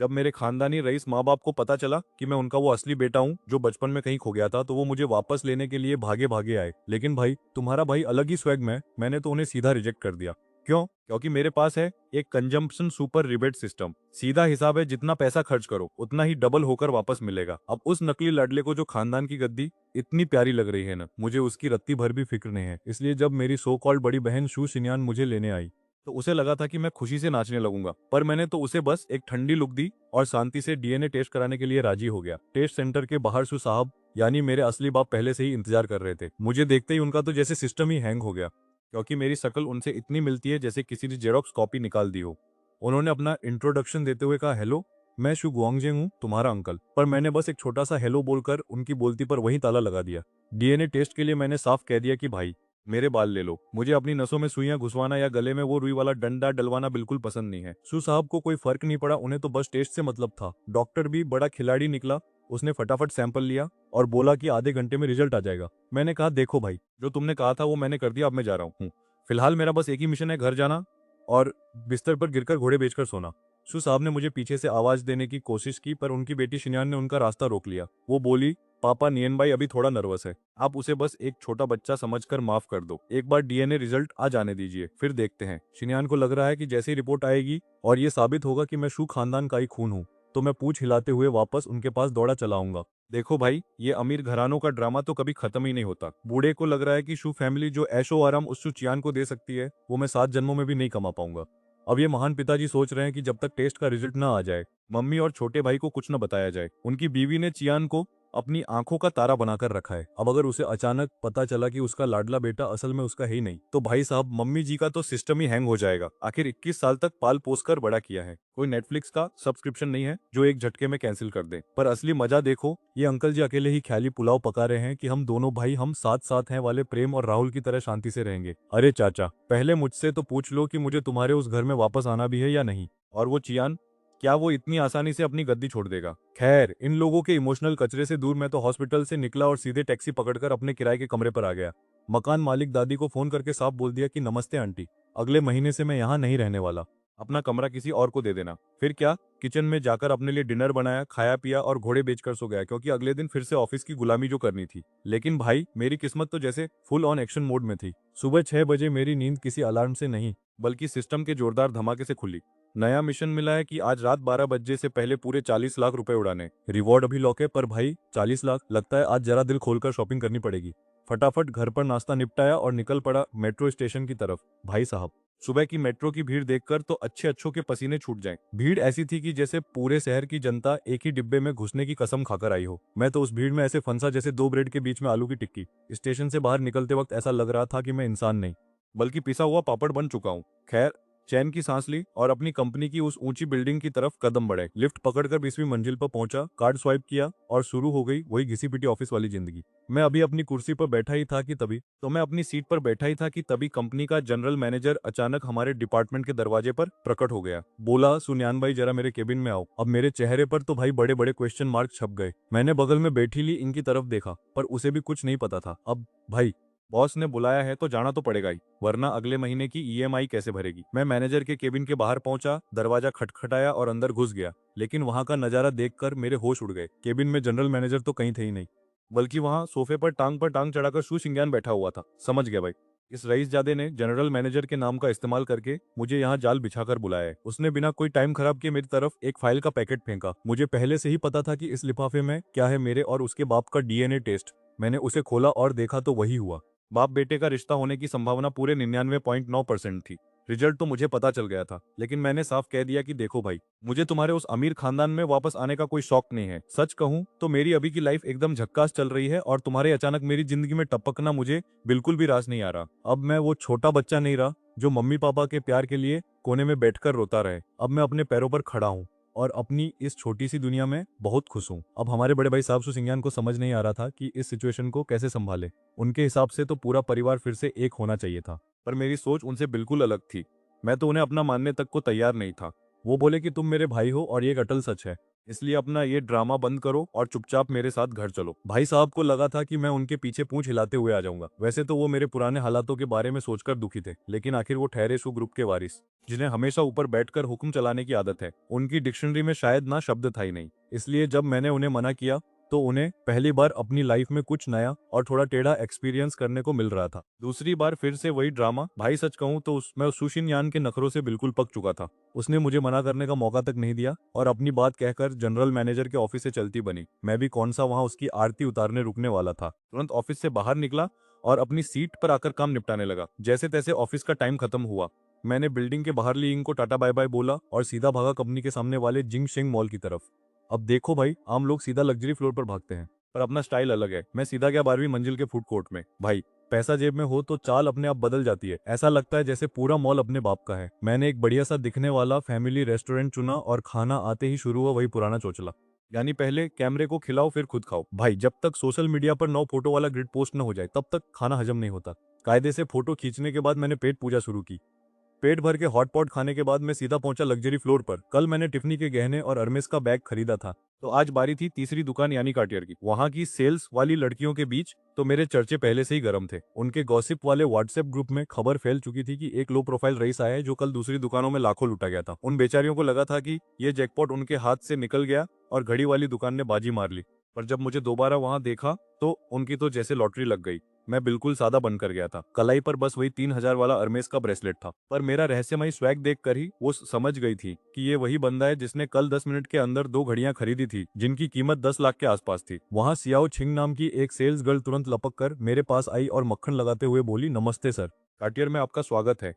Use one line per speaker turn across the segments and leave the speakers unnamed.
जब मेरे खानदानी रईस माँ बाप को पता चला कि मैं उनका वो असली बेटा हूँ जो बचपन में कहीं खो गया था, तो वो मुझे वापस लेने के लिए भागे भागे आए। लेकिन भाई, तुम्हारा भाई अलग ही स्वैग में, मैंने तो उन्हें सीधा रिजेक्ट कर दिया। क्यों? क्योंकि मेरे पास है एक कंजम्पशन सुपर रिबेट सिस्टम। सीधा हिसाब है, जितना पैसा खर्च करो उतना ही डबल होकर वापस मिलेगा। अब उस नकली लाडले को जो खानदान की गद्दी इतनी प्यारी लग रही है ना, मुझे उसकी रत्ती भर भी फिक्र नहीं है। इसलिए जब मेरी सो कॉल्ड बड़ी बहन शू शिन्यान मुझे लेने आई, तो उसे लगा था कि मैं खुशी से नाचने लगूंगा, पर मैंने तो उसे बस एक ठंडी लुक दी और शांति से डीएनए टेस्ट कराने के लिए राजी हो गया। टेस्ट सेंटर के बाहर शू साहब, यानी मेरे असली बाप, पहले से ही इंतजार कर रहे थे। मुझे देखते ही उनका तो जैसे सिस्टम ही हैंग हो गया, क्योंकि मेरी शक्ल उनसे इतनी मिलती है जैसे किसी ने जेरोक्स कॉपी निकाल दी हो। उन्होंने अपना इंट्रोडक्शन देते हुए कहा, हेलो, मैं शू गुआंगजेंग हूँ, तुम्हारा अंकल। पर मैंने बस एक छोटा सा हेलो बोलकर उनकी बोलती पर वहीं ताला लगा दिया। डीएनए टेस्ट के लिए मैंने साफ कह दिया कि भाई, मेरे बाल ले लो, मुझे अपनी नसों में सुइयां घुसवाना या गले में वो रुई वाला डंडा डलवाना बिल्कुल पसंद नहीं है। सू साहब को कोई फर्क नहीं पड़ा, उन्हें तो बस टेस्ट से मतलब था। डॉक्टर भी बड़ा खिलाड़ी निकला, उसने फटाफट सैंपल लिया और बोला कि आधे घंटे में रिजल्ट आ जाएगा। मैंने कहा, देखो भाई, जो तुमने कहा था वो मैंने कर दिया, अब मैं जा रहा हूँ। फिलहाल मेरा बस एक ही मिशन है, घर जाना और बिस्तर पर गिरकर घोड़े बेचकर सोना। शू साहब ने मुझे पीछे से आवाज देने की कोशिश की, पर उनकी बेटी शिन्यान ने उनका रास्ता रोक लिया। वो बोली, पापा, नियन भाई अभी थोड़ा नर्वस है, आप उसे बस एक छोटा बच्चा समझकर माफ कर दो। एक बार डीएनए रिजल्ट आ जाने दीजिए, फिर देखते हैं। शिन्यान को लग रहा है कि जैसी रिपोर्ट आएगी और ये साबित होगा कि मैं शू खानदान का ही खून हूँ, तो मैं पूछ हिलाते हुए वापस उनके पास दौड़ा चला आऊंगा। देखो भाई, ये अमीर घरानों का ड्रामा तो कभी खत्म ही नहीं होता। बूढ़े को लग रहा है कि शू फैमिली जो ऐशो आराम उस शू चियान को दे सकती है, वो मैं 7 जन्मों में भी नहीं कमा पाऊंगा। अब ये महान पिताजी सोच रहे हैं कि जब तक टेस्ट का रिजल्ट ना आ जाए, मम्मी और छोटे भाई को कुछ न बताया जाए। उनकी बीवी ने चियान को अपनी आंखों का तारा बनाकर रखा है। अब अगर उसे अचानक पता चला कि उसका लाडला बेटा असल में उसका है ही नहीं, तो भाई साहब, मम्मी जी का तो सिस्टम ही हैंग हो जाएगा। आखिर 21 साल तक पाल पोस कर बड़ा किया है, कोई नेटफ्लिक्स का सब्सक्रिप्शन नहीं है जो एक झटके में कैंसिल कर दे। पर असली मजा देखो, ये अंकल जी अकेले ही ख्याली पुलाव पका रहे हैं कि हम दोनों भाई हम साथ साथ हैं वाले प्रेम और राहुल की तरह शांति से रहेंगे। अरे चाचा, पहले मुझसे तो पूछ लो कि मुझे तुम्हारे उस घर में वापस आना भी है या नहीं। और वो चियान, क्या वो इतनी आसानी से अपनी गद्दी छोड़ देगा? खैर, इन लोगों के इमोशनल कचरे से दूर मैं तो हॉस्पिटल से निकला और सीधे टैक्सी पकड़कर अपने किराए के कमरे पर आ गया। मकान मालिक दादी को फोन करके साफ बोल दिया कि नमस्ते आंटी, अगले महीने से मैं यहाँ नहीं रहने वाला, अपना कमरा किसी और को दे देना। फिर क्या, किचन में जाकर अपने लिए डिनर बनाया, खाया पिया और घोड़े बेचकर सो गया, क्योंकि अगले दिन फिर से ऑफिस की गुलामी जो करनी थी। लेकिन भाई, मेरी किस्मत तो जैसे फुल ऑन एक्शन मोड में थी। सुबह 6 बजे मेरी नींद किसी अलार्म से नहीं, बल्कि सिस्टम के जोरदार धमाके से खुली। नया मिशन मिला है कि आज रात 12 बजे से पहले पूरे 40 लाख रुपए उड़ाने। रिवॉर्ड अभी लॉक है, पर भाई 40 लाख, लगता है आज जरा दिल खोलकर शॉपिंग करनी पड़ेगी। फटाफट घर पर नाश्ता निपटाया और निकल पड़ा मेट्रो स्टेशन की तरफ। भाई साहब, सुबह की मेट्रो की भीड़ देखकर तो अच्छे अच्छों के पसीने छूट जाएं। भीड़ ऐसी थी कि जैसे पूरे शहर की जनता एक ही डिब्बे में घुसने की कसम खाकर आई हो। मैं तो उस भीड़ में ऐसे फंसा जैसे दो ब्रेड के बीच में आलू की टिक्की। स्टेशन से बाहर निकलते वक्त ऐसा लग रहा था कि मैं इंसान नहीं, बल्कि पिसा हुआ पापड़ बन चुका हूँ। खैर, चैन की सांस ली और अपनी कंपनी की उस ऊंची बिल्डिंग की तरफ कदम बढ़े। लिफ्ट पकड़कर 20वीं मंजिल पर पहुंचा, कार्ड स्वाइप किया और शुरू हो गई वही घिसी पिटी ऑफिस वाली जिंदगी। मैं अभी अपनी कुर्सी पर बैठा ही था कि तभी तो मैं अपनी सीट पर बैठा ही था कि तभी कंपनी का जनरल मैनेजर अचानक हमारे डिपार्टमेंट के दरवाजे पर प्रकट हो गया। बोला, सुनियान भाई, जरा मेरे केबिन में आओ। अब मेरे चेहरे पर तो भाई बड़े बड़े क्वेश्चन मार्क छप गए। मैंने बगल में बैठी ली इनकी तरफ देखा, पर उसे भी कुछ नहीं पता था। अब भाई, बॉस ने बुलाया है तो जाना तो पड़ेगा ही, वरना अगले महीने की ईएमआई कैसे भरेगी। मैं मैनेजर के केबिन के बाहर पहुंचा, दरवाजा खटखटाया और अंदर घुस गया। लेकिन वहां का नजारा देखकर मेरे होश उड़ गए। केबिन में जनरल मैनेजर तो कहीं थे ही नहीं, बल्कि वहां सोफे पर टांग चढ़ाकर शू शिंगान बैठा हुआ था। समझ गया भाई, इस रईसजादे ने जनरल मैनेजर के नाम का इस्तेमाल करके मुझे यहाँ जाल बिछाकर बुलाया है। उसने बिना कोई टाइम खराब किए मेरी तरफ एक फाइल का पैकेट फेंका। मुझे पहले से ही पता था कि इस लिफाफे में क्या है, मेरे और उसके बाप का डीएनए टेस्ट। मैंने उसे खोला और देखा तो वही हुआ। बाप बेटे का रिश्ता होने की संभावना पूरे 99.9% थी। रिजल्ट तो मुझे पता चल गया था, लेकिन मैंने साफ कह दिया कि देखो भाई, मुझे तुम्हारे उस अमीर खानदान में वापस आने का कोई शौक नहीं है। सच कहूं तो मेरी अभी की लाइफ एकदम झक्कास चल रही है और तुम्हारे अचानक मेरी जिंदगी में टपकना मुझे बिल्कुल भी रास नहीं आ रहा। अब मैं वो छोटा बच्चा नहीं रहा जो मम्मी पापा के प्यार के लिए कोने में बैठकर रोता रहे। अब मैं अपने पैरों पर खड़ा हूँ और अपनी इस छोटी सी दुनिया में बहुत खुश हूँ। अब हमारे बड़े भाई साहब सुसिंगान को समझ नहीं आ रहा था कि इस सिचुएशन को कैसे संभाले। उनके हिसाब से तो पूरा परिवार फिर से एक होना चाहिए था, पर मेरी सोच उनसे बिल्कुल अलग थी। मैं तो उन्हें अपना मानने तक को तैयार नहीं था। वो बोले कि तुम मेरे भाई हो और ये एक अटल सच है। इसलिए अपना ये ड्रामा बंद करो और चुपचाप मेरे साथ घर चलो। भाई साहब को लगा था कि मैं उनके पीछे पूंछ हिलाते हुए आ जाऊंगा। वैसे तो वो मेरे पुराने हालातों के बारे में सोचकर दुखी थे, लेकिन आखिर वो ठहरे सु ग्रुप के वारिस, जिन्हें हमेशा ऊपर बैठकर हुक्म चलाने की आदत है। उनकी डिक्शनरी में शायद ना शब्द था ही नहीं। इसलिए जब मैंने उन्हें मना किया तो उन्हें पहली बार अपनी लाइफ में कुछ नया और थोड़ा टेढ़ा एक्सपीरियंस करने को मिल रहा था। दूसरी बार फिर से वही ड्रामा। भाई सच कहूं तो मैं उस सुशिन यान के नखरों से बिल्कुल पक चुका था। उसने मुझे मना करने का मौका तक नहीं दिया और अपनी बात कहकर जनरल मैनेजर के ऑफिस से चलती बनी। मैं भी कौन सा वहां उसकी आरती उतारने रुकने वाला था। तुरंत ऑफिस से बाहर निकला और अपनी सीट पर आकर काम निपटाने लगा। जैसे तैसे ऑफिस का टाइम खत्म हुआ। मैंने बिल्डिंग के बाहर ली को टाटा बाय बाय बोला और सीधा भागा कंपनी के सामने वाले जिंग शेंग मॉल की तरफ। अब देखो भाई, आम लोग सीधा लग्जरी फ्लोर पर भागते हैं, पर अपना स्टाइल अलग है। मैं सीधा गया 12वीं मंजिल के फूड कोर्ट में। भाई, पैसा जेब में हो तो चाल अपने आप बदल जाती है। ऐसा लगता है जैसे पूरा मॉल अपने बाप का है। मैंने एक बढ़िया सा दिखने वाला फैमिली रेस्टोरेंट चुना और खाना आते ही शुरू हुआ वही पुराना चोचला, यानी पहले कैमरे को खिलाओ फिर खुद खाओ। भाई, जब तक सोशल मीडिया पर 9 फोटो वाला ग्रिड पोस्ट न हो जाए तब तक खाना हजम नहीं होता। कायदे से फोटो खींचने के बाद मैंने पेट पूजा शुरू की। पेट भर के हॉट पॉट खाने के बाद मैं सीधा पहुंचा लग्जरी फ्लोर पर। कल मैंने टिफनी के गहने और अर्मेस का बैग खरीदा था, तो आज बारी थी तीसरी दुकान यानी कार्टियर की। वहां की सेल्स वाली लड़कियों के बीच तो मेरे चर्चे पहले से ही गर्म थे। उनके गॉसिप वाले व्हाट्सएप ग्रुप में खबर फैल चुकी थी कि एक लो प्रोफाइल रईस आया है जो कल दूसरी दुकानों में लाखों लुटा गया था। उन बेचारियों को लगा था कि ये जैकपॉट उनके हाथ से निकल गया और घड़ी वाली दुकान ने बाजी मार ली। पर जब मुझे दोबारा वहां देखा तो उनकी तो जैसे लॉटरी लग गई। मैं बिल्कुल सादा बनकर गया था। कलाई पर बस वही 3000 वाला अर्मेस का ब्रेसलेट था, पर मेरा रहस्यमयी स्वैग देखकर ही वो समझ गई थी कि ये वही बंदा है जिसने कल 10 मिनट के अंदर 2 घड़ियां खरीदी थी जिनकी कीमत 10 लाख के आसपास थी। वहां सियाओ छिंग नाम की एक सेल्स गर्ल तुरंत लपक कर मेरे पास आई और मक्खन लगाते हुए बोली, नमस्ते सर, कार्टियर में आपका स्वागत है।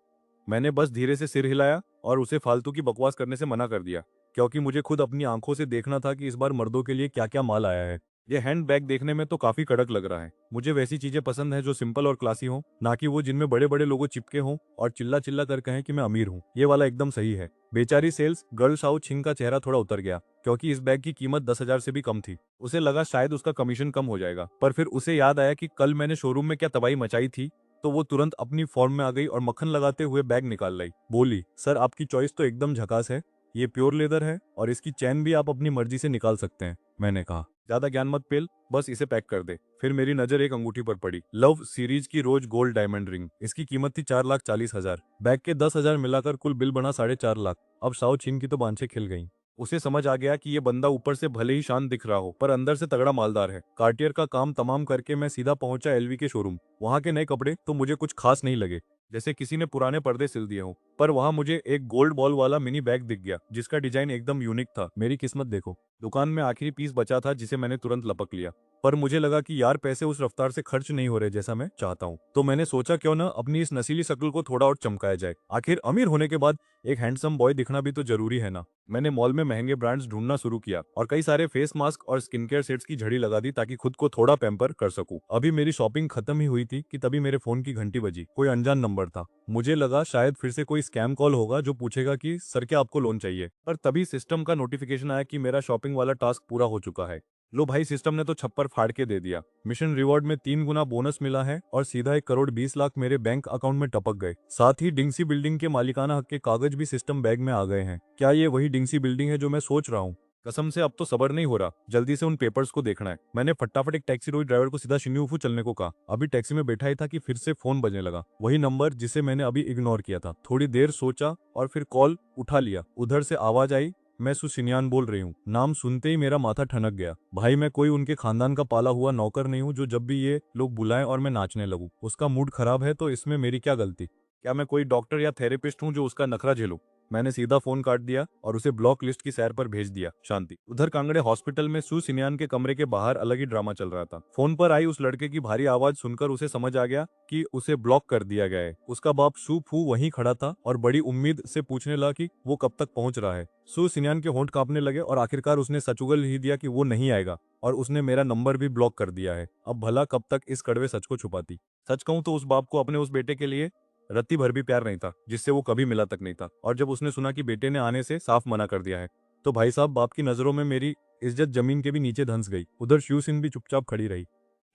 मैंने बस धीरे से सिर हिलाया और उसे फालतू की बकवास करने से मना कर दिया, क्योंकि मुझे खुद अपनी आंखों से देखना था कि इस बार मर्दों के लिए क्या क्या माल आया है। ये हैंड बैग देखने में तो काफी कड़क लग रहा है। मुझे वैसी चीजें पसंद है जो सिंपल और क्लासी हो, ना कि वो जिनमें बड़े बड़े लोगो चिपके हों और चिल्ला चिल्ला कर कहें कि मैं अमीर हूँ। ये वाला एकदम सही है। बेचारी सेल्स गर्ल शाओ छिंग का चेहरा थोड़ा उतर गया, क्योंकि इस बैग की कीमत 10,000 से भी कम थी। उसे लगा शायद उसका कमीशन कम हो जाएगा, पर फिर उसे याद आया कि कल मैंने शोरूम में क्या तबाही मचाई थी, तो वो तुरंत अपनी फॉर्म में आ गई और मक्खन लगाते हुए बैग निकाल लाई। बोली, सर आपकी चॉइस तो एकदम झकास है। ये प्योर लेदर है और इसकी चैन भी आप अपनी मर्जी से निकाल सकते हैं। मैंने कहा, ज्यादा ज्ञान मत पेल, बस इसे पैक कर दे। फिर मेरी नजर एक अंगूठी पर पड़ी, लव सीरीज की रोज गोल्ड डायमंड रिंग। इसकी कीमत थी 4,40,000। बैग के 10,000 मिलाकर कुल बिल बना 4.5 लाख। अब शाओ छिन की तो बांछें खिल गईं। उसे समझ आ गया कि ये बंदा ऊपर से भले ही शांत दिख रहा हो, पर अंदर से तगड़ा मालदार है। कार्टियर का काम तमाम करके मैं सीधा पहुंचा एलवी के शोरूम। वहां के नए कपड़े तो मुझे कुछ खास नहीं लगे, जैसे किसी ने पुराने पर्दे सिल दिए हों, पर वहां मुझे एक गोल्ड बॉल वाला मिनी बैग दिख गया जिसका डिजाइन एकदम यूनिक था। मेरी किस्मत देखो, दुकान में आखिरी पीस बचा था जिसे मैंने तुरंत लपक लिया। पर मुझे लगा कि यार पैसे उस रफ्तार से खर्च नहीं हो रहे जैसा मैं चाहता हूँ, तो मैंने सोचा क्यों ना अपनी इस नसीली शक्ल को थोड़ा और चमकाया जाए। आखिर अमीर होने के बाद एक हैंडसम बॉय दिखना भी तो जरूरी है ना। मैंने मॉल में महंगे ब्रांड्स ढूंढना शुरू किया और कई सारे फेस मास्क और स्किन केयर सेट्स की झड़ी लगा दी ताकि खुद को थोड़ा पैम्पर कर सकूं। अभी मेरी शॉपिंग खत्म ही हुई थी कि तभी मेरे फोन की घंटी बजी। कोई अनजान नंबर था। मुझे लगा शायद फिर से कोई स्कैम कॉल होगा जो पूछेगा कि सर क्या आपको लोन चाहिए, पर तभी सिस्टम का नोटिफिकेशन आया कि मेरा शॉपिंग वाला टास्क पूरा हो चुका है। लो भाई, सिस्टम ने तो छप्पर फाड़ के दे दिया। मिशन रिवॉर्ड में 3 गुना बोनस मिला है और सीधा 1,20,00,000 मेरे बैंक अकाउंट में टपक गए। साथ ही डिंगसी बिल्डिंग के मालिकाना हक के कागज भी सिस्टम बैग में आ गए हैं। क्या ये वही डिंगसी बिल्डिंग है जो मैं सोच रहा हूँ? कसम से अब तो सबर नहीं हो रहा, जल्दी से उन पेपर्स को देखना है। मैंने फटाफट एक टैक्सी रोई ड्राइवर को सीधा शिन्यूफू चलने को कहा। अभी टैक्सी में बैठा ही था कि फिर से फोन बजने लगा, वही नंबर जिसे मैंने अभी इग्नोर किया था। थोड़ी देर सोचा और फिर कॉल उठा लिया। उधर से आवाज आई, मैं सुशिन्यान बोल रही हूँ। नाम सुनते ही मेरा माथा ठनक गया। भाई, मैं कोई उनके खानदान का पाला हुआ नौकर नहीं हूँ जो जब भी ये लोग बुलाएं और मैं नाचने लगूं। उसका मूड खराब है तो इसमें मेरी क्या गलती? क्या मैं कोई डॉक्टर या थेरेपिस्ट हूँ जो उसका नखरा झेलूं? मैंने सीधा फोन काट दिया और उसे ब्लॉक लिस्ट की सैर पर भेज दिया। शांति। उधर कांगड़े हॉस्पिटल में सू सिन्यान के कमरे के बाहर अलग ही ड्रामा चल रहा था। फोन पर आई उस लड़के की भारी आवाज सुनकर उसे समझ आ गया कि उसे ब्लॉक कर दिया गया है। उसका बाप सू फू वहीं खड़ा था और बड़ी उम्मीद से पूछने लगा कि वो कब तक पहुंच रहा है। सू सिन्यान के होंठ कांपने लगे और आखिरकार उसने सच उगल ही दिया कि वो नहीं आएगा और उसने मेरा नंबर भी ब्लॉक कर दिया है। अब भला कब तक इस कड़वे सच को छुपाती? सच कहूं तो उस बाप को अपने उस बेटे के लिए रत्ती भर भी प्यार नहीं था, जिससे वो कभी मिला तक नहीं था। और जब उसने सुना कि बेटे ने आने से साफ मना कर दिया है, तो भाई साहब, बाप की नजरों में मेरी इज्जत जमीन के भी नीचे धंस गई। उधर शिव सिंह भी चुपचाप खड़ी रही।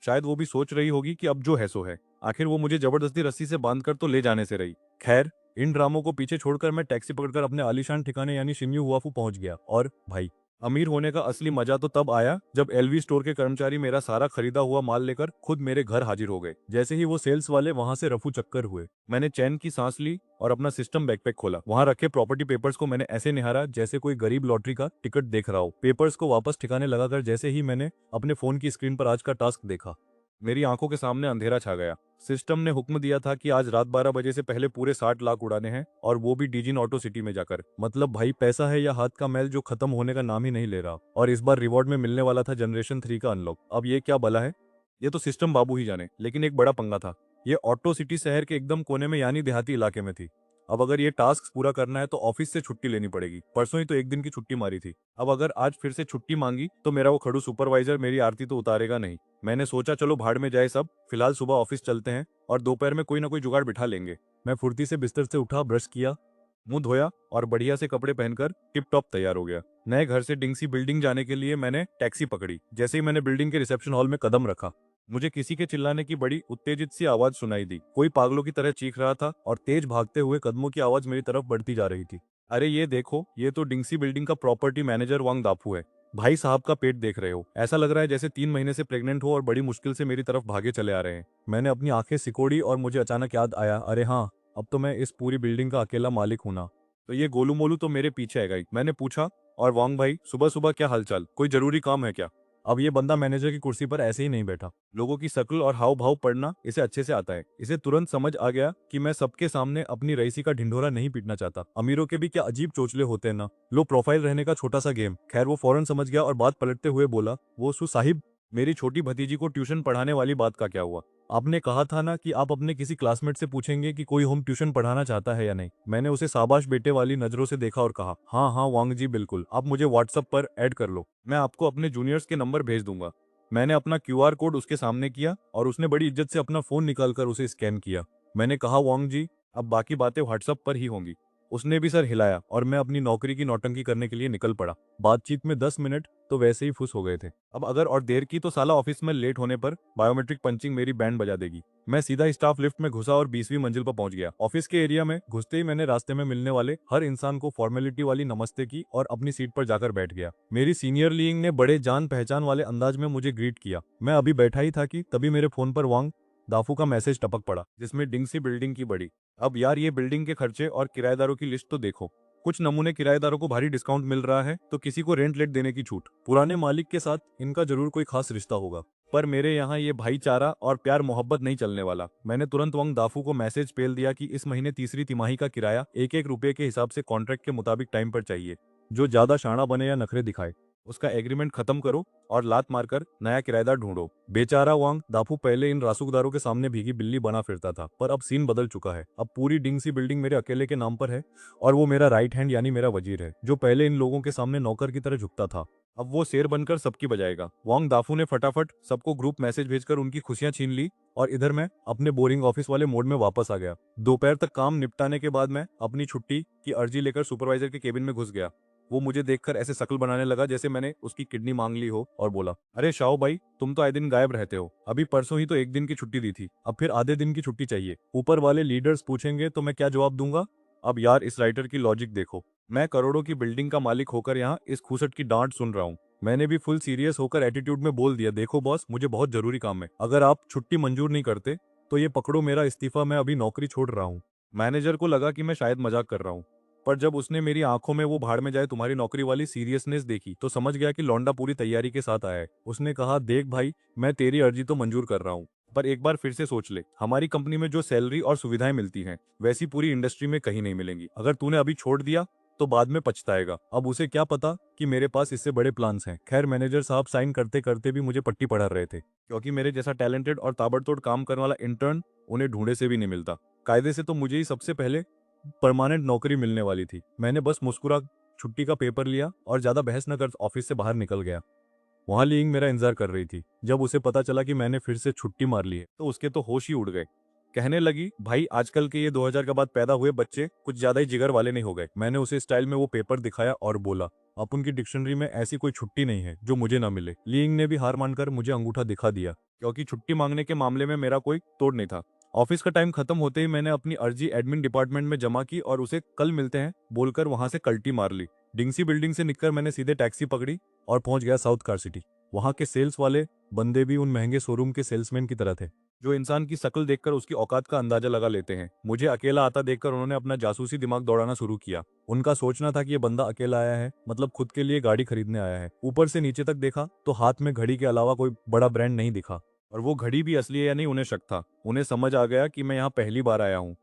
शायद वो भी सोच रही होगी कि अब जो है सो है। आखिर वो मुझे जबरदस्ती रस्सी से बांधकर तो ले जाने से रही। खैर, इन ड्रामों को पीछे छोड़कर मैं टैक्सी पकड़कर अपने आलीशान ठिकाने यानी शिन्यू हुआफू पहुंच गया। और भाई, अमीर होने का असली मजा तो तब आया जब एलवी स्टोर के कर्मचारी मेरा सारा खरीदा हुआ माल लेकर खुद मेरे घर हाजिर हो गए। जैसे ही वो सेल्स वाले वहां से रफू चक्कर हुए, मैंने चैन की सांस ली और अपना सिस्टम बैकपैक खोला। वहां रखे प्रॉपर्टी पेपर्स को मैंने ऐसे निहारा जैसे कोई गरीब लॉटरी का टिकट देख रहा हो। पेपर्स को वापस ठिकाने लगाकर जैसे ही मैंने अपने फोन की स्क्रीन पर आज का टास्क देखा, मेरी आंखों के सामने अंधेरा छा गया। सिस्टम ने हुक्म दिया था कि आज रात 12 बजे से पहले पूरे 60 लाख उड़ाने हैं, और वो भी डीजिन ऑटो सिटी में जाकर। मतलब भाई पैसा है या हाथ का मैल जो खत्म होने का नाम ही नहीं ले रहा। और इस बार रिवॉर्ड में मिलने वाला था जनरेशन 3 का अनलॉक। अब ये क्या भला है, ये तो सिस्टम बाबू ही जाने। लेकिन एक बड़ा पंगा था, ये ऑटो सिटी शहर के एकदम कोने में यानी देहाती इलाके में थी। अब अगर ये टास्क पूरा करना है तो ऑफिस से छुट्टी लेनी पड़ेगी। परसों ही तो एक दिन की छुट्टी मारी थी। अब अगर आज फिर से छुट्टी मांगी तो मेरा वो खड़ू सुपरवाइजर मेरी आरती तो उतारेगा नहीं। मैंने सोचा चलो भाड़ में जाए सब, फिलहाल सुबह ऑफिस चलते हैं और दोपहर में कोई ना कोई जुगाड़ बिठा लेंगे। मैं फुर्ती से बिस्तर से उठा, ब्रश किया, मुंह धोया और बढ़िया से कपड़े पहनकर टिप टॉप तैयार हो गया। नए घर से डिंगसी बिल्डिंग जाने के लिए मैंने टैक्सी पकड़ी। जैसे ही मैंने बिल्डिंग के रिसेप्शन हॉल में कदम रखा, मुझे किसी के चिल्लाने की बड़ी उत्तेजित सी आवाज सुनाई दी। कोई पागलों की तरह चीख रहा था और तेज भागते हुए कदमों की आवाज मेरी तरफ बढ़ती जा रही थी। अरे ये देखो, ये तो डिंगसी बिल्डिंग का प्रॉपर्टी मैनेजर वांग दाफू है। भाई साहब का पेट देख रहे हो, ऐसा लग रहा है जैसे 3 महीने से प्रेग्नेंट हो और बड़ी मुश्किल से मेरी तरफ भागे चले आ रहे हैं। मैंने अपनी आंखें सिकोड़ी और मुझे अचानक याद आया, अरे हाँ, अब तो मैं इस पूरी बिल्डिंग का अकेला मालिक हूं ना। तो ये गोलू मोलू तो मेरे पीछे आएगा ही। मैंने पूछा, और वांग भाई सुबह सुबह क्या हालचाल, कोई जरूरी काम है क्या? अब ये बंदा मैनेजर की कुर्सी पर ऐसे ही नहीं बैठा। लोगों की शक्ल और हाव भाव पढ़ना इसे अच्छे से आता है। इसे तुरंत समझ आ गया कि मैं सबके सामने अपनी रईसी का ढिंढोरा नहीं पीटना चाहता। अमीरों के भी क्या अजीब चोचले होते हैं ना, लो प्रोफाइल रहने का छोटा सा गेम। खैर वो फौरन समझ गया और बात पलटते हुए बोला, वो साहिब, मेरी छोटी भतीजी को ट्यूशन पढ़ाने वाली बात का क्या हुआ? आपने कहा था ना कि आप अपने किसी क्लासमेट से पूछेंगे कि कोई होम ट्यूशन पढ़ाना चाहता है या नहीं। मैंने उसे शाबाश बेटे वाली नजरों से देखा और कहा, हाँ हाँ वांग जी बिल्कुल, आप मुझे व्हाट्सएप पर ऐड कर लो, मैं आपको अपने जूनियर्स के नंबर भेज दूंगा। मैंने अपना क्यूआर कोड उसके सामने किया और उसने बड़ी इज्जत से अपना फोन निकालकर उसे स्कैन किया। मैंने कहा, वांग जी अब बाकी बातें व्हाट्सएप पर ही होंगी। उसने भी सर हिलाया और मैं अपनी नौकरी की नौटंकी करने के लिए निकल पड़ा। बातचीत में 10 मिनट तो वैसे ही फुस हो गए थे। अब अगर और देर की तो साला ऑफिस में लेट होने पर बायोमेट्रिक पंचिंग मेरी बैंड बजा देगी। मैं सीधा स्टाफ लिफ्ट में घुसा और 20वीं मंजिल पर पहुंच गया। ऑफिस के एरिया में घुसते ही मैंने रास्ते में मिलने वाले हर इंसान को फॉर्मेलिटी वाली नमस्ते की और अपनी सीट पर जाकर बैठ गया। मेरी सीनियर लीग ने बड़े जान पहचान वाले अंदाज में मुझे ग्रीट किया। मैं अभी बैठा ही था कि तभी मेरे फोन पर वांग दाफू का मैसेज टपक पड़ा, जिसमें डिंगसी बिल्डिंग की बड़ी। अब यार ये बिल्डिंग के खर्चे और किराएदारों की लिस्ट तो देखो। कुछ नमूने किराएदारों को भारी डिस्काउंट मिल रहा है तो किसी को रेंट लेट देने की छूट। पुराने मालिक के साथ इनका जरूर कोई खास रिश्ता होगा, पर मेरे यहाँ ये भाईचारा और प्यार मोहब्बत नहीं चलने वाला। मैंने तुरंत वंग दाफू को मैसेज पेल दिया कि इस महीने तीसरी तिमाही का किराया 1-1 रुपए के हिसाब से कॉन्ट्रैक्ट के मुताबिक टाइम पर चाहिए। जो ज्यादा शाना बने या नखरे दिखाए उसका एग्रीमेंट खत्म करो और लात मारकर नया किराएदार ढूंढो। बेचारा वांग दाफू पहले इन रासुकदारों के सामने भीगी बिल्ली बना फिरता था, पर अब सीन बदल चुका है। अब पूरी डिंगसी बिल्डिंग मेरे अकेले के नाम पर है और वो मेरा राइट हैंड यानी मेरा वजीर है। जो पहले इन लोगों के सामने नौकर की तरह झुकता था, अब वो शेर बनकर सबकी बजाएगा। वांग दाफू ने फटाफट सबको ग्रुप मैसेज भेजकर उनकी खुशियां छीन ली और इधर मैं अपने बोरिंग ऑफिस वाले मोड में वापस आ गया। दोपहर तक काम निपटाने के बाद मैं अपनी छुट्टी की अर्जी लेकर सुपरवाइजर के केबिन में घुस गया। वो मुझे देखकर ऐसे शक्ल बनाने लगा जैसे मैंने उसकी किडनी मांग ली हो और बोला, अरे शाओ भाई, तुम तो आए दिन गायब रहते हो। अभी परसों ही तो एक दिन की छुट्टी दी थी, अब फिर आधे दिन की छुट्टी चाहिए। ऊपर वाले लीडर्स पूछेंगे तो मैं क्या जवाब दूंगा? अब यार इस राइटर की लॉजिक देखो। मैं करोड़ों की बिल्डिंग का मालिक होकर यहाँ इस खूसट की डांट सुन रहा हूँ। मैंने भी फुल सीरियस होकर एटीट्यूड में बोल दिया, देखो बॉस, मुझे बहुत जरूरी काम है, अगर आप छुट्टी मंजूर नहीं करते तो ये पकड़ो मेरा इस्तीफा, मैं अभी नौकरी छोड़ रहा हूँ। मैनेजर को लगा कि मैं शायद मजाक कर रहा हूँ, पर जब उसने मेरी आंखों में वो भाड़ में जाए तुम्हारी नौकरी वाली सीरियसनेस देखी तो समझ गया कि लौंडा पूरी तैयारी के साथ आया है। उसने कहा, देख भाई, मैं तेरी अर्जी तो मंजूर कर रहा हूँ, पर एक बार फिर से सोच ले, हमारी कंपनी में जो सैलरी और सुविधाएं मिलती हैं वैसी पूरी इंडस्ट्री में कहीं नहीं मिलेंगी। अगर तूने अभी छोड़ दिया तो बाद में पछताएगा। अब उसे क्या पता कि मेरे पास इससे बड़े प्लान्स हैं। खैर मैनेजर साहब साइन करते करते भी मुझे पट्टी पढ़ा रहे थे, क्योंकि मेरे जैसा टैलेंटेड और ताबड़तोड़ काम करने वाला इंटर्न उन्हें ढूंढे से भी नहीं मिलता। कायदे से तो मुझे ही सबसे पहले परमानेंट नौकरी मिलने वाली थी। मैंने बस मुस्कुरा छुट्टी का पेपर लिया और ज्यादा बहस न कर ऑफिस से बाहर निकल गया। वहां लीइंग मेरा इंतजार कर रही थी। जब उसे पता चला कि मैंने फिर से छुट्टी मार ली है तो उसके तो होश ही उड़ गए। कहने लगी, भाई आजकल के ये 2000 के बाद पैदा हुए बच्चे कुछ ज्यादा ही जिगर वाले नहीं हो गए। मैंने उसे स्टाइल में वो पेपर दिखाया और बोला, अपन की डिक्शनरी में ऐसी कोई छुट्टी नहीं है जो मुझे ना मिले। लीइंग ने भी हार मानकर मुझे अंगूठा दिखा दिया, क्योंकि छुट्टी मांगने के मामले में मेरा कोई तोड़ नहीं था। ऑफिस का टाइम खत्म होते ही मैंने अपनी अर्जी एडमिन डिपार्टमेंट में जमा की और उसे कल मिलते हैं बोलकर वहां से कल्टी मार ली। डिंगसी बिल्डिंग से निकलकर मैंने सीधे टैक्सी पकड़ी और पहुंच गया साउथ कार सिटी। वहां के सेल्स वाले बंदे भी उन महंगे शोरूम के सेल्समैन की तरह थे, जो इंसान की शक्ल देखकर उसकी औकात का अंदाजा लगा लेते हैं। मुझे अकेला आता देखकर उन्होंने अपना जासूसी दिमाग दौड़ाना शुरू किया। उनका सोचना था कि ये बंदा अकेला आया है, मतलब खुद के लिए गाड़ी खरीदने आया है। ऊपर से नीचे तक देखा तो हाथ में घड़ी के अलावा कोई बड़ा ब्रांड नहीं दिखा, और वो घड़ी भी असली है या नहीं उन्हें शक था। उन्हें समझ आ गया कि मैं यहाँ पहली बार आया हूँ,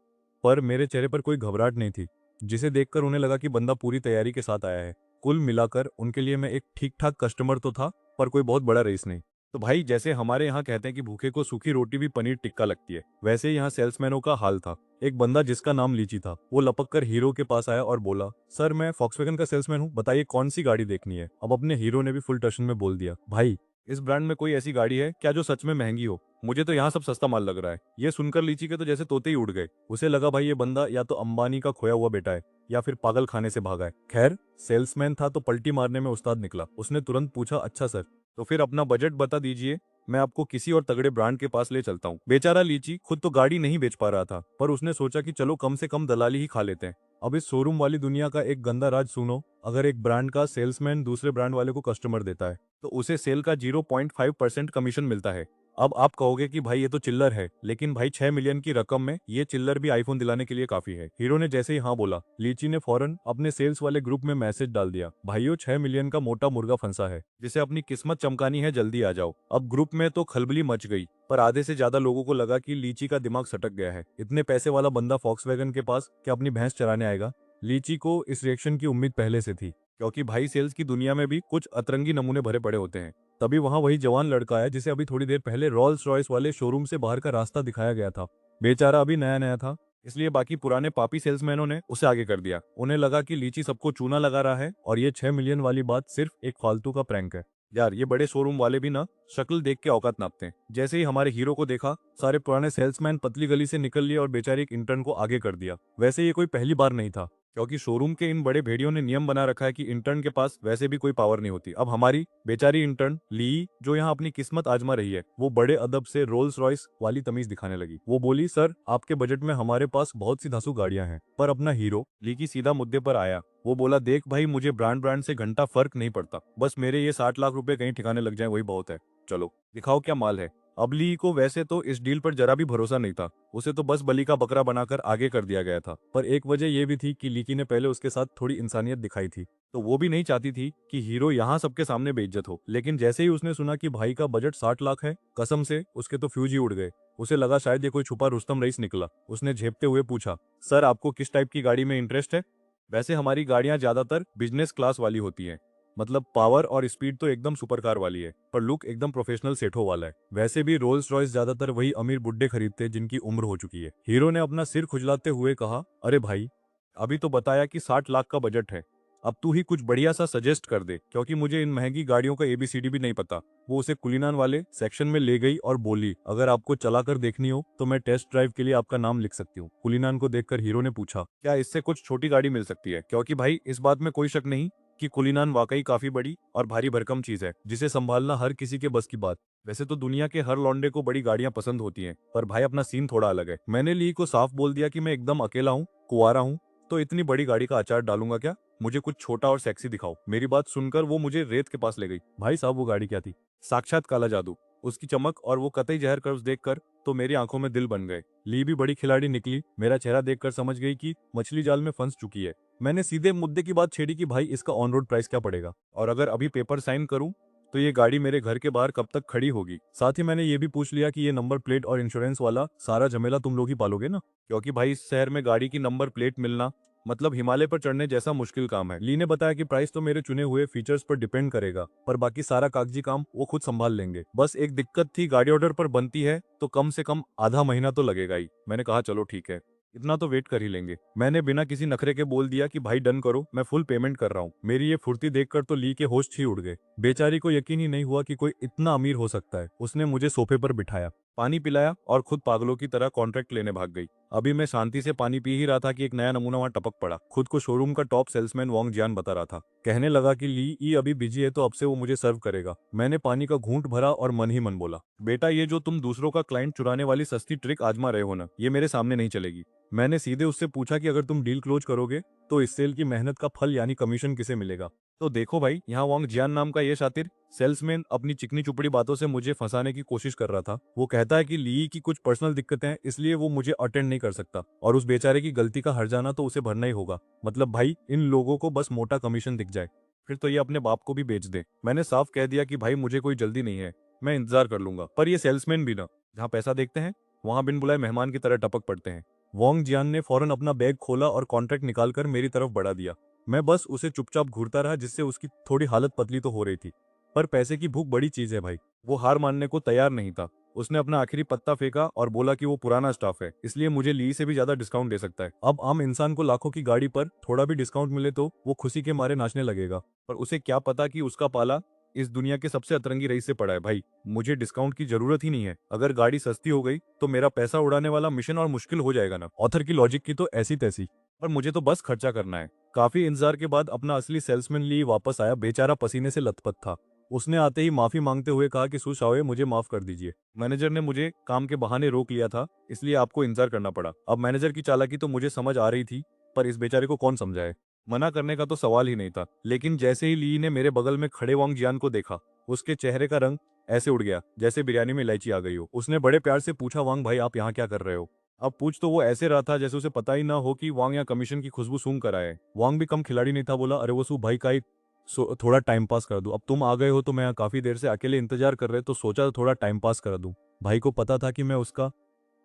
पर मेरे चेहरे पर कोई घबराहट नहीं थी, जिसे देखकर उन्हें लगा कि बंदा पूरी तैयारी के साथ आया है। कुल मिलाकर उनके लिए मैं एक ठीक ठाक कस्टमर तो था, पर कोई बहुत बड़ा रईस नहीं। तो भाई, जैसे हमारे यहाँ कहते हैं कि भूखे को सूखी रोटी भी पनीर टिक्का लगती है, वैसे ही यहाँ सेल्समैनों का हाल था। एक बंदा जिसका नाम लीची था, वो लपक कर हीरो के पास आया और बोला, सर मैं फॉक्सवैगन का सेल्समैन हूँ, बताइए कौन सी गाड़ी देखनी है। अब अपने हीरो ने भी फुल टशन में बोल दिया, भाई इस ब्रांड में कोई ऐसी गाड़ी है क्या जो सच में महंगी हो? मुझे तो यहाँ सब सस्ता माल लग रहा है। ये सुनकर लीची के तो जैसे तोते ही उड़ गए। उसे लगा भाई ये बंदा या तो अंबानी का खोया हुआ बेटा है या फिर पागल खाने से भागा है। खैर, सेल्समैन था तो पलटी मारने में उस्ताद निकला। उसने तुरंत पूछा, अच्छा सर, तो फिर अपना बजट बता दीजिए, मैं आपको किसी और तगड़े ब्रांड के पास ले चलता हूँ। बेचारा लीची खुद तो गाड़ी नहीं बेच पा रहा था, पर उसने सोचा कि चलो कम से कम दलाली ही खा लेते हैं। अब इस शोरूम वाली दुनिया का एक गंदा राज सुनो, अगर एक ब्रांड का सेल्समैन दूसरे ब्रांड वाले को कस्टमर देता है तो उसे सेल का 0.5% कमीशन मिलता है। अब आप कहोगे कि भाई ये तो चिल्लर है, लेकिन भाई 6 मिलियन की रकम में ये चिल्लर भी आईफोन दिलाने के लिए काफी है। हीरो ने जैसे ही हाँ बोला, लीची ने फौरन अपने सेल्स वाले ग्रुप में मैसेज डाल दिया, भाइयों 6 मिलियन का मोटा मुर्गा फंसा है, जिसे अपनी किस्मत चमकानी है, जल्दी आ जाओ। अब ग्रुप में तो खलबली मच गई, पर आधे से ज्यादा लोगों को लगा कि लीची का दिमाग सटक गया है। इतने पैसे वाला बंदा फॉक्सवैगन के पास क्या अपनी भैंस चराने आएगा? लीची को इस रिएक्शन की उम्मीद पहले से थी, क्योंकि भाई सेल्स की दुनिया में भी कुछ अतरंगी नमूने भरे पड़े होते हैं। तभी वहां वही जवान लड़का आया जिसे अभी थोड़ी देर पहले रॉल्स रॉयस वाले शोरूम से बाहर का रास्ता दिखाया गया था। बेचारा अभी नया नया था, इसलिए बाकी पुराने पापी सेल्समैनों ने उसे आगे कर दिया। उन्हें लगा कि लीची सबको चूना लगा रहा है और ये 6 मिलियन वाली बात सिर्फ एक फालतू का प्रैंक है। यार, ये बड़े शोरूम वाले भी ना शक्ल देख के औकात नापते हैं। जैसे ही हमारे हीरो को देखा, सारे पुराने सेल्समैन पतली गली से निकल लिए और बेचारे एक इंटर्न को आगे कर दिया। वैसे ये कोई पहली बार नहीं था, क्योंकि शोरूम के इन बड़े भेड़ियों ने नियम बना रखा है कि इंटर्न के पास वैसे भी कोई पावर नहीं होती। अब हमारी बेचारी इंटर्न ली, जो यहाँ अपनी किस्मत आजमा रही है, वो बड़े अदब से रोल्स रॉयस वाली तमीज दिखाने लगी। वो बोली, सर आपके बजट में हमारे पास बहुत सी धांसू गाड़ियां हैं। पर अपना हीरो ली की सीधा मुद्दे पर आया। वो बोला, देख भाई, मुझे ब्रांड ब्रांड से घंटा फर्क नहीं पड़ता, बस मेरे ये 60 लाख रुपए कहीं ठिकाने लग जाए वही बहुत है। चलो दिखाओ क्या माल है। अब ली को वैसे तो इस डील पर जरा भी भरोसा नहीं था, उसे तो बस बलि का बकरा बनाकर आगे कर दिया गया था। पर एक वजह यह भी थी कि लीकी ने पहले उसके साथ थोड़ी इंसानियत दिखाई थी, तो वो भी नहीं चाहती थी कि हीरो यहाँ सबके सामने बेइज्जत हो। लेकिन जैसे ही उसने सुना कि भाई का बजट 60 लाख है, कसम से उसके तो फ्यूज ही उड़ गए। उसे लगा शायद ये कोई छुपा रुस्तम रईस निकला। उसने झेपते हुए पूछा, सर आपको किस टाइप की गाड़ी में इंटरेस्ट है? वैसे हमारी गाड़ियां ज्यादातर बिजनेस क्लास वाली होती हैं, मतलब पावर और स्पीड तो एकदम सुपर कार वाली है, पर लुक एकदम प्रोफेशनल सेठों वाला है। वैसे भी रोल्स रॉयस ज्यादातर वही अमीर बुड्ढे खरीदते हैं जिनकी उम्र हो चुकी है। हीरो ने अपना सिर खुजलाते हुए कहा, अरे भाई, अभी तो बताया कि 60 लाख का बजट है, अब तू ही कुछ बढ़िया सा सजेस्ट कर दे, क्योंकि मुझे इन महंगी गाड़ियों का एबीसीडी भी नहीं पता। वो उसे कुलीनान वाले सेक्शन में ले गई और बोली, अगर आपको चलाकर देखनी हो तो मैं टेस्ट ड्राइव के लिए आपका नाम लिख सकती हूँ। कुलीनान को देखकर हीरो ने पूछा, क्या इससे कुछ छोटी गाड़ी मिल सकती है? क्योंकि भाई इस बात में कोई शक नहीं कि कुलीनान वाकई काफी बड़ी और भारी भरकम चीज है, जिसे संभालना हर किसी के बस की बात। वैसे तो दुनिया के हर लौंडे को बड़ी गाड़ियां पसंद होती हैं, पर भाई अपना सीन थोड़ा अलग है। मैंने ली को साफ बोल दिया कि मैं एकदम अकेला हूँ, कुंवारा हूँ, तो इतनी बड़ी गाड़ी का अचार डालूंगा क्या? मुझे कुछ छोटा और सेक्सी दिखाओ। मेरी बात सुनकर वो मुझे रेत के पास ले गई। भाई साहब, वो गाड़ी क्या थी? साक्षात काला जादू। उसकी चमक और वो कतई जहर कर्व्स देखकर तो मेरी आंखों में दिल बन गए। ली भी बड़ी खिलाड़ी निकली। मेरा चेहरा देखकर समझ गई कि मछली जाल में फंस चुकी है। मैंने सीधे मुद्दे की बात छेड़ी कि भाई इसका ऑन रोड प्राइस क्या पड़ेगा, और अगर अभी पेपर साइन करूं तो ये गाड़ी मेरे घर के बाहर कब तक खड़ी होगी। साथ ही मैंने ये भी पूछ लिया कि ये नंबर प्लेट और इंश्योरेंस वाला सारा झमेला तुम लोग ही पालोगे ना, क्योंकि भाई इस शहर में गाड़ी की नंबर प्लेट मिलना मतलब हिमालय पर चढ़ने जैसा मुश्किल काम है। ली ने बताया कि प्राइस तो मेरे चुने हुए फीचर्स पर डिपेंड करेगा, पर बाकी सारा कागजी काम वो खुद संभाल लेंगे। बस एक दिक्कत थी, गाड़ी ऑर्डर पर बनती है तो कम से कम आधा महीना तो लगेगा ही। मैंने कहा चलो ठीक है, इतना तो वेट कर ही लेंगे। मैंने बिना किसी नखरे के बोल दिया कि भाई डन करो, मैं फुल पेमेंट कर रहा हूँ। मेरी ये फुर्ती देखकर तो ली के होश ही उड़ गए। बेचारी को यकीन ही नहीं हुआ कि कोई इतना अमीर हो सकता है। उसने मुझे सोफे पर बिठाया, पानी पिलाया और खुद पागलों की तरह कॉन्ट्रैक्ट लेने भाग गई। अभी मैं शांति से पानी पी ही रहा था कि एक नया नमूना वहां टपक पड़ा। खुद को शोरूम का टॉप सेल्समैन वांग जियान बता रहा था। कहने लगा कि ली ई अभी बिजी है तो अब से वो मुझे सर्व करेगा। मैंने पानी का घूंट भरा और मन ही मन बोला, बेटा ये जो तुम दूसरों का क्लाइंट चुराने वाली सस्ती ट्रिक आजमा रहे हो ना, ये मेरे सामने नहीं चलेगी। मैंने सीधे उससे पूछा कि अगर तुम डील क्लोज करोगे तो इस सेल की मेहनत का फल यानी कमीशन किसे मिलेगा। तो देखो भाई, यहाँ वांग जियान नाम का ये शातिर सेल्समैन अपनी चिकनी चुपड़ी बातों से मुझे फंसाने की कोशिश कर रहा था। वो कहता है कि ली की कुछ पर्सनल दिक्कतें हैं इसलिए वो मुझे अटेंड नहीं कर सकता और उस बेचारे की गलती का हर्जाना तो उसे भरना ही होगा। मतलब भाई, इन लोगों को बस मोटा कमीशन दिख जाए फिर तो ये अपने बाप को भी बेच दे। मैंने साफ कह दिया कि भाई मुझे कोई जल्दी नहीं है, मैं इंतजार कर लूंगा। पर ये सेल्समैन भी ना, जहाँ पैसा देखते हैं वहां बिन बुलाए मेहमान की तरह टपक पड़ते हैं। वोंग जियान ने फौरन अपना बैग खोला और कॉन्ट्रैक्ट निकालकर मेरी तरफ बढ़ा दिया। मैं बस उसे चुपचाप घूरता रहा जिससे उसकी थोड़ी हालत पतली तो हो रही थी। पर पैसे की भूख बड़ी चीज है भाई। वो हार मानने को तैयार नहीं था। उसने अपना आखिरी पत्ता फेंका और बोला कि वो पुराना स्टाफ है इसलिए मुझे ली से भी ज्यादा डिस्काउंट दे सकता है। अब आम इंसान को लाखों की गाड़ी पर थोड़ा भी डिस्काउंट मिले तो वो खुशी के मारे नाचने लगेगा। पर उसे क्या पता कि उसका पाला इस दुनिया के सबसे अतरंगी रईस से पड़ा है। भाई मुझे डिस्काउंट की जरूरत ही नहीं है। अगर गाड़ी सस्ती हो गई तो मेरा पैसा उड़ाने वाला मिशन और मुश्किल हो जाएगा ना। ऑथर की लॉजिक की तो ऐसी तैसी, पर मुझे तो बस खर्चा करना है। काफी इंतजार के बाद अपना असली सेल्समैन ली वापस आया। बेचारा पसीने से लथपथ था। उसने आते ही माफी मांगते हुए कहा कि सुशाओ, मुझे माफ कर दीजिए। मैनेजर ने मुझे काम के बहाने रोक लिया था इसलिए आपको इंतजार करना पड़ा। अब मैनेजर की चालाकी तो मुझे समझ आ रही थी, पर इस बेचारे को कौन समझाए। मना करने का तो सवाल ही नहीं था। लेकिन जैसे ही ली ने मेरे बगल में खड़े वांग जियान को देखा, उसके चेहरे का रंग ऐसे उड़ गया जैसे बिरयानी में इलायची आ गई हो। उसने बड़े प्यार से पूछा, वांग भाई आप यहाँ क्या कर रहे हो? अब पूछ तो वो ऐसे रहा था जैसे उसे पता ही ना हो कि वांग यहाँ कमीशन की खुशबू सूंघ कर आए। वांग भी कम खिलाड़ी नहीं था। बोला, अरे वो सू भाई का ही थोड़ा टाइम पास कर दूं। अब तुम आ गए हो तो मैं यहाँ काफी देर से अकेले इंतजार कर रहे तो सोचा थोड़ा टाइम पास कर दूं। भाई को पता था कि मैं उसका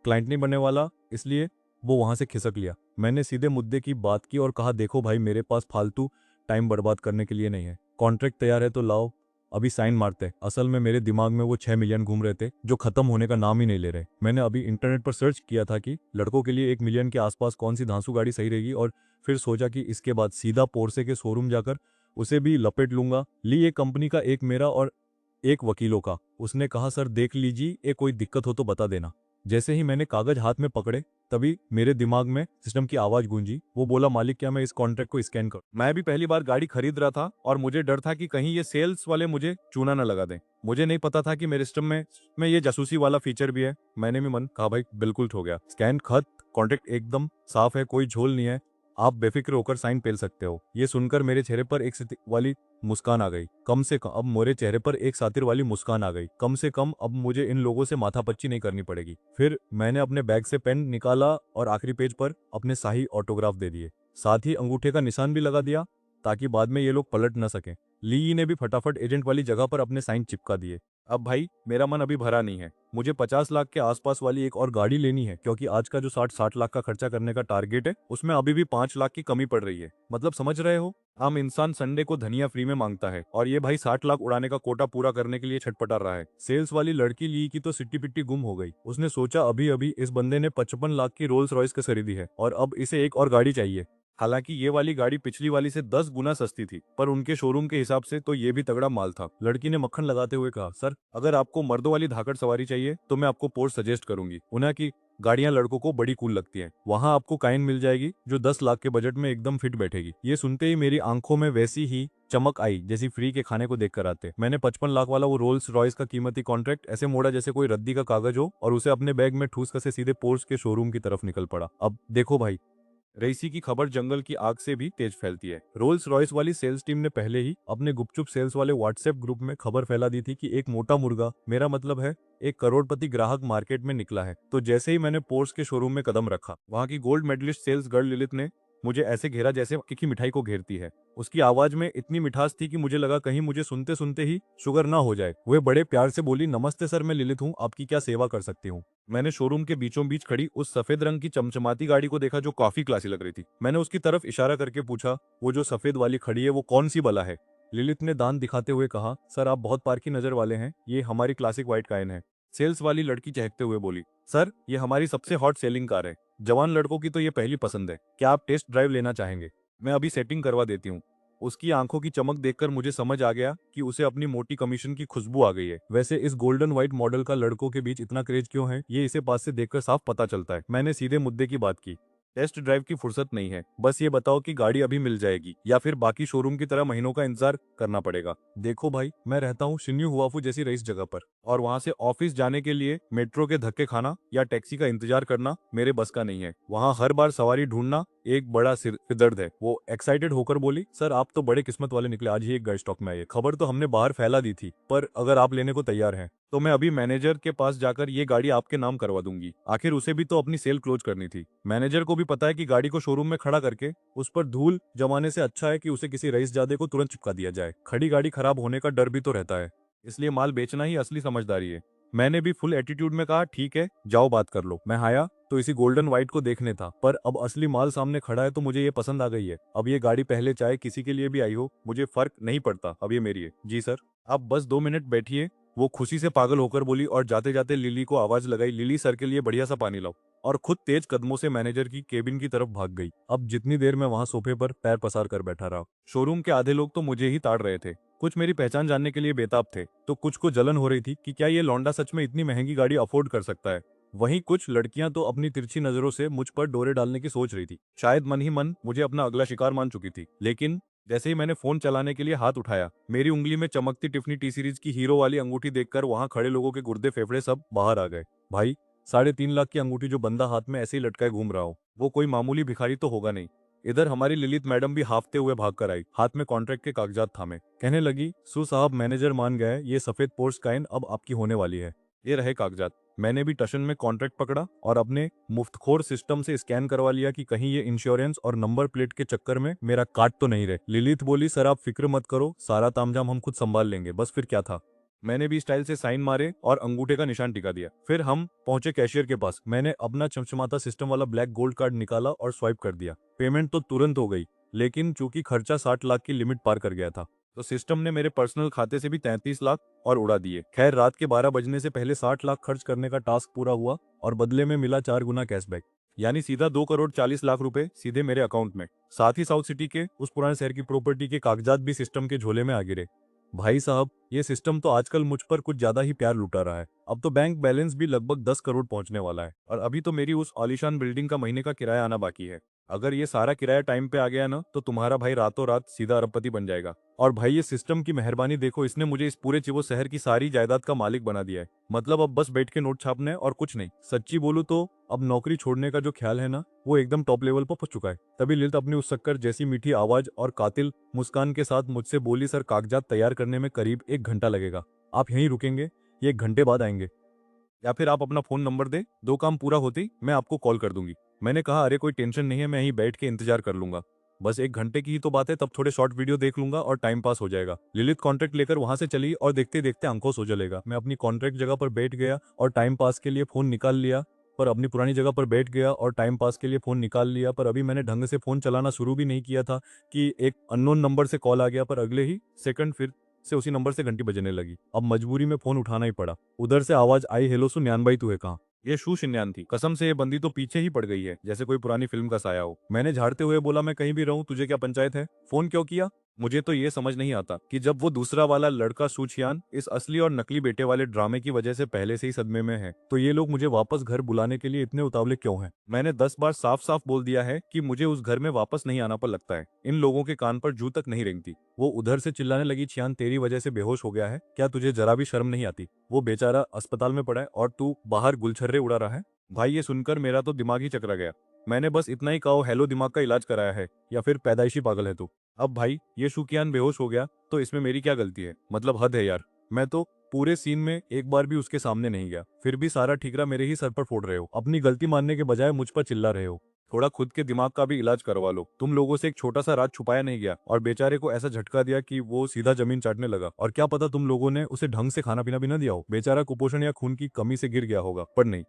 क्लाइंट नहीं बनने वाला इसलिए वो वहां से खिसक लिया। मैंने सीधे मुद्दे की बात की और कहा, देखो भाई मेरे पास फालतू टाइम बर्बाद करने के लिए नहीं है। कॉन्ट्रैक्ट तैयार है तो लाओ, अभी साइन मारते हैं। असल में मेरे दिमाग में वो 6 मिलियन घूम रहे थे जो खत्म होने का नाम ही नहीं ले रहे। मैंने अभी इंटरनेट पर सर्च किया था कि लड़कों के लिए 1 मिलियन के आसपास कौन सी धांसू गाड़ी सही रहेगी और फिर सोचा कि इसके बाद सीधा पोर्से के शोरूम जाकर उसे भी लपेट लूंगा। ली एक कंपनी का, एक मेरा और एक वकीलों का। उसने कहा, सर देख लीजिए, कोई दिक्कत हो तो बता देना। जैसे ही मैंने कागज हाथ में पकड़े तभी मेरे दिमाग में सिस्टम की आवाज गूंजी। वो बोला, मालिक क्या मैं इस कॉन्ट्रैक्ट को स्कैन करूं? मैं भी पहली बार गाड़ी खरीद रहा था और मुझे डर था कि कहीं ये सेल्स वाले मुझे चूना न लगा दें। मुझे नहीं पता था कि मेरे सिस्टम में ये जासूसी वाला फीचर भी है। मैंने भी मन कहा, भाई बिल्कुल हो गया। स्कैन खत, कॉन्ट्रैक्ट एकदम साफ है, कोई झोल नहीं है, आप बेफिक्र होकर साइन पेल सकते हो। ये सुनकर मेरे चेहरे पर एक वाली मुस्कान आ गई। कम से कम अब मेरे चेहरे पर एक सातिर वाली मुस्कान आ गई। कम से कम अब मुझे इन लोगों से माथापच्ची नहीं करनी पड़ेगी। फिर मैंने अपने बैग से पेन निकाला और आखिरी पेज पर अपने शाही ऑटोग्राफ दे दिए। साथ ही अंगूठे का निशान भी लगा दिया ताकि बाद में ये लोग पलट न सके। ली ने भी फटाफट एजेंट वाली जगह पर अपने साइन चिपका दिए। अब भाई मेरा मन अभी भरा नहीं है। मुझे 50 लाख के आसपास वाली एक और गाड़ी लेनी है क्योंकि आज का जो 60 लाख का खर्चा करने का टारगेट है उसमें अभी भी 5 लाख की कमी पड़ रही है। मतलब समझ रहे हो, आम इंसान संडे को धनिया फ्री में मांगता है और ये भाई 60 लाख उड़ाने का कोटा पूरा करने के लिए छटपटा रहा है। सेल्स वाली लड़की ली की तो सिट्टी पिट्टी गुम हो गई। उसने सोचा अभी अभी इस बंदे ने 55 लाख की रोल्स रॉयस का खरीदी है और अब इसे एक और गाड़ी चाहिए। हालांकि ये वाली गाड़ी पिछली वाली से 10 गुना सस्ती थी, पर उनके शोरूम के हिसाब से तो ये भी तगड़ा माल था। लड़की ने मक्खन लगाते हुए कहा, सर अगर आपको मर्दों वाली धाकड़ सवारी चाहिए तो मैं आपको पोर्श सजेस्ट करूंगी। उन्हें की गाड़ियां लड़कों को बड़ी कूल लगती हैं। वहां आपको काइन मिल जाएगी जो 10 लाख के बजट में एकदम फिट बैठेगी। ये सुनते ही मेरी आंखों में वैसी ही चमक आई जैसी फ्री के खाने को देखकर आते। मैंने 55 लाख वाला वो रोल्स रॉयस का कीमती कॉन्ट्रैक्ट ऐसे मोड़ा जैसे कोई रद्दी का कागज हो और उसे अपने बैग में ठूस कसे सीधे पोर्श के शोरूम की तरफ निकल पड़ा। अब देखो भाई, रईसी की खबर जंगल की आग से भी तेज फैलती है। रोल्स रॉयस वाली सेल्स टीम ने पहले ही अपने गुपचुप सेल्स वाले व्हाट्सएप ग्रुप में खबर फैला दी थी कि एक मोटा मुर्गा, मेरा मतलब है एक करोड़पति ग्राहक मार्केट में निकला है। तो जैसे ही मैंने पोर्स के शोरूम में कदम रखा, वहां की गोल्ड मेडलिस्ट सेल्स गर्ल लिलित ने मुझे ऐसे घेरा जैसे किसी मिठाई को घेरती है। उसकी आवाज में इतनी मिठास थी कि मुझे लगा कहीं मुझे सुनते सुनते ही शुगर ना हो जाए। वह बड़े प्यार से बोली, नमस्ते सर, मैं लिलित हूँ, आपकी क्या सेवा कर सकती हूँ? मैंने शोरूम के बीचों बीच खड़ी उस सफेद रंग की चमचमाती गाड़ी को देखा जो काफी क्लासी लग रही थी। मैंने उसकी तरफ इशारा करके पूछा, वो जो सफेद वाली खड़ी है वो कौन सी बला है? लिलित ने दांत दिखाते हुए कहा, सर आप बहुत पार की नजर वाले हैं, ये हमारी क्लासिक व्हाइट काइन है। सेल्स वाली लड़की चहकते हुए बोली, सर ये हमारी सबसे हॉट सेलिंग कार है। जवान लड़कों की तो ये पहली पसंद है। क्या आप टेस्ट ड्राइव लेना चाहेंगे? मैं अभी सेटिंग करवा देती हूँ। उसकी आंखों की चमक देखकर मुझे समझ आ गया कि उसे अपनी मोटी कमीशन की खुशबू आ गई है। वैसे इस गोल्डन व्हाइट मॉडल का लड़कों के बीच इतना क्रेज क्यों है, ये इसे पास से देखकर साफ पता चलता है। मैंने सीधे मुद्दे की बात की। टेस्ट ड्राइव की फुर्सत नहीं है, बस ये बताओ कि गाड़ी अभी मिल जाएगी या फिर बाकी शोरूम की तरह महीनों का इंतजार करना पड़ेगा। देखो भाई, मैं रहता हूँ शिन्यू हुआफू जैसी रईस जगह पर, और वहां से ऑफिस जाने के लिए मेट्रो के धक्के खाना या टैक्सी का इंतजार करना मेरे बस का नहीं है। वहां हर बार सवारी ढूंढना एक बड़ा सिर दर्द है। वो एक्साइटेड होकर बोली, सर आप तो बड़े किस्मत वाले निकले, आज ही एक गाड़ी स्टॉक में आई है। खबर तो हमने बाहर फैला दी थी, पर अगर आप लेने को तैयार हैं तो मैं अभी मैनेजर के पास जाकर ये गाड़ी आपके नाम करवा दूंगी। आखिर उसे भी तो अपनी सेल क्लोज करनी थी। मैनेजर को भी पता है कि गाड़ी को शोरूम में खड़ा करके उस पर धूल जमाने से अच्छा है कि उसे किसी रईसजादे को तुरंत चिपका दिया जाए। खड़ी गाड़ी खराब होने का डर भी तो रहता है, इसलिए माल बेचना ही असली समझदारी है। मैंने भी फुल एटीट्यूड में कहा, ठीक है जाओ बात कर लो। मैं आया तो इसी गोल्डन व्हाइट को देखने था, पर अब असली माल सामने खड़ा है तो मुझे ये पसंद आ गई है। अब ये गाड़ी पहले चाहे किसी के लिए भी आई हो, मुझे फर्क नहीं पड़ता, अब ये मेरी है। जी सर, आप बस 2 मिनट बैठिए। वो खुशी से पागल होकर बोली और जाते जाते लिली को आवाज लगाई, लिली सर के लिए बढ़िया सा पानी लाओ, और खुद तेज कदमों से मैनेजर की केबिन की तरफ भाग गई। अब जितनी देर मैं वहां सोफे पर पैर पसार कर बैठा रहा, शोरूम के आधे लोग तो मुझे ही ताड़ रहे थे। कुछ मेरी पहचान जानने के लिए बेताब थे, तो कुछ को जलन हो रही थी कि क्या ये लौंडा सच में इतनी महंगी गाड़ी अफोर्ड कर सकता है। वहीं कुछ लड़कियां तो अपनी तिरछी नजरों से मुझ पर डोरे डालने की सोच रही थी। शायद मन ही मन मुझे अपना अगला शिकार मान चुकी थी। लेकिन जैसे ही मैंने फोन चलाने के लिए हाथ उठाया, मेरी उंगली में चमकती टिफनी टी सीरीज की हीरो वाली अंगूठी देखकर वहां खड़े लोगों के गुर्दे फेफड़े सब बाहर आ गए। भाई, 3.5 लाख की अंगूठी जो बंदा हाथ में ऐसे ही लटकाए घूम रहा हो, वो कोई मामूली भिखारी तो होगा नहीं। इधर हमारी ललित मैडम भी हाफते हुए भाग कर आई, हाथ में कॉन्ट्रैक्ट के कागजात थामे। कहने लगी, सु साहब मैनेजर मान गए, ये सफेद पोर्स काइन अब आपकी होने वाली है। ये रहे कागजात। मैंने भी टशन में कॉन्ट्रैक्ट पकड़ा और अपने मुफ्तखोर सिस्टम से स्कैन करवा लिया कि कहीं ये इंश्योरेंस और नंबर प्लेट के चक्कर में मेरा काट तो नहीं रहे। लिलित बोली, सर आप फिक्र मत करो, सारा तामझाम हम खुद संभाल लेंगे। बस फिर क्या था, मैंने भी स्टाइल से साइन मारे और अंगूठे का निशान टिका दिया। फिर हम पहुंचे कैशियर के पास। मैंने अपना चमचमाता सिस्टम वाला ब्लैक गोल्ड कार्ड निकाला और स्वाइप कर दिया। पेमेंट तो तुरंत हो गई, लेकिन चूंकि खर्चा 60 लाख की लिमिट पार कर गया था, तो सिस्टम ने मेरे पर्सनल खाते से भी 33 लाख और उड़ा दिए। खैर, रात के 12 बजने से पहले 60 लाख खर्च करने का टास्क पूरा हुआ और बदले में मिला 4 गुना कैशबैक, यानी सीधा 2 करोड़ 40 लाख रुपए सीधे मेरे अकाउंट में। साथ ही साउथ सिटी के उस पुराने शहर की प्रॉपर्टी के कागजात भी सिस्टम के झोले में आ गिरे। भाई साहब, ये सिस्टम तो आजकल मुझ पर कुछ ज्यादा ही प्यार लुटा रहा है। अब तो बैंक बैलेंस भी लगभग 10 करोड़ पहुंचने वाला है, और अभी तो मेरी उस आलीशान बिल्डिंग का महीने का किराया आना बाकी है। अगर ये सारा किराया टाइम पे आ गया ना, तो तुम्हारा भाई रातों रात सीधा अरबपति बन जाएगा। और भाई, ये सिस्टम की मेहरबानी देखो, इसने मुझे इस पूरे चिवो शहर की सारी जायदाद का मालिक बना दिया है। मतलब अब बस बैठ के नोट छापने और कुछ नहीं। सच्ची बोलूं तो अब नौकरी छोड़ने का जो ख्याल है ना, वो एकदम टॉप लेवल पर पहुंच चुका है। तभी ललित अपनी उस शक्कर जैसी मीठी आवाज और कातिल मुस्कान के साथ मुझसे बोली, सर कागजात तैयार करने में करीब 1 घंटा लगेगा, आप यहीं रुकेंगे, ये 1 घंटे बाद आएंगे, या फिर आप अपना फोन नंबर दे, 2 काम पूरा होते ही मैं आपको कॉल कर दूंगी। मैंने कहा, अरे कोई टेंशन नहीं है, मैं यहीं बैठ के इंतजार कर लूंगा। बस 1 घंटे की ही तो बात है, तब थोड़े शॉर्ट वीडियो देख लूंगा और टाइम पास हो जाएगा। ललित कॉन्ट्रैक्ट लेकर वहां से चली और देखते देखते आंखों सो जलेगा। मैं अपनी कॉन्ट्रैक्ट जगह पर बैठ गया और टाइम पास के लिए फोन निकाल लिया, पर अपनी पुरानी जगह पर बैठ गया और टाइम पास के लिए फोन निकाल लिया, पर अभी मैंने ढंग से फोन चलाना शुरू भी नहीं किया था कि एक अननोन नंबर से कॉल आ गया, पर अगले ही सेकंड फिर से उसी नंबर से घंटी बजने लगी। अब मजबूरी में फोन उठाना ही पड़ा। उधर से आवाज आई, हेलो सुन्यान भाई, तू है कहाँ? ये शू शिन्यान थी। कसम से ये बंदी तो पीछे ही पड़ गई है, जैसे कोई पुरानी फिल्म का साया हो। मैंने झाड़ते हुए बोला, मैं कहीं भी रहूं, तुझे क्या पंचायत है? फोन क्यों किया? मुझे तो ये समझ नहीं आता कि जब वो दूसरा वाला लड़का सूचियान इस असली और नकली बेटे वाले ड्रामे की वजह से पहले से ही सदमे में है, तो ये लोग मुझे वापस घर बुलाने के लिए इतने उतावले क्यों हैं? मैंने 10 बार साफ साफ बोल दिया है कि मुझे उस घर में वापस नहीं आना, पर लगता है इन लोगों के कान पर जू तक नहीं रेंगती। वो उधर से चिल्लाने लगी, छियान तेरी वजह से बेहोश हो गया है, क्या तुझे जरा भी शर्म नहीं आती? वो बेचारा अस्पताल में पड़ा है और तू बाहर गुलछर्रे उड़ा रहा है। भाई, ये सुनकर मेरा तो दिमाग ही चकरा गया। मैंने बस इतना ही कहा, हेलो दिमाग का इलाज कराया है या फिर पैदाइशी पागल है तू? अब भाई, ये शुकियान बेहोश हो गया तो इसमें मेरी क्या गलती है? मतलब हद है यार। मैं तो पूरे सीन में एक बार भी उसके सामने नहीं गया, फिर भी सारा ठीकरा मेरे ही सर पर फोड़ रहे हो। अपनी गलती मानने के बजाय मुझ पर चिल्ला रहे हो। थोड़ा खुद के दिमाग का भी इलाज करवा लो। तुम लोगों से एक छोटा सा राज छुपाया नहीं गया और बेचारे को ऐसा झटका दिया कि वो सीधा जमीन चाटने लगा। और क्या पता तुम लोगों ने उसे ढंग से खाना पीना भी ना दिया हो। बेचारा कुपोषण या खून की कमी से गिर गया होगा, पर नहीं,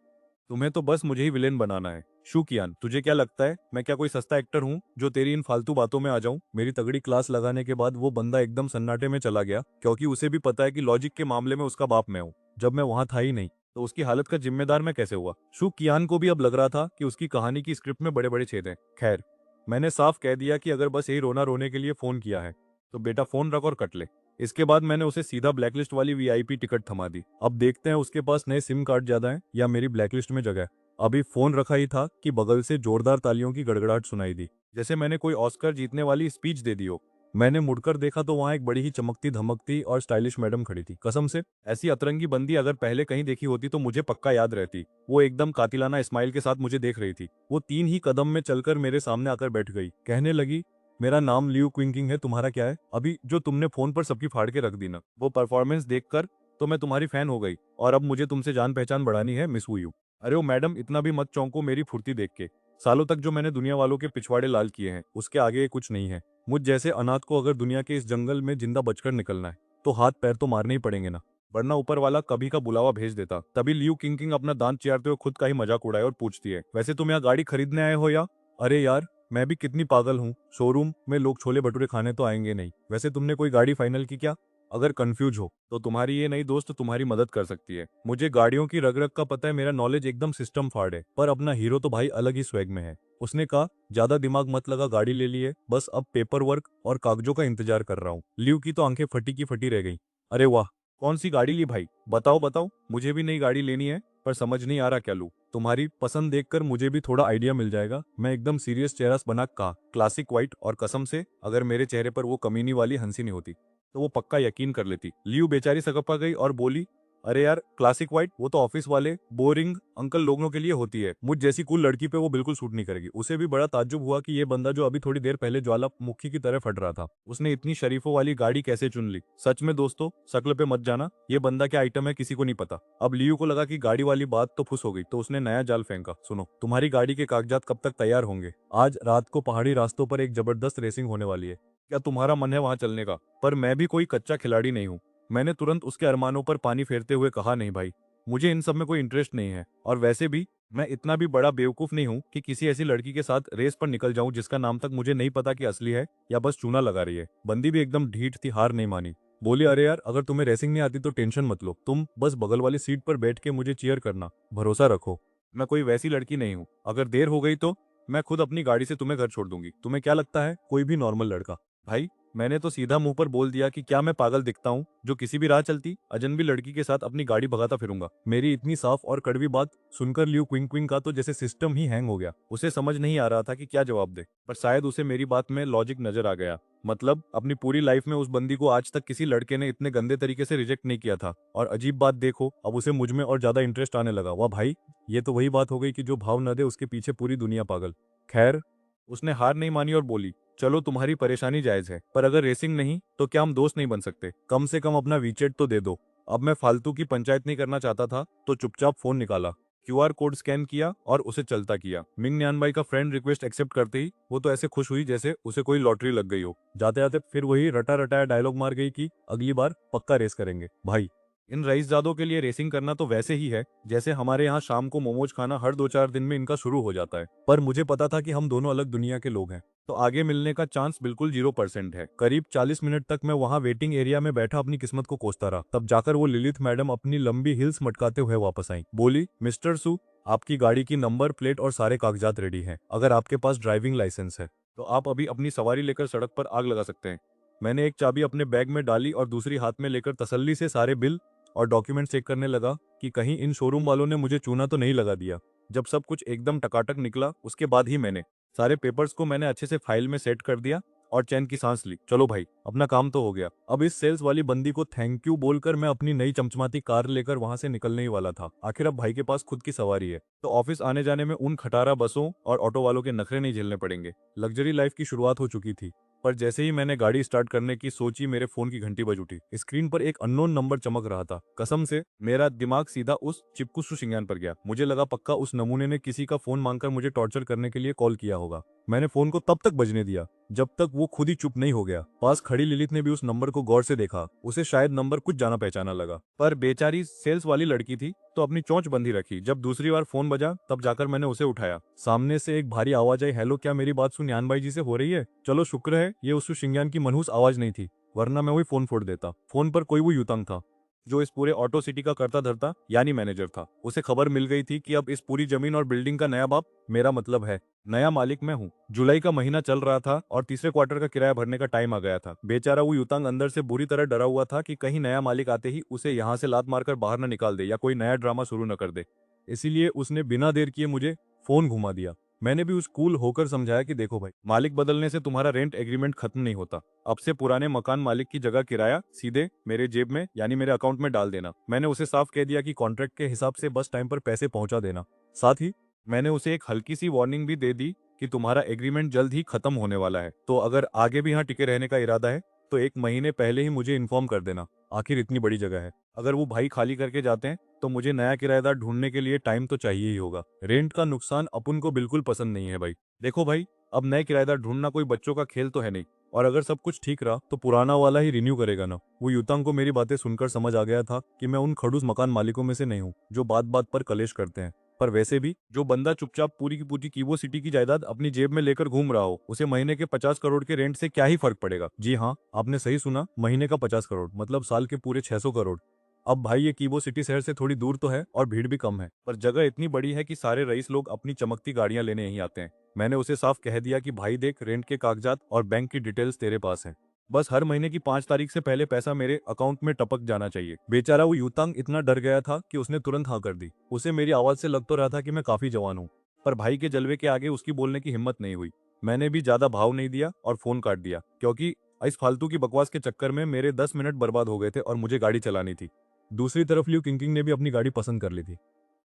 तुम्हें तो बस मुझे ही विलेन बनाना है। शुकियान, तुझे क्या लगता है मैं क्या कोई सस्ता एक्टर हूँ जो तेरी इन फालतू बातों में आ जाऊं? मेरी तगड़ी क्लास लगाने के बाद वो बंदा एकदम सन्नाटे में चला गया, क्योंकि उसे भी पता है कि लॉजिक के मामले में उसका बाप मैं हूँ। जब मैं वहां था ही नहीं, तो उसकी हालत का जिम्मेदार मैं कैसे हुआ? शुकियान को भी अब लग रहा था कि उसकी कहानी की स्क्रिप्ट में बड़े बड़े छेद हैं। खैर, मैंने साफ कह दिया कि अगर बस यही रोना रोने के लिए फोन किया है तो बेटा फोन रख और कट ले। इसके बाद मैंने उसे सीधा ब्लैकलिस्ट वाली वीआईपी टिकट थमा दी। अब देखते हैं उसके पास नए सिम कार्ड ज्यादा है या मेरी ब्लैकलिस्ट में जगह है। अभी फोन रखा ही था कि बगल से जोरदार तालियों की गड़गड़ाहट सुनाई दी, जैसे मैंने कोई ऑस्कर जीतने वाली स्पीच दे दी हो। मैंने मुड़कर देखा तो वहां एक बड़ी ही चमकती धमकती और स्टाइलिश मैडम खड़ी थी। कसम से ऐसी अतरंगी बंदी अगर पहले कहीं देखी होती तो मुझे पक्का याद रहती। वो एकदम कातिलाना स्माइल के साथ मुझे देख रही थी। वो 3 ही कदम में चलकर मेरे सामने आकर बैठ गई। कहने लगी, मेरा नाम लियू क्विंकिंग है, तुम्हारा क्या है? अभी जो तुमने फोन पर सबकी फाड़ के रख दी ना, वो परफॉर्मेंस देखकर तो मैं तुम्हारी फैन हो गई और अब मुझे तुमसे जान पहचान बढ़ानी है, मिस हुई। अरे ओ मैडम, इतना भी मत चौंको मेरी फुर्ती देख के। सालों तक जो मैंने दुनिया वालों के पिछवाड़े लाल किए हैं उसके आगे ये कुछ नहीं है। मुझ जैसे अनाथ को अगर दुनिया के इस जंगल में जिंदा बचकर निकलना है तो हाथ पैर तो मारने ही पड़ेंगे ना, वरना ऊपर वाला कभी का बुलावा भेज देता। तभी लियू किंग किंग अपना दांत चियारते हुए खुद का ही मजाक उड़ाए और पूछती है, वैसे तुम यहाँ गाड़ी खरीदने आए हो या? अरे यार, मैं भी कितनी पागल हूँ, शोरूम में लोग छोले भटूरे खाने तो आएंगे नहीं। वैसे तुमने कोई गाड़ी फाइनल की क्या? अगर कंफ्यूज हो तो तुम्हारी ये नई दोस्त तुम्हारी मदद कर सकती है। मुझे गाड़ियों की रग रग का पता है, मेरा नॉलेज एकदम सिस्टम फाड़ है, पर अपना हीरो तो भाई अलग ही स्वैग में है। उसने कहा, ज्यादा दिमाग मत लगा, गाड़ी ले लिए, बस अब पेपर वर्क और कागजों का इंतजार कर रहा हूँ। लियू की तो आंखें फटी की फटी रह गई। अरे वाह, कौन सी गाड़ी ली भाई? बताओ बताओ, मुझे भी नई गाड़ी लेनी है, पर समझ नहीं आ रहा क्या लूं। तुम्हारी पसंद देखकर मुझे भी थोड़ा आइडिया मिल जाएगा। मैं एकदम सीरियस चेहरा बना कहा, क्लासिक व्हाइट, और कसम से अगर मेरे चेहरे पर वो कमीनी वाली हंसी नहीं होती तो वो पक्का यकीन कर लेती। लियू बेचारी सकपा गई और बोली, अरे यार, क्लासिक व्हाइट वो तो ऑफिस वाले बोरिंग अंकल लोगों के लिए होती है, मुझ जैसी कूल लड़की पे वो बिल्कुल सूट नहीं करेगी। उसे भी बड़ा ताज्जुब हुआ कि ये बंदा जो अभी थोड़ी देर पहले ज्वालामुखी की तरह फट रहा था, उसने इतनी शरीफों वाली गाड़ी कैसे चुन ली। सच में दोस्तों, शक्ल पे मत जाना, ये बंदा क्या आइटम है किसी को नहीं पता। अब लियू को लगा कि गाड़ी वाली बात तो फुस हो गई, तो उसने नया जाल फेंका। सुनो, तुम्हारी गाड़ी के कागजात कब तक तैयार होंगे? आज रात को पहाड़ी रास्तों पर एक जबरदस्त रेसिंग होने वाली है, क्या तुम्हारा मन है वहां चलने का? पर मैं भी कोई कच्चा खिलाड़ी नहीं हूँ। मैंने तुरंत उसके अरमानों पर पानी फेरते हुए कहा, नहीं भाई, मुझे इन सब में कोई इंटरेस्ट नहीं है, और वैसे भी मैं इतना भी बड़ा बेवकूफ नहीं हूँ कि किसी ऐसी लड़की के साथ रेस पर निकल जाऊं जिसका नाम तक मुझे नहीं पता कि असली है या बस चूना लगा रही है। बंदी भी एकदम ढीठ थी, हार नहीं मानी। बोली, अरे यार, अगर तुम्हें रेसिंग नहीं आती तो टेंशन मत लो, तुम बस बगल वाली सीट पर बैठ के मुझे चीयर करना, भरोसा रखो। मैं कोई वैसी लड़की नहीं हूँ, अगर देर हो गई तो मैं खुद अपनी गाड़ी से तुम्हें घर छोड़ दूंगी। तुम्हें क्या लगता है कोई भी नॉर्मल लड़का? भाई, मैंने तो सीधा मुंह पर बोल दिया कि क्या मैं पागल दिखता हूँ जो किसी भी राह चलती अजनबी लड़की के साथ अपनी गाड़ी भगाता फिरूंगा। मेरी इतनी साफ और कड़वी बात सुनकर लियू क्विंग क्विंग का तो जैसे सिस्टम ही हैंग हो गया। उसे समझ नहीं आ रहा था कि क्या जवाब दे, पर शायद उसे मेरी बात में लॉजिक नजर आ गया। मतलब अपनी पूरी लाइफ में उस बंदी को आज तक किसी लड़के ने इतने गंदे तरीके से रिजेक्ट नहीं किया था, और अजीब बात देखो, अब उसे मुझ में और ज्यादा इंटरेस्ट आने लगा। वाह भाई, ये तो वही बात हो गई कि जो भाव न दे उसके पीछे पूरी दुनिया पागल। खैर, उसने हार नहीं मानी और बोली, चलो तुम्हारी परेशानी जायज है, पर अगर रेसिंग नहीं तो क्या हम दोस्त नहीं बन सकते? कम से कम अपना वीचेट तो दे दो। अब मैं फालतू की पंचायत नहीं करना चाहता था, तो चुपचाप फोन निकाला, क्यूआर कोड स्कैन किया और उसे चलता किया। मिंग न्यान भाई का फ्रेंड रिक्वेस्ट एक्सेप्ट करते ही वो तो ऐसे खुश हुई जैसे उसे कोई लॉटरी लग गई हो। जाते जाते फिर वही रटा रटाया डायलॉग मार गई कि अगली बार पक्का रेस करेंगे। भाई, इन रईसजादों के लिए रेसिंग करना तो वैसे ही है जैसे हमारे यहाँ शाम को मोमोज खाना हर 2-4 दिन में इनका शुरू हो जाता है। पर मुझे पता था कि हम दोनों अलग दुनिया के लोग हैं, तो आगे मिलने का चांस बिल्कुल 0% है। करीब 40 मिनट तक मैं वहाँ वेटिंग एरिया में बैठा अपनी किस्मत को कोसता रहा। तब जाकर वो लिलिथ मैडम अपनी लंबी हिल्स मटकाते हुए वापस आई। बोली, मिस्टर सू, आपकी गाड़ी की नंबर प्लेट और सारे कागजात रेडी हैं। अगर आपके पास ड्राइविंग लाइसेंस है तो आप अभी अपनी सवारी लेकर सड़क पर आग लगा सकते हैं। मैंने एक चाबी अपने बैग में डाली और दूसरी हाथ में लेकर तसल्ली से सारे बिल और डॉक्यूमेंट चेक करने लगा कि कहीं इन शोरूम वालों ने मुझे चूना तो नहीं लगा दिया। जब सब कुछ एकदम टकाटक निकला उसके बाद ही मैंने सारे पेपर्स को मैंने अच्छे से फाइल में सेट कर दिया और चैन की सांस ली। चलो भाई, अपना काम तो हो गया। अब इस सेल्स वाली बंदी को थैंक यू बोलकर मैं अपनी नई चमचमाती कार लेकर वहां से निकलने ही वाला था। आखिर अब भाई के पास खुद की सवारी है, तो ऑफिस आने जाने में उन खटारा बसों और ऑटो वालों के नखरे नहीं झेलने पड़ेंगे। लग्जरी लाइफ की शुरुआत हो चुकी थी। पर जैसे ही मैंने गाड़ी स्टार्ट करने की सोची, मेरे फोन की घंटी बज उठी। स्क्रीन पर एक अननोन नंबर चमक रहा था। कसम से मेरा दिमाग सीधा उस चिपकू शिंगान पर गया। मुझे लगा पक्का उस नमूने ने किसी का फोन मांगकर मुझे टॉर्चर करने के लिए कॉल किया होगा। मैंने फोन को तब तक बजने दिया जब तक वो खुद ही चुप नहीं हो गया। पास खड़ी लिलित ने भी उस नंबर को गौर से देखा। उसे शायद नंबर कुछ जाना पहचाना लगा, पर बेचारी सेल्स वाली लड़की थी तो अपनी चोंच बंधी रखी। जब दूसरी बार फोन बजा तब जाकर मैंने उसे उठाया। सामने से एक भारी आवाज आई, हेलो, क्या मेरी बात सुन्यान भाई जी से हो रही है? चलो शुक्र है ये उस शिंगान की मनहूस आवाज नहीं थी, वरना मैं वही फोन फोड़ देता। फोन पर कोई वो युतंग था। जो इस पूरे ऑटो सिटी का करता धरता यानी मैनेजर था। उसे खबर मिल गई थी कि अब इस पूरी जमीन और बिल्डिंग का नया बाप मेरा मतलब है, नया मालिक मैं हूँ। जुलाई का महीना चल रहा था और तीसरे क्वार्टर का किराया भरने का टाइम आ गया था। बेचारा वो युतांग अंदर से बुरी तरह डरा हुआ था कि कहीं नया मालिक आते ही उसे यहाँ से लात मारकर बाहर न निकाल दे या कोई नया ड्रामा शुरू न कर दे। इसीलिए उसने बिना देर किए मुझे फोन घुमा दिया। मैंने भी उस कूल होकर समझाया कि देखो भाई, मालिक बदलने से तुम्हारा रेंट एग्रीमेंट खत्म नहीं होता। अब से पुराने मकान मालिक की जगह किराया सीधे मेरे जेब में यानी मेरे अकाउंट में डाल देना। मैंने उसे साफ कह दिया कि कॉन्ट्रैक्ट के हिसाब से बस टाइम पर पैसे पहुंचा देना। साथ ही मैंने उसे एक हल्की सी वार्निंग भी दे दी कि तुम्हारा एग्रीमेंट जल्द ही खत्म होने वाला है, तो अगर आगे भी यहाँ टिके रहने का इरादा है तो 1 महीने पहले ही मुझे इन्फॉर्म कर देना। आखिर इतनी बड़ी जगह है, अगर वो भाई खाली करके जाते हैं तो मुझे नया किराएदार ढूंढने के लिए टाइम तो चाहिए ही होगा। रेंट का नुकसान अपन को बिल्कुल पसंद नहीं है भाई। देखो भाई, अब नए किराएदार ढूंढना कोई बच्चों का खेल तो है नहीं, और अगर सब कुछ ठीक रहा तो पुराना वाला ही रिन्यू करेगा ना। वो युतांग को मेरी बातें सुनकर समझ आ गया था कि मैं उन खड़ूस मकान मालिकों में से नहीं हूँ जो बात बात पर कलेश करते हैं। पर वैसे भी जो बंदा चुपचाप पूरी की पूरी कीवो सिटी की जायदाद अपनी जेब में लेकर घूम रहा हो, उसे महीने के 50 करोड़ के रेंट से क्या ही फर्क पड़ेगा। जी हाँ, आपने सही सुना, महीने का 50 करोड़ मतलब साल के पूरे 600 करोड़। अब भाई ये कीबो सिटी शहर से थोड़ी दूर तो है और भीड़ भी कम है, पर जगह इतनी बड़ी है कि सारे रईस लोग अपनी चमकती गाड़ियां लेने यहीं आते हैं। मैंने उसे साफ कह दिया कि भाई देख, रेंट के कागजात और बैंक की डिटेल्स तेरे पास हैं, बस हर महीने की 5 तारीख से पहले पैसा मेरे अकाउंट में टपक जाना चाहिए। बेचारा वो युतांग इतना डर गया था कि उसने तुरंत हाँ कर दी। उसे मेरी आवाज से लग तो रहा था कि मैं काफी जवान हूँ, पर भाई के जलवे के आगे उसकी बोलने की हिम्मत नहीं हुई। मैंने भी ज्यादा भाव नहीं दिया और फोन काट दिया, क्योंकि इस फालतू की बकवास के चक्कर में मेरे 10 मिनट बर्बाद हो गए थे और मुझे गाड़ी चलानी थी। दूसरी तरफ ल्यू किंकिंग ने भी अपनी गाड़ी पसंद कर ली थी,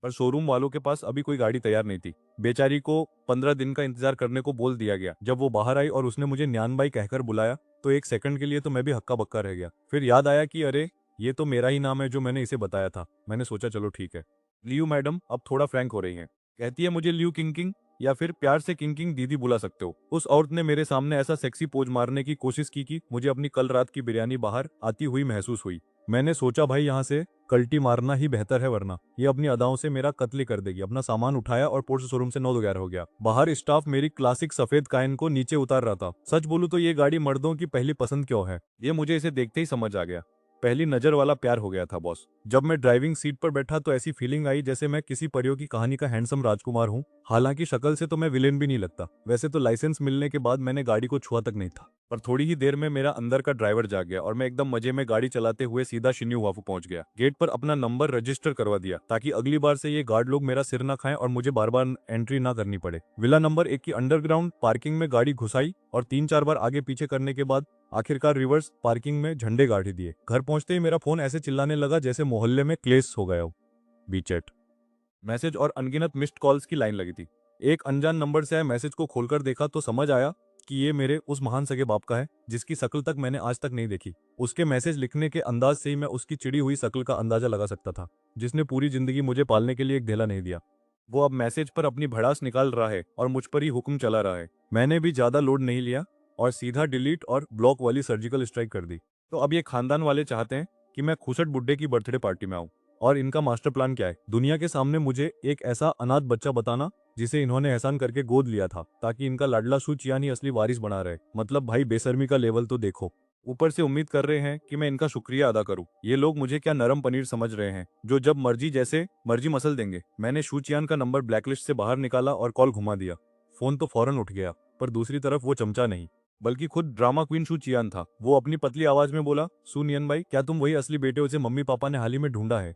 पर शोरूम वालों के पास अभी कोई गाड़ी तैयार नहीं थी। बेचारी को 15 दिन का इंतजार करने को बोल दिया गया। जब वो बाहर आई और उसने मुझे न्यान भाई कहकर बुलाया तो एक सेकंड के लिए तो मैं भी हक्का बक्का रह गया। फिर याद आया कि अरे, ये तो मेरा ही नाम है जो मैंने इसे बताया था। मैंने सोचा चलो ठीक है। लियू मैडम अब थोड़ा फ्रैंक हो रही हैं। कहती है मुझे लियू किंकिंग, या फिर प्यार से किंकिंग दीदी बुला सकते हो। उस औरत ने मेरे सामने ऐसा सेक्सी पोज मारने की कोशिश की कि मुझे अपनी कल रात की बिरयानी बाहर आती हुई महसूस हुई। मैंने सोचा भाई यहाँ से कल्टी मारना ही बेहतर है, वरना ये अपनी अदाओं से मेरा कत्ल कर देगी। अपना सामान उठाया और पोर्ट शोरूम से 9 11 हो गया। बाहर स्टाफ मेरी क्लासिक सफेद कायन को नीचे उतार रहा था। सच बोलूं तो ये गाड़ी मर्दों की पहली पसंद क्यों है, ये मुझे इसे देखते ही समझ आ गया। पहली नजर वाला प्यार हो गया था बॉस। जब मैं ड्राइविंग सीट पर बैठा तो ऐसी फीलिंग आई जैसे मैं किसी परियों की कहानी का हैंडसम राजकुमार हूँ। हालांकि शक्ल से तो मैं विलेन भी नहीं लगता। वैसे तो लाइसेंस मिलने के बाद मैंने गाड़ी को छुआ तक नहीं था, पर थोड़ी ही देर में मेरा अंदर का ड्राइवर जाग गया और मैं एकदम मजे में गाड़ी चलाते हुए सीधा शिन्यू वाफू पहुंच गया। गेट पर अपना नंबर रजिस्टर करवा दिया ताकि अगली बार से ये गार्ड लोग मेरा सिर ना खाएं और मुझे बार बार एंट्री ना करनी पड़े। विला नंबर 1 की अंडरग्राउंड पार्किंग में गाड़ी घुसाई और 3 4 बार आगे पीछे करने के बाद आखिरकार रिवर्स पार्किंग में झंडे गाड़ ही दिए। घर पहुंचते ही मेरा फोन ऐसे चिल्लाने लगा जैसे मोहल्ले में क्लेश हो गया हो। बीचेट मैसेज और अनगिनत मिस्ड कॉल्स की लाइन लगी थी। एक अनजान नंबर से आए मैसेज को खोलकर देखा तो समझ आया कि ये मेरे उस महान सगे बाप का है जिसकी शक्ल तक मैंने आज तक नहीं देखी। उसके मैसेज लिखने के अंदाज से ही मैं उसकी चिड़ी हुई शक्ल का अंदाजा लगा सकता था, जिसने पूरी जिंदगी मुझे पालने के लिए एक धेला नहीं दिया। वो अब मैसेज पर अपनी भड़ास निकाल रहा है और मुझ पर ही हुक्म चला रहा है। मैंने भी ज्यादा लोड नहीं लिया और सीधा डिलीट और ब्लॉक वाली सर्जिकल स्ट्राइक कर दी। तो अब ये खानदान वाले चाहते हैं कि मैं खुसट बुड्ढे की बर्थडे पार्टी में आऊं। और इनका मास्टर प्लान क्या है, दुनिया के सामने मुझे एक ऐसा अनाथ बच्चा बताना जिसे इन्होंने एहसान करके गोद लिया था ताकि इनका लाडला सू चियान ही असली वारिस बना रहे। मतलब भाई बेशर्मी का लेवल तो देखो। ऊपर से उम्मीद कर रहे हैं कि मैं इनका शुक्रिया अदा करूं। ये लोग मुझे क्या नरम पनीर समझ रहे हैं जो जब मर्जी जैसे मर्जी मसल देंगे। मैंने शू चियान का नंबर ब्लैकलिस्ट से बाहर निकाला और कॉल घुमा दिया। फोन तो फौरन उठ गया, पर दूसरी तरफ वो चमचा नहीं बल्कि खुद ड्रामा क्वीन शू चियान था। वो अपनी पतली आवाज में बोला, सू नियन भाई, क्या तुम वही असली बेटे हो जिसे मम्मी पापा ने हाल ही में ढूंढा है?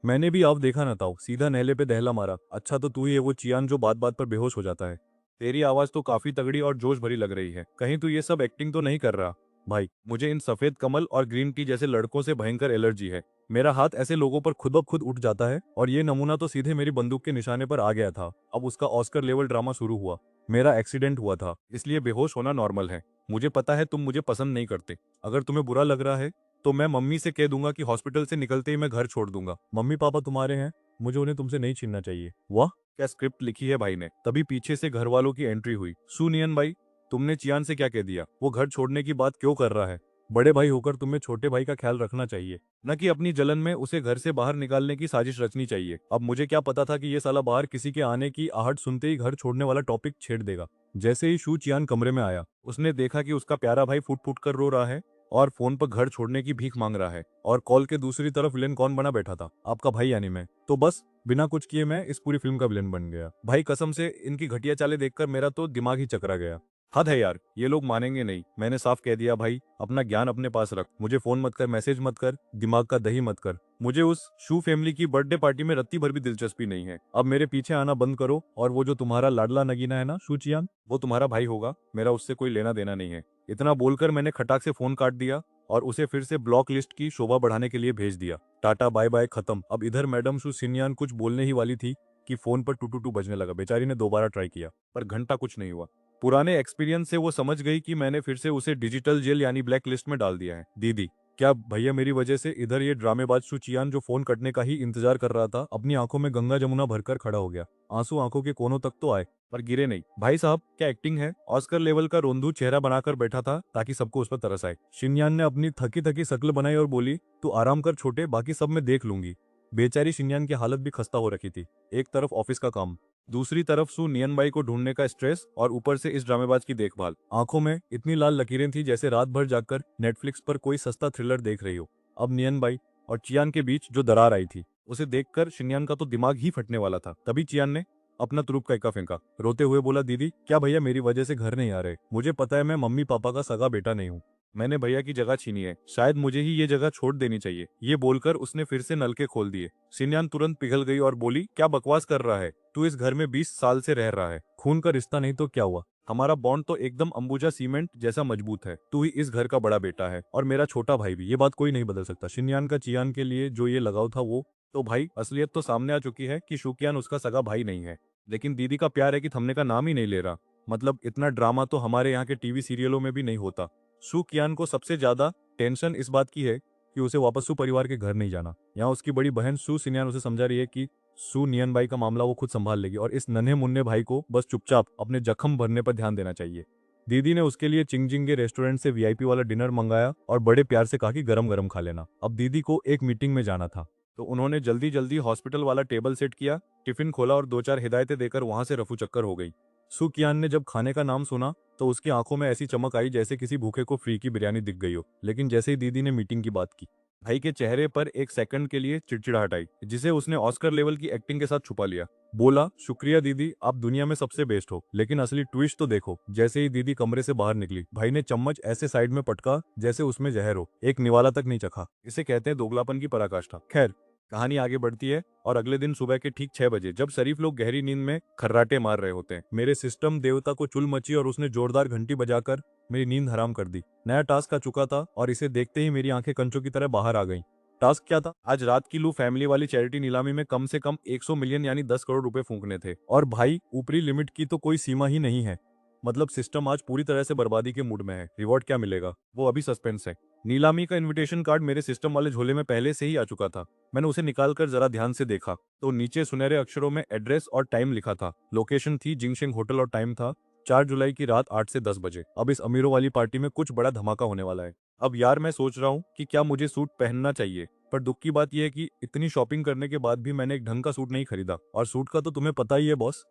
मैंने भी अब देखा न था, सीधा नहले पे दहला मारा। अच्छा तो तू ही है वो चियान जो बात बात पर बेहोश हो जाता है। तेरी आवाज तो काफी तगड़ी और जोश भरी लग रही है, कहीं तू ये सब एक्टिंग तो नहीं कर रहा? भाई मुझे इन सफेद कमल और ग्रीन टी जैसे लड़कों से भयंकर एलर्जी है। मेरा हाथ ऐसे लोगों पर खुद ब खुद उठ जाता है और ये नमूना तो सीधे मेरी बंदूक के निशाने पर आ गया था। अब उसका ऑस्कर लेवल ड्रामा शुरू हुआ। मेरा एक्सीडेंट हुआ था इसलिए बेहोश होना नॉर्मल है। मुझे पता है तुम मुझे पसंद नहीं करते। अगर तुम्हें बुरा लग रहा है तो मैं मम्मी से कह दूंगा कि हॉस्पिटल से निकलते ही मैं घर छोड़ दूंगा। मम्मी पापा तुम्हारे हैं, मुझे उन्हें तुमसे नहीं छीनना चाहिए। वाह क्या स्क्रिप्ट लिखी है भाई ने। तभी पीछे से घर वालों की एंट्री हुई। सुनियन भाई, तुमने चियान से क्या कह दिया? वो घर छोड़ने की बात क्यों कर रहा है? बड़े भाई होकर तुम्हें छोटे भाई का ख्याल रखना चाहिए, न कि अपनी जलन में उसे घर से बाहर निकालने की साजिश रचनी चाहिए। अब मुझे क्या पता था कि ये साला बाहर किसी के आने की आहट सुनते ही घर छोड़ने वाला टॉपिक छेड़ देगा। जैसे ही शू चियान कमरे में आया, उसने देखा कि उसका प्यारा भाई फुट फुट कर रो रहा है और फोन पर घर छोड़ने की भीख मांग रहा है, और कॉल के दूसरी तरफ विलेन कौन बना बैठा था? आपका भाई यानी मैं। तो बस बिना कुछ किए मैं इस पूरी फिल्म का विलेन बन गया। भाई कसम से इनकी घटिया चालें देखकर मेरा तो दिमाग ही चकरा गया। हद है यार, ये लोग मानेंगे नहीं। मैंने साफ कह दिया भाई, अपना ज्ञान अपने पास रख, मुझे फोन मत कर, मैसेज मत कर, दिमाग का दही मत कर। मुझे उस शू फैमिली की बर्थडे पार्टी में रत्ती भर भी दिलचस्पी नहीं है। अब मेरे पीछे आना बंद करो, और वो जो तुम्हारा लाडला नगीना है ना शू चियान, वो तुम्हारा भाई होगा, मेरा उससे कोई लेना देना नहीं है। इतना बोलकर मैंने खटाक से फोन काट दिया और उसे फिर से ब्लॉक लिस्ट की शोभा बढ़ाने के लिए भेज दिया। टाटा बाय बाय खत्म। अब इधर मैडम शू सिन्यान कुछ बोलने ही वाली थी कि फोन पर टू टू टू बजने लगा। बेचारी ने दोबारा ट्राई किया, पर घंटा कुछ नहीं हुआ। पुराने एक्सपीरियंस से वो समझ गई कि मैंने फिर से उसे डिजिटल जेल यानी ब्लैक लिस्ट में डाल दिया है। दीदी, क्या भैया मेरी वजह से इधर ये ड्रामेबाज शू चियान जो फोन कटने का ही इंतजार कर रहा था, अपनी आंखों में गंगा जमुना भरकर खड़ा हो गया। आंसू आंखों के कोनों तक तो आए, पर गिरे नहीं। भाई साहब क्या एक्टिंग है। ऑस्कर लेवल का रोंदू चेहरा बनाकर बैठा था ताकि सबको उस पर तरस आए। शिनयान ने अपनी थकी थकी शक्ल बनाई और बोली, तू आराम कर छोटे, बाकी सब मैं देख लूंगी। बेचारी शिनयान की हालत भी खस्ता हो रखी थी। एक तरफ ऑफिस का काम, दूसरी तरफ सू नियन बाई को ढूंढने का स्ट्रेस, और ऊपर से इस ड्रामेबाज की देखभाल। आंखों में इतनी लाल लकीरें थी जैसे रात भर जाकर नेटफ्लिक्स पर कोई सस्ता थ्रिलर देख रही हो। अब नियन बाई और चियान के बीच जो दरार आई थी, उसे देखकर शिनयान का तो दिमाग ही फटने वाला था। तभी चियान ने अपना तुरुप का इक्का फेंका, रोते हुए बोला, दीदी क्या भैया मेरी वजह से घर नहीं आ रहे? मुझे पता है मैं मम्मी पापा का सगा बेटा नहीं हूँ, मैंने भैया की जगह छीनी है, शायद मुझे ही ये जगह छोड़ देनी चाहिए। ये बोलकर उसने फिर से नलके खोल दिए। शिनयान तुरंत पिघल गई और बोली, क्या बकवास कर रहा है तू? इस घर में 20 साल से रह रहा है, खून का रिश्ता नहीं तो क्या हुआ? हमारा बॉन्ड तो एकदम अंबुजा सीमेंट जैसा मजबूत है। तू ही इस घर का बड़ा बेटा है और मेरा छोटा भाई भी, ये बात कोई नहीं बदल सकता। शिनयान का चियान के लिए जो ये लगाव था, वो तो भाई असलियत तो सामने आ चुकी है कि शुकियान उसका सगा भाई नहीं है, लेकिन दीदी का प्यार है कि थमने का नाम ही नहीं ले रहा। मतलब इतना ड्रामा तो हमारे यहाँ के टीवी सीरियलों में भी नहीं होता। सू कियान को सबसे ज्यादा टेंशन इस बात की है कि उसे वापस सू परिवार के घर नहीं जाना। यहाँ उसकी बड़ी बहन सू सिन्यान उसे समझा रही है कि सू नियन भाई का मामला वो खुद संभाल लेगी, और इस नन्हे मुन्ने भाई को बस चुपचाप अपने जख्म भरने पर ध्यान देना चाहिए। दीदी ने उसके लिए चिंगजिंगे रेस्टोरेंट से वीआईपी वाला डिनर मंगाया और बड़े प्यार से कहा कि गरम गरम खा लेना। अब दीदी को एक मीटिंग में जाना था, तो उन्होंने जल्दी जल्दी हॉस्पिटल वाला टेबल सेट किया, टिफिन खोला और दो चार हिदायतें देकर वहां से रफू चक्कर हो गई। सू कियान ने जब खाने का नाम सुना तो उसकी आंखों में ऐसी चमक आई जैसे किसी भूखे को फ्री की बिरयानी दिख गई हो। लेकिन जैसे ही दीदी ने मीटिंग की बात की, भाई के चेहरे पर एक सेकंड के लिए चिड़चिड़ाहट आई, जिसे उसने ऑस्कर लेवल की एक्टिंग के साथ छुपा लिया। बोला, शुक्रिया दीदी, आप दुनिया में सबसे बेस्ट हो, लेकिन असली ट्विस्ट तो देखो। जैसे ही दीदी कमरे से बाहर निकली, भाई ने चम्मच ऐसे साइड में पटका जैसे उसमें जहर हो, एक निवाला तक नहीं चखा। इसे कहते हैं दोगलापन की पराकाष्ठा। खैर, कहानी आगे बढ़ती है और अगले दिन सुबह के ठीक 6 बजे, जब शरीफ लोग गहरी नींद में खर्राटे मार रहे होते हैं, मेरे सिस्टम देवता को चुल मची और उसने जोरदार घंटी बजाकर मेरी नींद हराम कर दी। नया टास्क आ चुका था और इसे देखते ही मेरी आंखें कंचों की तरह बाहर आ गईं। टास्क क्या था? आज रात की लू फैमिली वाली चैरिटी नीलामी में कम से कम 100 मिलियन यानी 10 करोड़ रुपए फूंकने थे। और भाई ऊपरी लिमिट की तो कोई सीमा ही नहीं है। मतलब सिस्टम आज पूरी तरह से बर्बादी के मूड में है। रिवॉर्ड क्या मिलेगा वो अभी सस्पेंस है। नीलामी का इनविटेशन कार्ड मेरे सिस्टम वाले झोले में पहले से ही आ चुका था। मैंने उसे निकालकर जरा ध्यान से देखा तो नीचे सुनहरे अक्षरों में एड्रेस और टाइम लिखा था। लोकेशन थी जिंगशेंग होटल और टाइम था 4 जुलाई की रात 8 से 10 बजे। अब इस अमीरों वाली पार्टी में कुछ बड़ा धमाका होने वाला है। अब यार मैं सोच रहा हूँ कि क्या मुझे सूट पहनना चाहिए, पर दुख की बात यह है कि इतनी शॉपिंग करने के बाद भी मैंने एक ढंग का सूट नहीं खरीदा। और सूट का तो तुम्हें पता ही है बॉस,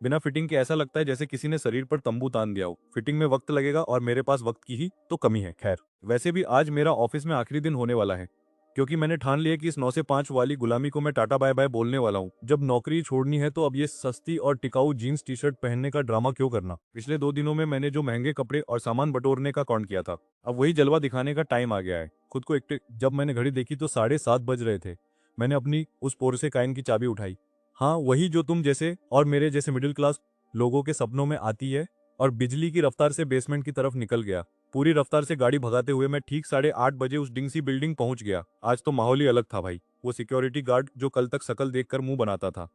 बिना फिटिंग के ऐसा लगता है जैसे किसी ने शरीर पर तंबू तान दिया हो। फिटिंग में वक्त लगेगा और मेरे पास वक्त की ही तो कमी है। खैर, वैसे भी आज मेरा ऑफिस में आखिरी दिन होने वाला है, क्योंकि मैंने ठान लिया कि इस 9 से 5 वाली गुलामी को मैं टाटा बाय बाय बोलने वाला हूँ। जब नौकरी छोड़नी है तो अब ये सस्ती और टिकाऊ जीन्स टी शर्ट पहनने का ड्रामा क्यों करना? पिछले 2 दिनों में मैंने जो महंगे कपड़े और सामान बटोरने का कौन किया था, अब वही जलवा दिखाने का टाइम आ गया है। खुद को एक जब मैंने घड़ी देखी तो 7:30 बज रहे थे। मैंने अपनी उस पोर्से काइन की चाबी उठाई, हाँ वही जो तुम जैसे और मेरे जैसे मिडिल क्लास लोगों के सपनों में आती है, और बिजली की रफ्तार से बेसमेंट की तरफ निकल गया। पूरी रफ्तार से गाड़ी भगाते हुए मैं ठीक 8:30 बजे उस डिंगसी बिल्डिंग पहुंच गया। आज तो माहौल ही अलग था भाई। वो सिक्योरिटी गार्ड जो कल तक शकल देखकर मुंह बनाता था,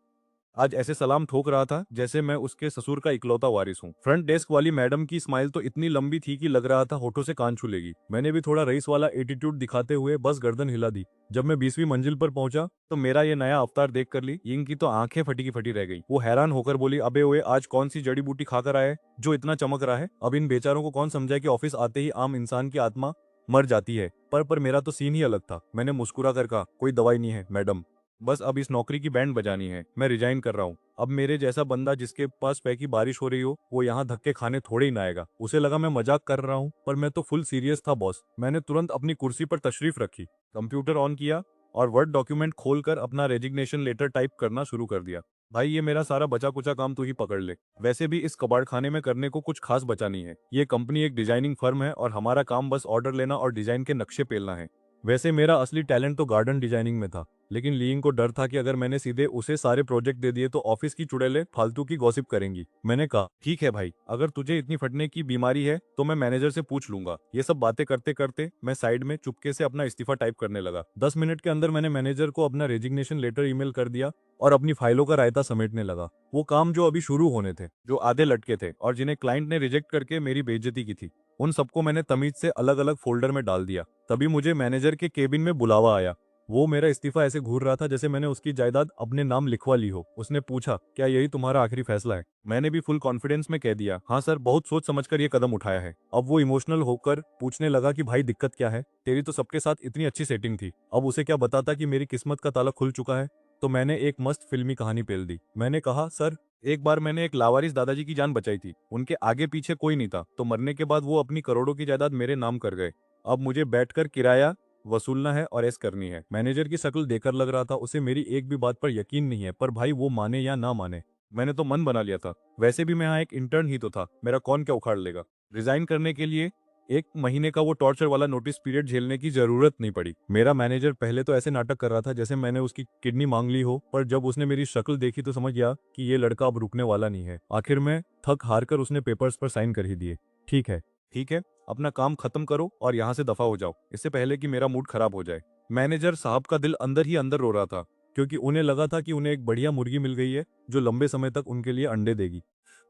आज ऐसे सलाम ठोक रहा था जैसे मैं उसके ससुर का इकलौता वारिस हूँ। फ्रंट डेस्क वाली मैडम की स्माइल तो इतनी लंबी थी कि लग रहा था होठों से कान छू लेगी। मैंने भी थोड़ा रईस वाला एटीट्यूड दिखाते हुए बस गर्दन हिला दी। जब मैं 20वीं मंजिल पर पहुंचा तो मेरा ये नया अवतार देख कर ली यिंग की तो आंखें फटी की फटी रह गई। वो हैरान होकर बोली, अबे ओए आज कौन सी जड़ी बूटी खाकर आए जो इतना चमक रहा है? अब इन बेचारों को कौन समझाए कि ऑफिस आते ही आम इंसान की आत्मा मर जाती है। पर मेरा तो सीन ही अलग था। मैंने मुस्कुरा कर कहा, कोई दवाई नहीं है मैडम, बस अब इस नौकरी की बैंड बजानी है, मैं रिजाइन कर रहा हूँ। अब मेरे जैसा बंदा जिसके पास पैर की बारिश हो रही हो, वो यहाँ धक्के खाने थोड़े ही ना आएगा। उसे लगा मैं मजाक कर रहा हूँ, पर मैं तो फुल सीरियस था बॉस। मैंने तुरंत अपनी कुर्सी पर तशरीफ रखी, कंप्यूटर ऑन किया और वर्ड डॉक्यूमेंट खोलकर अपना रेजिग्नेशन लेटर टाइप करना शुरू कर दिया। भाई ये मेरा सारा बचा कुचा काम तू ही पकड़ ले। वैसे भी इस कबाड़ खाने में करने को कुछ खास बचा नहीं है। ये कंपनी एक डिजाइनिंग फर्म है और हमारा काम बस ऑर्डर लेना और डिजाइन के नक्शे पेलना है। वैसे मेरा असली टैलेंट तो गार्डन डिजाइनिंग में था, लेकिन लीइंग को डर था कि अगर मैंने सीधे उसे सारे प्रोजेक्ट दे दिए तो ऑफिस की चुड़ैलें फालतू की गॉसिप करेंगी। मैंने कहा ठीक है भाई, अगर तुझे इतनी फटने की बीमारी है तो मैं मैनेजर से पूछ लूंगा। ये सब बातें करते करते मैं साइड में चुपके से अपना इस्तीफा टाइप करने लगा। 10 मिनट के अंदर मैंने मैनेजर को अपना रेजिग्नेशन लेटर ईमेल कर दिया और अपनी फाइलों का रायता समेटने लगा। वो काम जो अभी शुरू होने थे, जो आधे लटके थे और जिन्हें क्लाइंट ने रिजेक्ट करके मेरी बेइज्जती की थी, उन सबको मैंने तमीज से अलग अलग फोल्डर में डाल दिया। तभी मुझे मैनेजर के केबिन में बुलावा आया। वो मेरा इस्तीफा ऐसे घूर रहा था जैसे मैंने उसकी जायदाद अपने नाम लिखवा ली हो। उसने पूछा, क्या यही तुम्हारा आखिरी फैसला है? मैंने भी फुल कॉन्फिडेंस में कह दिया, हाँ सर, बहुत सोच समझकर ये कदम उठाया है। अब वो इमोशनल होकर पूछने लगा कि भाई दिक्कत क्या है? तेरी तो सबके साथ इतनी अच्छी सेटिंग थी। अब उसे क्या बताता कि मेरी किस्मत का ताला खुल चुका है? तो मैंने एक मस्त फिल्मी कहानी पेल दी। मैंने कहा, सर, एक बार मैंने एक लावारिस दादाजी की जान बचाई थी। उनके आगे पीछे कोई नहीं था, तो मरने के बाद वो अपनी करोड़ों की जायदाद मेरे नाम कर गए। अब मुझे बैठकर किराया वसूलना है और ऐश करनी है। मैनेजर की शक्ल देखकर लग रहा था उसे मेरी एक भी बात पर यकीन नहीं है, पर भाई वो माने या ना माने, मैंने तो मन बना लिया था। वैसे भी मैं यहाँ एक इंटर्न ही तो था, मेरा कौन क्या उखाड़ लेगा। रिजाइन करने के लिए 1 महीने का वो टॉर्चर वाला नोटिस पीरियड झेलने की जरूरत नहीं पड़ी। मेरा मैनेजर पहले तो ऐसे नाटक कर रहा था जैसे मैंने उसकी किडनी मांग ली हो, पर जब उसने मेरी शक्ल देखी तो समझ गया कि ये लड़का अब रुकने वाला नहीं है। आखिर में थक हार कर उसने पेपर्स पर साइन कर ही दिए। ठीक है, ठीक है, अपना काम खत्म करो और यहाँ से दफा हो जाओ, इससे पहले कि मेरा मूड खराब हो जाए। मैनेजर साहब का दिल अंदर ही अंदर रो रहा था, क्योंकि उन्हें लगा था कि उन्हें एक बढ़िया मुर्गी मिल गई है जो लंबे समय तक उनके लिए अंडे देगी।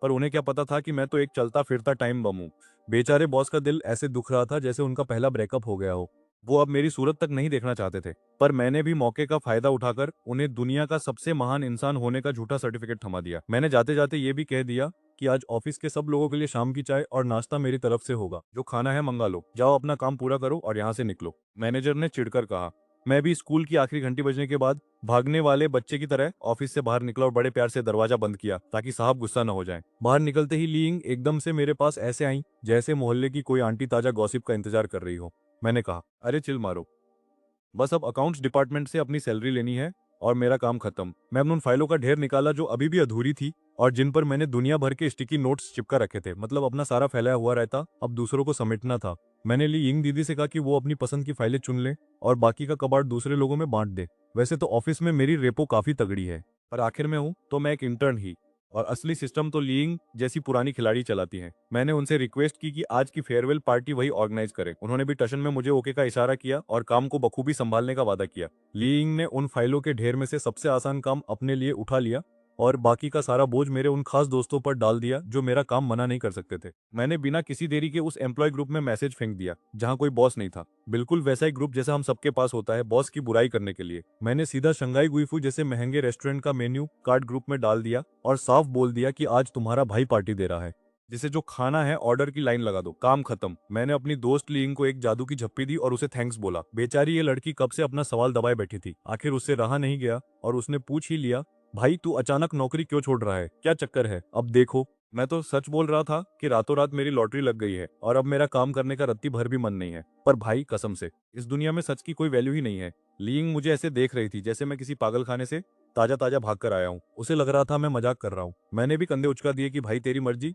पर उन्हें क्या पता था कि मैं तो एक चलता फिरता टाइम बम हूँ। बेचारे बॉस का दिल ऐसे दुख रहा था जैसे उनका पहला ब्रेकअप हो गया हो। वो अब मेरी सूरत तक नहीं देखना चाहते थे, पर मैंने भी मौके का फायदा उठाकर उन्हें दुनिया का सबसे महान इंसान होने का झूठा सर्टिफिकेट थमा दिया। मैंने जाते जाते ये भी कह दिया कि आज ऑफिस के सब लोगों के लिए शाम की चाय और नाश्ता मेरी तरफ से होगा। जो खाना है मंगा लो, जाओ अपना काम पूरा करो और यहाँ से निकलो। मैनेजर ने चिढ़कर कहा। मैं भी स्कूल की आखिरी घंटी बजने के बाद भागने वाले बच्चे की तरह ऑफिस से बाहर निकला और बड़े प्यार से दरवाजा बंद किया ताकि साहब गुस्सा न हो जाएं। बाहर निकलते ही लीइंग एकदम से मेरे पास ऐसे आई जैसे मोहल्ले की कोई आंटी ताजा गॉसिप का इंतजार कर रही हो। मैंने कहा, अरे चिल मारो, बस अब अकाउंट्स डिपार्टमेंट से अपनी सैलरी लेनी है और मेरा काम खत्म। मैंने उन फाइलों का ढेर निकाला जो अभी भी अधूरी थी और जिन पर मैंने दुनिया भर के स्टिकी नोट्स चिपका रखे थे। मतलब अपना सारा फैलाया हुआ रहता अब दूसरों को समेटना था। मैंने ली यिंग दीदी से कहा कि वो अपनी पसंद की फाइलें चुन ले और बाकी का कबाड़ दूसरे लोगों में बांट दे। वैसे तो ऑफिस में मेरी रेपो काफी तगड़ी है, पर आखिर में हूँ तो मैं एक इंटर्न ही, और असली सिस्टम तो लीइंग जैसी पुरानी खिलाड़ी चलाती हैं। मैंने उनसे रिक्वेस्ट की कि आज की फेयरवेल पार्टी वही ऑर्गेनाइज करे। उन्होंने भी टशन में मुझे ओके का इशारा किया और काम को बखूबी संभालने का वादा किया। लीइंग ने उन फाइलों के ढेर में से सबसे आसान काम अपने लिए उठा लिया और बाकी का सारा बोझ मेरे उन खास दोस्तों पर डाल दिया जो मेरा काम मना नहीं कर सकते थे। मैंने बिना किसी देरी के उस एम्प्लॉय ग्रुप में मैसेज फेंक दिया जहां कोई बॉस नहीं था। बिल्कुल वैसा ही ग्रुप जैसा हम सबके पास होता है बॉस की बुराई करने के लिए। मैंने सीधा शंघाई गुइफू जैसे महंगे रेस्टोरेंट का मेन्यू कार्ड ग्रुप में डाल दिया और साफ बोल दिया कि आज तुम्हारा भाई पार्टी दे रहा है, जिसे जो खाना है ऑर्डर की लाइन लगा दो, काम खत्म। मैंने अपनी दोस्त लीइंग को एक जादू की झप्पी दी और उसे थैंक्स बोला। बेचारी ये लड़की कब से अपना सवाल दबाए बैठी थी, आखिर उससे रहा नहीं गया और उसने पूछ ही लिया, भाई तू अचानक नौकरी क्यों छोड़ रहा है, क्या चक्कर है? अब देखो, मैं तो सच बोल रहा था कि रातों रात मेरी लॉटरी लग गई है और अब मेरा काम करने का रत्ती भर भी मन नहीं है। पर भाई कसम से इस दुनिया में सच की कोई वैल्यू ही नहीं है। लीइंग मुझे ऐसे देख रही थी जैसे मैं किसी पागल खाने से ताजा ताजा भाग कर आया हूँ। उसे लग रहा था मैं मजाक कर रहा हूँ। मैंने भी कंधे उचका दिए कि भाई तेरी मर्जी,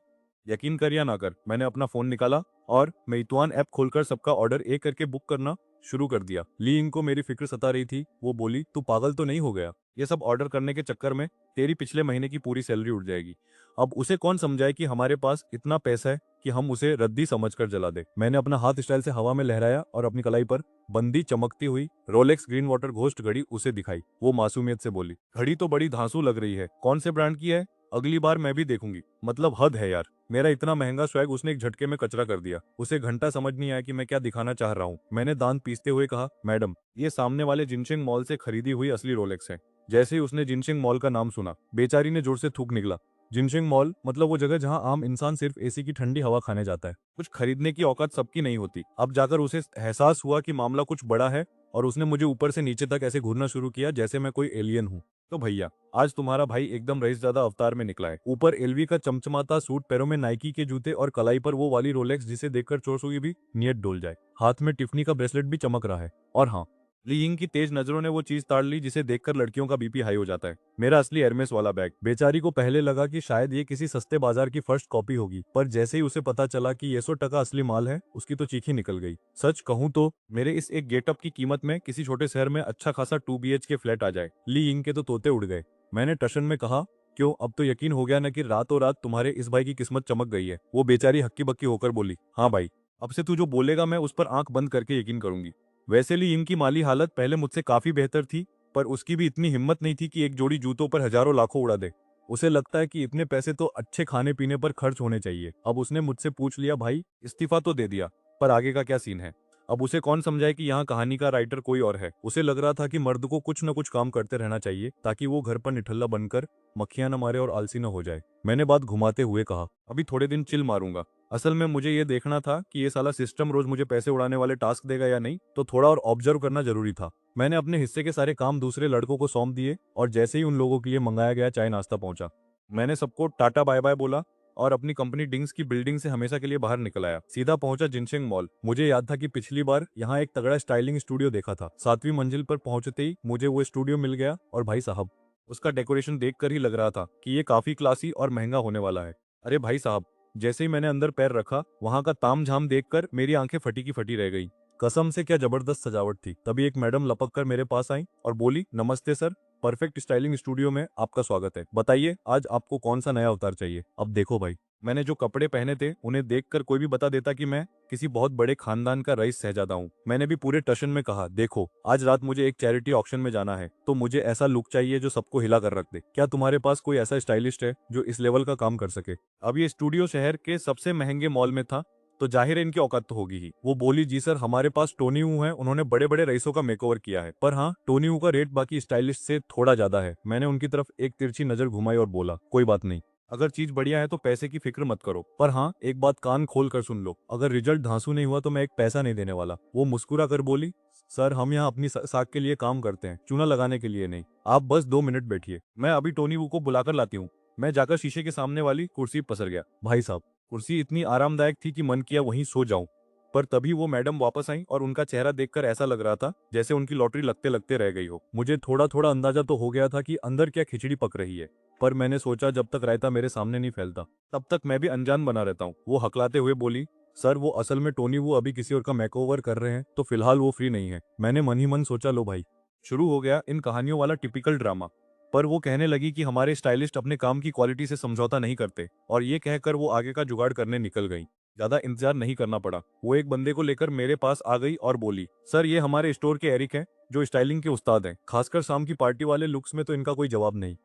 यकीन कर या ना कर। मैंने अपना फोन निकाला और मेituan ऐप खोलकर सबका ऑर्डर एक करके बुक करना शुरू कर दिया। लीइंग को मेरी फिक्र सता रही थी। वो बोली, तू पागल तो नहीं हो गया? ये सब ऑर्डर करने के चक्कर में तेरी पिछले महीने की पूरी सैलरी उठ जाएगी। अब उसे कौन समझाए कि हमारे पास इतना पैसा है कि हम उसे रद्दी समझकर जला दे। मैंने अपना हाथ स्टाइल से हवा में लहराया और अपनी कलाई पर बंदी चमकती हुई रोलेक्स ग्रीन वाटर घोस्ट घड़ी उसे दिखाई। वो मासूमियत से बोली, घड़ी तो बड़ी धांसू लग रही है, कौन से ब्रांड की है? अगली बार मैं भी देखूंगी। मतलब हद है यार, मेरा इतना महंगा स्वैग उसने एक झटके में कचरा कर दिया। उसे घंटा समझ नहीं आया कि मैं क्या दिखाना चाह रहा हूँ। मैंने दांत पीसते हुए कहा, मैडम ये सामने वाले जिनशिंग मॉल से खरीदी हुई असली रोलेक्स है। जैसे ही उसने जिनशिंग मॉल का नाम सुना, बेचारी ने जोर से थूक निकला। जिनशिंग मॉल मतलब वो जगह जहां आम इंसान सिर्फ एसी की ठंडी हवा खाने जाता है। कुछ खरीदने की औकात सबकी नहीं होती। अब जाकर उसे एहसास हुआ कि मामला कुछ बड़ा है और उसने मुझे ऊपर से नीचे तक ऐसे घूरना शुरू किया जैसे मैं कोई एलियन हूँ। तो भैया, आज तुम्हारा भाई एकदम रईसजादा अवतार में निकला है। ऊपर एलवी का चमचमाता सूट, पैरों में नाइकी के जूते और कलाई पर वो वाली रोलेक्स जिसे देखकर चोरसू की भी नियत डोल जाए। हाथ में टिफनी का ब्रेसलेट भी चमक रहा है। और हाँ, ली यिंग की तेज नजरों ने वो चीज ताड़ ली जिसे देखकर लड़कियों का बीपी हाई हो जाता है। मेरा असली एरमेस वाला बैग। बेचारी को पहले लगा कि शायद ये किसी सस्ते बाजार की फर्स्ट कॉपी होगी, पर जैसे ही उसे पता चला कि ये 100 टका असली माल है, उसकी तो चीख ही निकल गई। सच कहूं तो मेरे इस एक गेटअप की कीमत में किसी छोटे शहर में अच्छा खासा 2 BHK फ्लैट आ जाए। ली यिंग के तो तोते उड़ गए। मैंने टशन में कहा, क्यों, अब तो यकीन हो गया ना कि रातों रात तुम्हारे इस भाई की किस्मत चमक गई है। वो बेचारी हक्की बक्की होकर बोली, हाँ भाई, अब से तू जो बोलेगा मैं उस पर आंख बंद करके यकीन करूंगी। वैसे ली यिंग की माली हालत पहले मुझसे काफी बेहतर थी, पर उसकी भी इतनी हिम्मत नहीं थी कि एक जोड़ी जूतों पर हजारों लाखों उड़ा दे। उसे लगता है कि इतने पैसे तो अच्छे खाने पीने पर खर्च होने चाहिए। अब उसने मुझसे पूछ लिया, भाई इस्तीफा तो दे दिया, पर आगे का क्या सीन है। अब उसे कौन समझाए कि यहाँ कहानी का राइटर कोई और है। उसे लग रहा था कि मर्द को कुछ न कुछ काम करते रहना चाहिए ताकि वो घर पर निठल्ला बनकर मक्खियां न मारे और आलसी न हो जाए। मैंने बात घुमाते हुए कहा, अभी थोड़े दिन चिल मारूंगा। असल में मुझे ये देखना था कि ये साला सिस्टम रोज मुझे पैसे उड़ाने वाले टास्क देगा या नहीं, तो थोड़ा और ऑब्जर्व करना जरूरी था। मैंने अपने हिस्से के सारे काम दूसरे लड़कों को सौंप दिए और जैसे ही उन लोगों के लिए मंगाया गया चाय नाश्ता पहुंचा, मैंने सबको टाटा बाय बाय बोला और अपनी कंपनी डिंग्स की बिल्डिंग से हमेशा के लिए बाहर निकल आया। सीधा पहुंचा जिनशिंग मॉल। मुझे याद था कि पिछली बार यहाँ एक तगड़ा स्टाइलिंग स्टूडियो देखा था। 7वीं मंजिल पर पहुंचते ही मुझे वो स्टूडियो मिल गया और भाई साहब, उसका डेकोरेशन देखकर ही लग रहा था कि ये काफी क्लासी और महंगा होने वाला है। अरे भाई साहब, जैसे ही मैंने अंदर पैर रखा, वहां का तामझाम देखकर मेरी आंखें फटी की फटी रह गई। कसम से क्या जबरदस्त सजावट थी। तभी एक मैडम लपक कर मेरे पास आई और बोली, नमस्ते सर, परफेक्ट स्टाइलिंग स्टूडियो में आपका स्वागत है। बताइए आज आपको कौन सा नया अवतार चाहिए। अब देखो भाई, मैंने जो कपड़े पहने थे उन्हें देखकर कोई भी बता देता कि मैं किसी बहुत बड़े खानदान का रईस शहजादा हूँ। मैंने भी पूरे टशन में कहा, देखो आज रात मुझे एक चैरिटी ऑक्शन में जाना है, तो मुझे ऐसा लुक चाहिए जो सबको हिला कर रख दे। क्या तुम्हारे पास कोई ऐसा स्टाइलिस्ट है जो इस लेवल का काम कर सके। अब ये स्टूडियो शहर के सबसे महंगे मॉल में था, तो जाहिर है इनकी औकात तो होगी ही। वो बोली, जी सर, हमारे पास टोनी वू है, उन्होंने बड़े बड़े रईसों का मेकओवर किया है, पर हाँ, टोनी वू का रेट बाकी स्टाइलिस्ट से थोड़ा ज्यादा है। मैंने उनकी तरफ एक तिरछी नजर घुमाई और बोला, कोई बात नहीं, अगर चीज बढ़िया है तो पैसे की फिक्र मत करो, पर हाँ एक बात कान खोल कर सुन लो, अगर रिजल्ट धांसू नहीं हुआ तो मैं एक पैसा नहीं देने वाला। वो मुस्कुरा कर बोली, सर हम यहाँ अपनी साख के लिए काम करते हैं, चूना लगाने के लिए नहीं। आप बस 2 मिनट बैठिए, मैं अभी टोनी वू को बुलाकर लाती हूँ। मैं जाकर शीशे के सामने वाली कुर्सी पसर गया। भाई साहब, कुर्सी इतनी आरामदायक थी कि मन किया वहीं सो जाऊं। पर तभी वो मैडम वापस आई और उनका चेहरा देखकर ऐसा लग रहा था जैसे उनकी लॉटरी लगते लगते रह गई हो। मुझे थोड़ा थोड़ा अंदाजा तो हो गया था कि अंदर क्या खिचड़ी पक रही है, पर मैंने सोचा जब तक रायता मेरे सामने नहीं फैलता तब तक मैं भी अनजान बना रहता हूँ। वो हकलाते हुए बोली, सर वो असल में टोनी वो अभी किसी और का मेकओवर कर रहे हैं, तो फिलहाल वो फ्री नहीं है। मैंने मन ही मन सोचा, लो भाई, शुरू हो गया इन कहानियों वाला टिपिकल ड्रामा। पर वो कहने लगी कि हमारे स्टाइलिस्ट अपने काम की क्वालिटी से समझौता नहीं करते, और ये कहकर वो आगे का जुगाड़ करने निकल गई। ज्यादा इंतजार नहीं करना पड़ा। वो एक बंदे को लेकर मेरे पास आ गई और बोली, सर ये हमारे स्टोर के एरिक हैं, जो स्टाइलिंग के उस्ताद हैं। खासकर शाम की पार्टी वाले लुक्स में तो इनका कोई जवाब नहीं।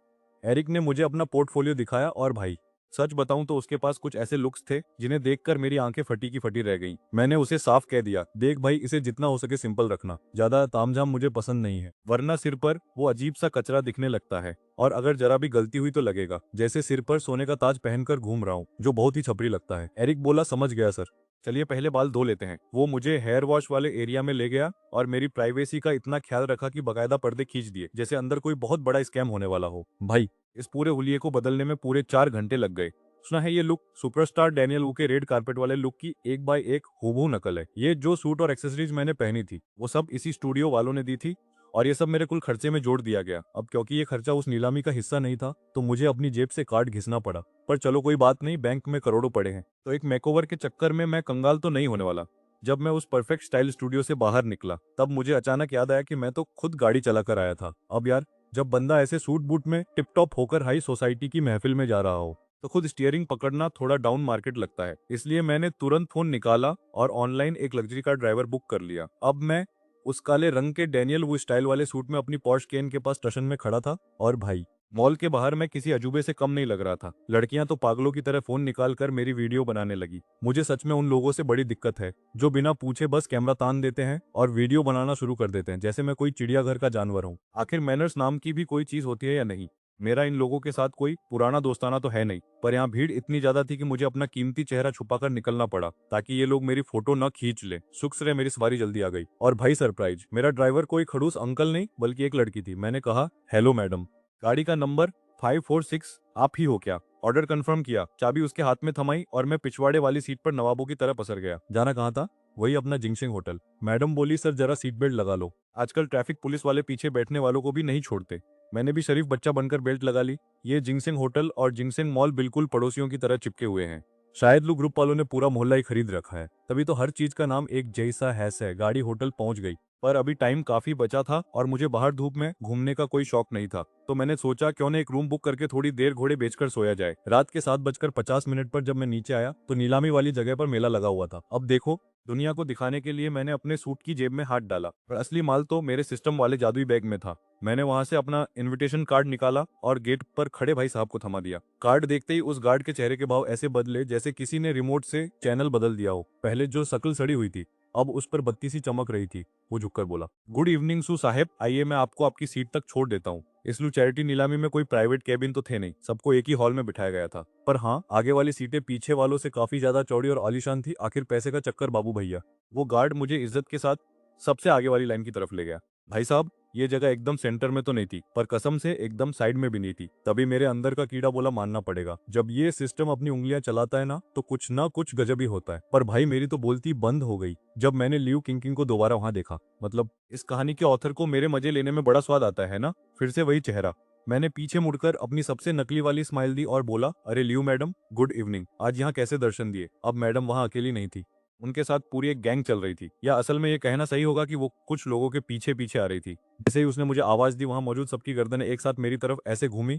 एरिक ने मुझे अपना पोर्टफोलियो दिखाया और भाई सच बताऊं तो उसके पास कुछ ऐसे लुक्स थे जिन्हें देखकर मेरी आंखें फटी की फटी रह गईं। मैंने उसे साफ कह दिया, देख भाई, इसे जितना हो सके सिंपल रखना, ज्यादा तामझाम मुझे पसंद नहीं है, वरना सिर पर वो अजीब सा कचरा दिखने लगता है, और अगर जरा भी गलती हुई तो लगेगा जैसे सिर पर सोने का ताज पहनकर घूम रहा हूँ, जो बहुत ही छपरी लगता है। एरिक बोला, समझ गया सर, चलिए पहले बाल धो लेते हैं। वो मुझे हेयर वॉश वाले एरिया में ले गया और मेरी प्राइवेसी का इतना ख्याल रखा कि बकायदा पर्दे खींच दिए जैसे अंदर कोई बहुत बड़ा स्कैम होने वाला हो। भाई इस पूरे हुलिये को बदलने में पूरे 4 घंटे लग गए। सुना है ये लुक सुपरस्टार डैनियल वू के रेड कारपेट वाले लुक की 1 बाय 1 हूबहू नकल है। ये जो सूट और एक्सेसरीज मैंने पहनी थी वो सब इसी स्टूडियो वालों ने दी थी, और ये सब मेरे कुल खर्चे में जोड़ दिया गया। अब क्योंकि ये खर्चा उस नीलामी का हिस्सा नहीं था, तो मुझे अपनी जेब से कार्ड घिसना पड़ा। पर चलो कोई बात नहीं, बैंक में करोड़ों पड़े हैं, तो एक मेकओवर के चक्कर में मैं कंगाल तो नहीं होने वाला। जब मैं उस परफेक्ट स्टाइल स्टूडियो से बाहर निकला तब मुझे अचानक याद आया कि मैं तो खुद गाड़ी चला कर आया था। अब यार, जब बंदा ऐसे सूट बूट में टिप टॉप होकर हाई सोसाइटी की महफिल में जा रहा हो तो खुद स्टीयरिंग पकड़ना थोड़ा डाउन मार्केट लगता है। इसलिए मैंने तुरंत फोन निकाला और ऑनलाइन एक लग्जरी कार ड्राइवर बुक कर लिया। अब मैं उस काले रंग के डैनियल वू स्टाइल वाले सूट में अपनी पॉश केन के पास स्टेशन में खड़ा था, और भाई मॉल के बाहर मैं किसी अजूबे से कम नहीं लग रहा था। लड़कियां तो पागलों की तरह फोन निकाल कर मेरी वीडियो बनाने लगी। मुझे सच में उन लोगों से बड़ी दिक्कत है जो बिना पूछे बस कैमरा तान देते हैं और वीडियो बनाना शुरू कर देते हैं जैसे मैं कोई चिड़ियाघर का जानवर हूँ। आखिर मैनर्स नाम की भी कोई चीज होती है या नहीं। मेरा इन लोगों के साथ कोई पुराना दोस्ताना तो है नहीं, पर यहाँ भीड़ इतनी ज्यादा थी कि मुझे अपना कीमती चेहरा छुपाकर निकलना पड़ा ताकि ये लोग मेरी फोटो न खींच ले। शुक्र है मेरी सवारी जल्दी आ गई। और भाई सरप्राइज, मेरा ड्राइवर कोई खड़ूस अंकल नहीं बल्कि एक लड़की थी। मैंने कहा, हेलो मैडम, गाड़ी का नंबर 546 आप ही हो क्या? ऑर्डर कंफर्म किया, चाबी उसके हाथ में थमाई और मैं पिछवाड़े वाली सीट पर नवाबों की तरह पसर गया। जाना कहाँ था? वही अपना जिंगसिंग होटल। मैडम बोली, सर जरा सीट बेल्ट लगा लो, आजकल ट्रैफिक पुलिस वाले पीछे बैठने वालों को भी नहीं छोड़ते। मैंने भी शरीफ बच्चा बनकर बेल्ट लगा ली। ये जिंगसिंग होटल और जिंगसिंग मॉल बिल्कुल पड़ोसियों की तरह चिपके हुए हैं। शायद लोग ग्रुप वालों ने पूरा मोहल्ला ही खरीद रखा है, तभी तो हर चीज का नाम एक जैसा है। गाड़ी होटल पहुंच गई, पर अभी टाइम काफी बचा था और मुझे बाहर धूप में घूमने का कोई शौक नहीं था, तो मैंने सोचा क्यों न एक रूम बुक करके थोड़ी देर घोड़े बेचकर सोया जाए। रात के 7:50 पर जब मैं नीचे आया तो नीलामी वाली जगह पर मेला लगा हुआ था। अब देखो, दुनिया को दिखाने के लिए मैंने अपने सूट की जेब में हाथ डाला, पर असली माल तो मेरे सिस्टम वाले जादुई बैग में था। मैंने वहां से अपना इनविटेशन कार्ड निकाला और गेट पर खड़े भाई साहब को थमा दिया। कार्ड देखते ही उस गार्ड के चेहरे के भाव ऐसे बदले जैसे किसी ने रिमोट से चैनल बदल दिया हो। पहले जो शक्ल सड़ी हुई थी, अब उस पर बत्ती सी चमक रही थी। वो झुककर बोला, गुड इवनिंग सू साहेब, आइए मैं आपको आपकी सीट तक छोड़ देता हूँ। इसलिए चैरिटी नीलामी में कोई प्राइवेट कैबिन तो थे नहीं, सबको एक ही हॉल में बिठाया गया था। पर हाँ, आगे वाली सीटें पीछे वालों से काफी ज्यादा चौड़ी और आलीशान थी। आखिर पैसे का चक्कर बाबू भैया। वो गार्ड मुझे इज्जत के साथ सबसे आगे वाली लाइन की तरफ ले गया। भाई साहब, ये जगह एकदम सेंटर में तो नहीं थी, पर कसम से एकदम साइड में भी नहीं थी। तभी मेरे अंदर का कीड़ा बोला, मानना पड़ेगा, जब ये सिस्टम अपनी उंगलियां चलाता है ना कुछ गजब ही होता है। पर भाई मेरी तो बोलती बंद हो गई जब मैंने लियू किंग को दोबारा वहां देखा। मतलब इस कहानी के ऑथर को मेरे मजे लेने में बड़ा स्वाद आता है ना। फिर से वही चेहरा। मैंने पीछे मुड़कर अपनी सबसे नकली वाली स्माइल दी और बोला, अरे लियू मैडम, गुड इवनिंग। आज यहाँ कैसे दर्शन दिए? अब मैडम वहाँ अकेली नहीं थी, उनके साथ पूरी एक गैंग चल रही थी, या असल में ये कहना सही होगा कि वो कुछ लोगों के पीछे पीछे आ रही थी। जैसे ही उसने मुझे आवाज दी, वहां मौजूद सबकी गर्दनें एक साथ मेरी तरफ ऐसे घूमी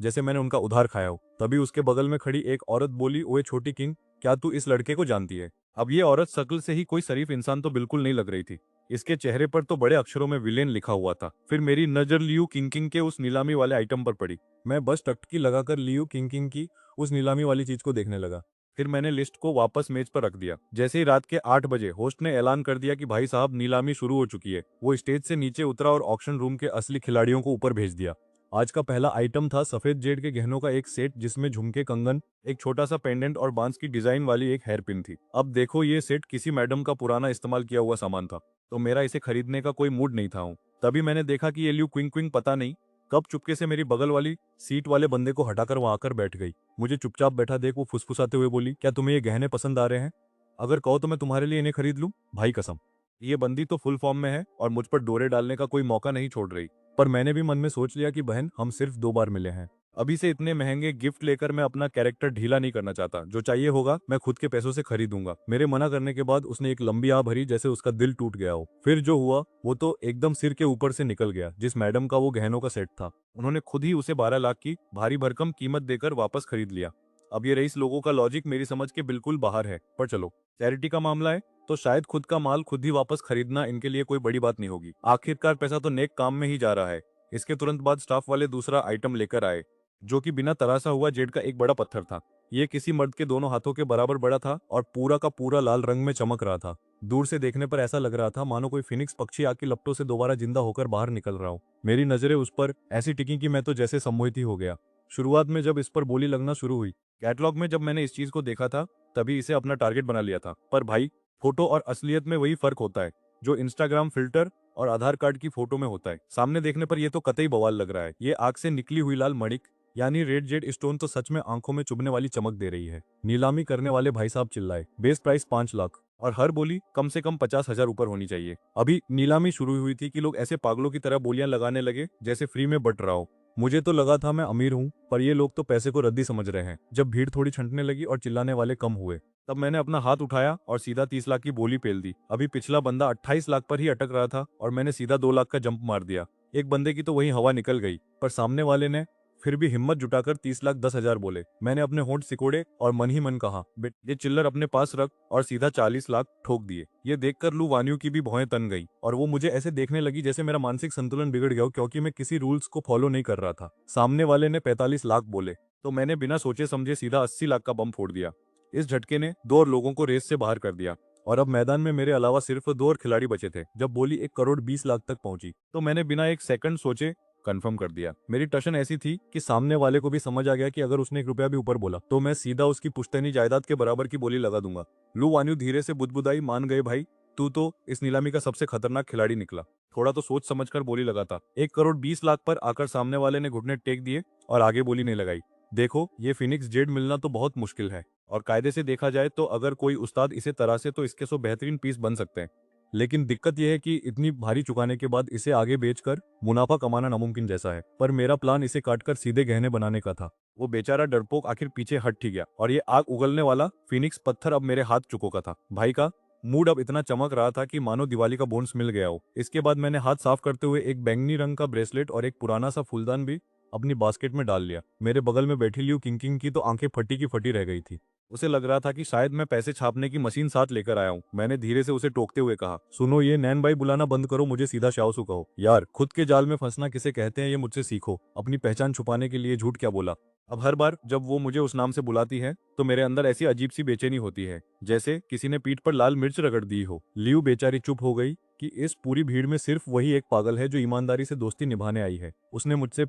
जैसे मैंने उनका उधार खाया हो। तभी उसके बगल में खड़ी एक औरत बोली, ओए छोटी किंग, क्या तू इस लड़के को जानती है? अब ये औरत शक्ल से ही कोई शरीफ इंसान तो बिल्कुल नहीं लग रही थी। इसके चेहरे पर तो बड़े अक्षरों में विलेन लिखा हुआ था। फिर मेरी नजर लियू किंग के उस नीलामी वाले आइटम पर पड़ी। मैं बस टकटकी लगाकर लियू किंग की उस नीलामी वाली चीज को देखने लगा। फिर मैंने लिस्ट को वापस मेज पर रख दिया। जैसे ही रात के 8 बजे होस्ट ने ऐलान कर दिया कि भाई साहब, नीलामी शुरू हो चुकी है, वो स्टेज से नीचे उतरा और ऑक्शन रूम के असली खिलाड़ियों को ऊपर भेज दिया। आज का पहला आइटम था सफेद जेड के गहनों का एक सेट, जिसमें झुमके, कंगन, एक छोटा सा पेंडेंट और बांस की डिजाइन वाली एक हेयर पिन थी। अब देखो, ये सेट किसी मैडम का पुराना इस्तेमाल किया हुआ सामान था, तो मेरा इसे खरीदने का कोई मूड नहीं था। तभी मैंने देखा कि ये लियू क्विंग पता नहीं कब चुपके से मेरी बगल वाली सीट वाले बंदे को हटाकर वहां आकर बैठ गई। मुझे चुपचाप बैठा देख वो फुसफुसाते हुए बोली, क्या तुम्हें ये गहने पसंद आ रहे हैं? अगर कहो तो मैं तुम्हारे लिए इन्हें खरीद लूं। भाई कसम, ये बंदी तो फुल फॉर्म में है और मुझ पर डोरे डालने का कोई मौका नहीं छोड़ रही। पर मैंने भी मन में सोच लिया कि बहन, हम सिर्फ 2 बार मिले हैं, अभी से इतने महंगे गिफ्ट लेकर मैं अपना कैरेक्टर ढीला नहीं करना चाहता। जो चाहिए होगा मैं खुद के पैसों से खरीदूंगा। मेरे मना करने के बाद उसने एक लंबी आह भरी जैसे उसका दिल टूट गया हो। फिर जो हुआ वो तो एकदम सिर के ऊपर से निकल गया। जिस मैडम का वो गहनों का सेट था, उन्होंने खुद ही उसे 12 लाख की भारी भरकम कीमत देकर वापस खरीद लिया। अब ये रईस लोगों का लॉजिक मेरी समझ के बिल्कुल बाहर है, पर चलो, चैरिटी का मामला है तो शायद खुद का माल खुद ही वापस खरीदना इनके लिए कोई बड़ी बात नहीं होगी। आखिरकार पैसा तो नेक काम में ही जा रहा है। इसके तुरंत बाद स्टाफ वाले दूसरा आइटम लेकर आए, जो कि बिना तरासा हुआ जेड का एक बड़ा पत्थर था। ये किसी मर्द के दोनों हाथों के बराबर बड़ा था और पूरा का पूरा लाल रंग में चमक रहा था। दूर से देखने पर ऐसा लग रहा था मानो कोई फिनिक्स पक्षी आग की लपटों से दोबारा जिंदा होकर बाहर निकल रहा हो। मेरी नजरें उस पर ऐसी टिकी कि मैं तो जैसे सम्मोहित ही हो गया। शुरुआत में जब इस पर बोली लगना शुरू हुई, कैटलॉग में जब मैंने इस चीज को देखा था, तभी इसे अपना टारगेट बना लिया था। पर भाई, फोटो और असलियत में वही फर्क होता है जो इंस्टाग्राम फिल्टर और आधार कार्ड की फोटो में होता है। सामने देखने पर यह तो कतई बवाल लग रहा है। ये आग से निकली हुई लाल मणिक यानी रेड जेड स्टोन तो सच में आंखों में चुभने वाली चमक दे रही है। नीलामी करने वाले भाई साहब चिल्लाए, बेस प्राइस 5 लाख, और हर बोली कम से कम 50,000 ऊपर होनी चाहिए। अभी नीलामी शुरू हुई थी कि लोग ऐसे पागलों की तरह बोलियां लगाने लगे जैसे फ्री में बट रहा हो। मुझे तो लगा था मैं अमीर हूँ, पर ये लोग तो पैसे को रद्दी समझ रहे हैं। जब भीड़ थोड़ी छंटने लगी और चिल्लाने वाले कम हुए, तब मैंने अपना हाथ उठाया और सीधा 30 लाख की बोली पेल दी। अभी पिछला बंदा 28 लाख पर ही अटक रहा था और मैंने सीधा 2 लाख का जंप मार दिया। एक बंदे की तो वही हवा निकल गई, पर सामने वाले ने फिर भी हिम्मत जुटाकर 30,10,000 बोले। मैंने अपने होंठ सिकोड़े और मन ही मन कहा, बेट ये चिल्लर अपने पास रख, और सीधा 40 लाख ठोक दिए। ये देखकर लू वानियों की भी भौहें तन गई और वो मुझे ऐसे देखने लगी जैसे मेरा मानसिक संतुलन बिगड़ गया हो, क्योंकि मैं किसी रूल्स को फॉलो नहीं कर रहा था। सामने वाले ने 45 लाख बोले तो मैंने बिना सोचे समझे सीधा 80 लाख का बम फोड़ दिया। इस झटके ने 2 और लोगों को रेस से बाहर कर दिया और अब मैदान में मेरे अलावा सिर्फ 2 और खिलाड़ी बचे थे। जब बोली 1 करोड़ 20 लाख तक पहुंची, तो मैंने बिना एक सेकंड सोचे कंफर्म कर दिया। मेरी टशन ऐसी थी कि सामने वाले को भी समझ आ गया कि अगर उसने 1 रुपया भी ऊपर बोला तो मैं सीधा उसकी पुश्तैनी जायदाद के बराबर की बोली लगा दूंगा। लू वान्यू धीरे से बुदबुदाई, मान गए भाई, तू तो इस नीलामी का सबसे खतरनाक खिलाड़ी निकला। थोड़ा तो सोच समझकर बोली लगाता। 1 करोड़ 20 लाख पर आकर सामने वाले ने घुटने टेक दिए और आगे बोली नहीं लगाई। देखो, ये फिनिक्स जेड मिलना तो बहुत मुश्किल है, और कायदे से देखा जाए तो अगर कोई उस्ताद इसे तरासे तो इसके 100 बेहतरीन पीस बन सकते हैं। लेकिन दिक्कत यह है कि इतनी भारी चुकाने के बाद इसे आगे बेचकर मुनाफा कमाना नामुमकिन जैसा है। पर मेरा प्लान इसे काटकर सीधे गहने बनाने का था। वो बेचारा डरपोक आखिर पीछे हट ही गया, और ये आग उगलने वाला फिनिक्स पत्थर अब मेरे हाथ चुको का था। भाई का मूड अब इतना चमक रहा था कि मानो दिवाली का बोनस मिल गया हो। इसके बाद मैंने हाथ साफ करते हुए एक बैंगनी रंग का ब्रेसलेट और एक पुराना सा फूलदान भी अपनी बास्केट में डाल लिया। मेरे बगल में बैठी लियू किंकिंग की तो आंखें फटी की फटी रह गई थी। उसे लग रहा था कि शायद मैं पैसे छापने की मशीन साथ लेकर आया हूँ। मैंने धीरे से उसे टोकते हुए कहा, सुनो, ये नैन भाई बुलाना बंद करो, मुझे सीधा शाओसु कहो। यार, खुद के जाल में फंसना किसे कहते हैं ये मुझसे सीखो। अपनी पहचान छुपाने के लिए झूठ क्या बोला। अब हर बार जब वो मुझे उस नाम से बुलाती है तो मेरे अंदर ऐसी अजीब सी बेचैनी होती है, जैसे किसी ने पीठ पर लाल मिर्च रगड़ दी हो। लियू बेचारी चुप हो गई कि इस पूरी भीड़ में सिर्फ वही एक पागल है जो ईमानदारी से दोस्ती निभाने आई है। उसने मुझसे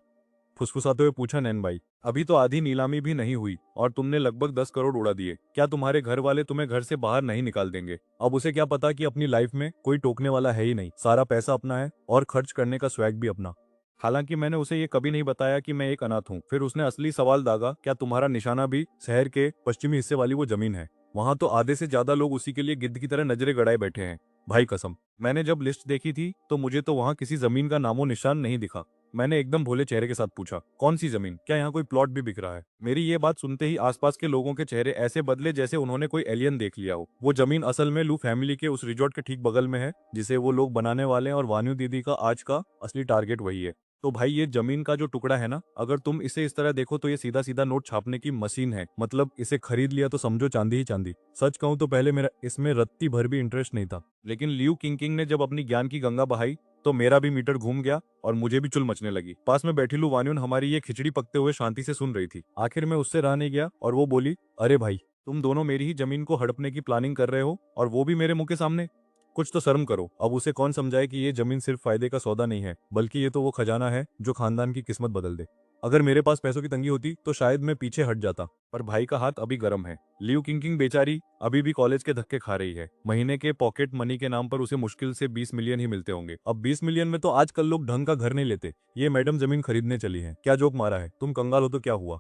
फुसफुसाते हुए पूछा, नैन भाई, अभी तो आधी नीलामी भी नहीं हुई और तुमने लगभग 10 करोड़ उड़ा दिए। क्या तुम्हारे घर वाले तुम्हें घर से बाहर नहीं निकाल देंगे? अब उसे क्या पता कि अपनी लाइफ में कोई टोकने वाला है ही नहीं। सारा पैसा अपना है और खर्च करने का स्वैग भी अपना। हालांकि मैंने उसे ये कभी नहीं बताया कि मैं एक अनाथ हूँ। फिर उसने असली सवाल दागा, क्या तुम्हारा निशाना भी शहर के पश्चिमी हिस्से वाली वो जमीन है? वहां तो आधे से ज्यादा लोग उसी के लिए गिद्ध की तरह नजरें गड़ाए बैठे हैं। भाई कसम, मैंने जब लिस्ट देखी थी तो मुझे तो वहां किसी जमीन का नामो निशान नहीं दिखा। मैंने एकदम भोले चेहरे के साथ पूछा, कौन सी जमीन? क्या यहाँ कोई प्लॉट भी बिक रहा है? मेरी ये बात सुनते ही आसपास के लोगों के चेहरे ऐसे बदले जैसे उन्होंने कोई एलियन देख लिया हो। वो जमीन असल में लू फैमिली के उस रिजॉर्ट के ठीक बगल में है जिसे वो लोग बनाने वाले हैं, और वान्यू दीदी का आज का असली टारगेट वही है। तो भाई, ये जमीन का जो टुकड़ा है ना, अगर तुम इसे इस तरह देखो तो ये सीधा सीधा नोट छापने की मशीन है। मतलब इसे खरीद लिया तो समझो चांदी ही चांदी। सच कहूं तो पहले मेरा इसमें रत्ती भर भी इंटरेस्ट नहीं था, लेकिन लियू किंग ने जब अपनी ज्ञान की गंगा बहाई तो मेरा भी मीटर घूम गया और मुझे भी चुल मचने लगी। पास में बैठी लू वान्यून हमारी ये खिचड़ी पकते हुए शांति से सुन रही थी। आखिर में उससे रहा नहीं गया और वो बोली, अरे भाई, तुम दोनों मेरी ही जमीन को हड़पने की प्लानिंग कर रहे हो, और वो भी मेरे मुंह के सामने। कुछ तो शर्म करो। अब उसे कौन समझाए कि ये जमीन सिर्फ फायदे का सौदा नहीं है, बल्कि ये तो वो खजाना है जो खानदान की किस्मत बदल दे। अगर मेरे पास पैसों की तंगी होती तो शायद मैं पीछे हट जाता, पर भाई का हाथ अभी गर्म है। लियू किंग बेचारी अभी भी कॉलेज के धक्के खा रही है। महीने के पॉकेट मनी के नाम पर उसे मुश्किल से 20 मिलियन ही मिलते होंगे। अब 20 मिलियन में तो आजकल लोग ढंग का घर नहीं लेते। ये मैडम जमीन खरीदने चली है। क्या जोक मारा है? तुम कंगाल हो तो क्या हुआ?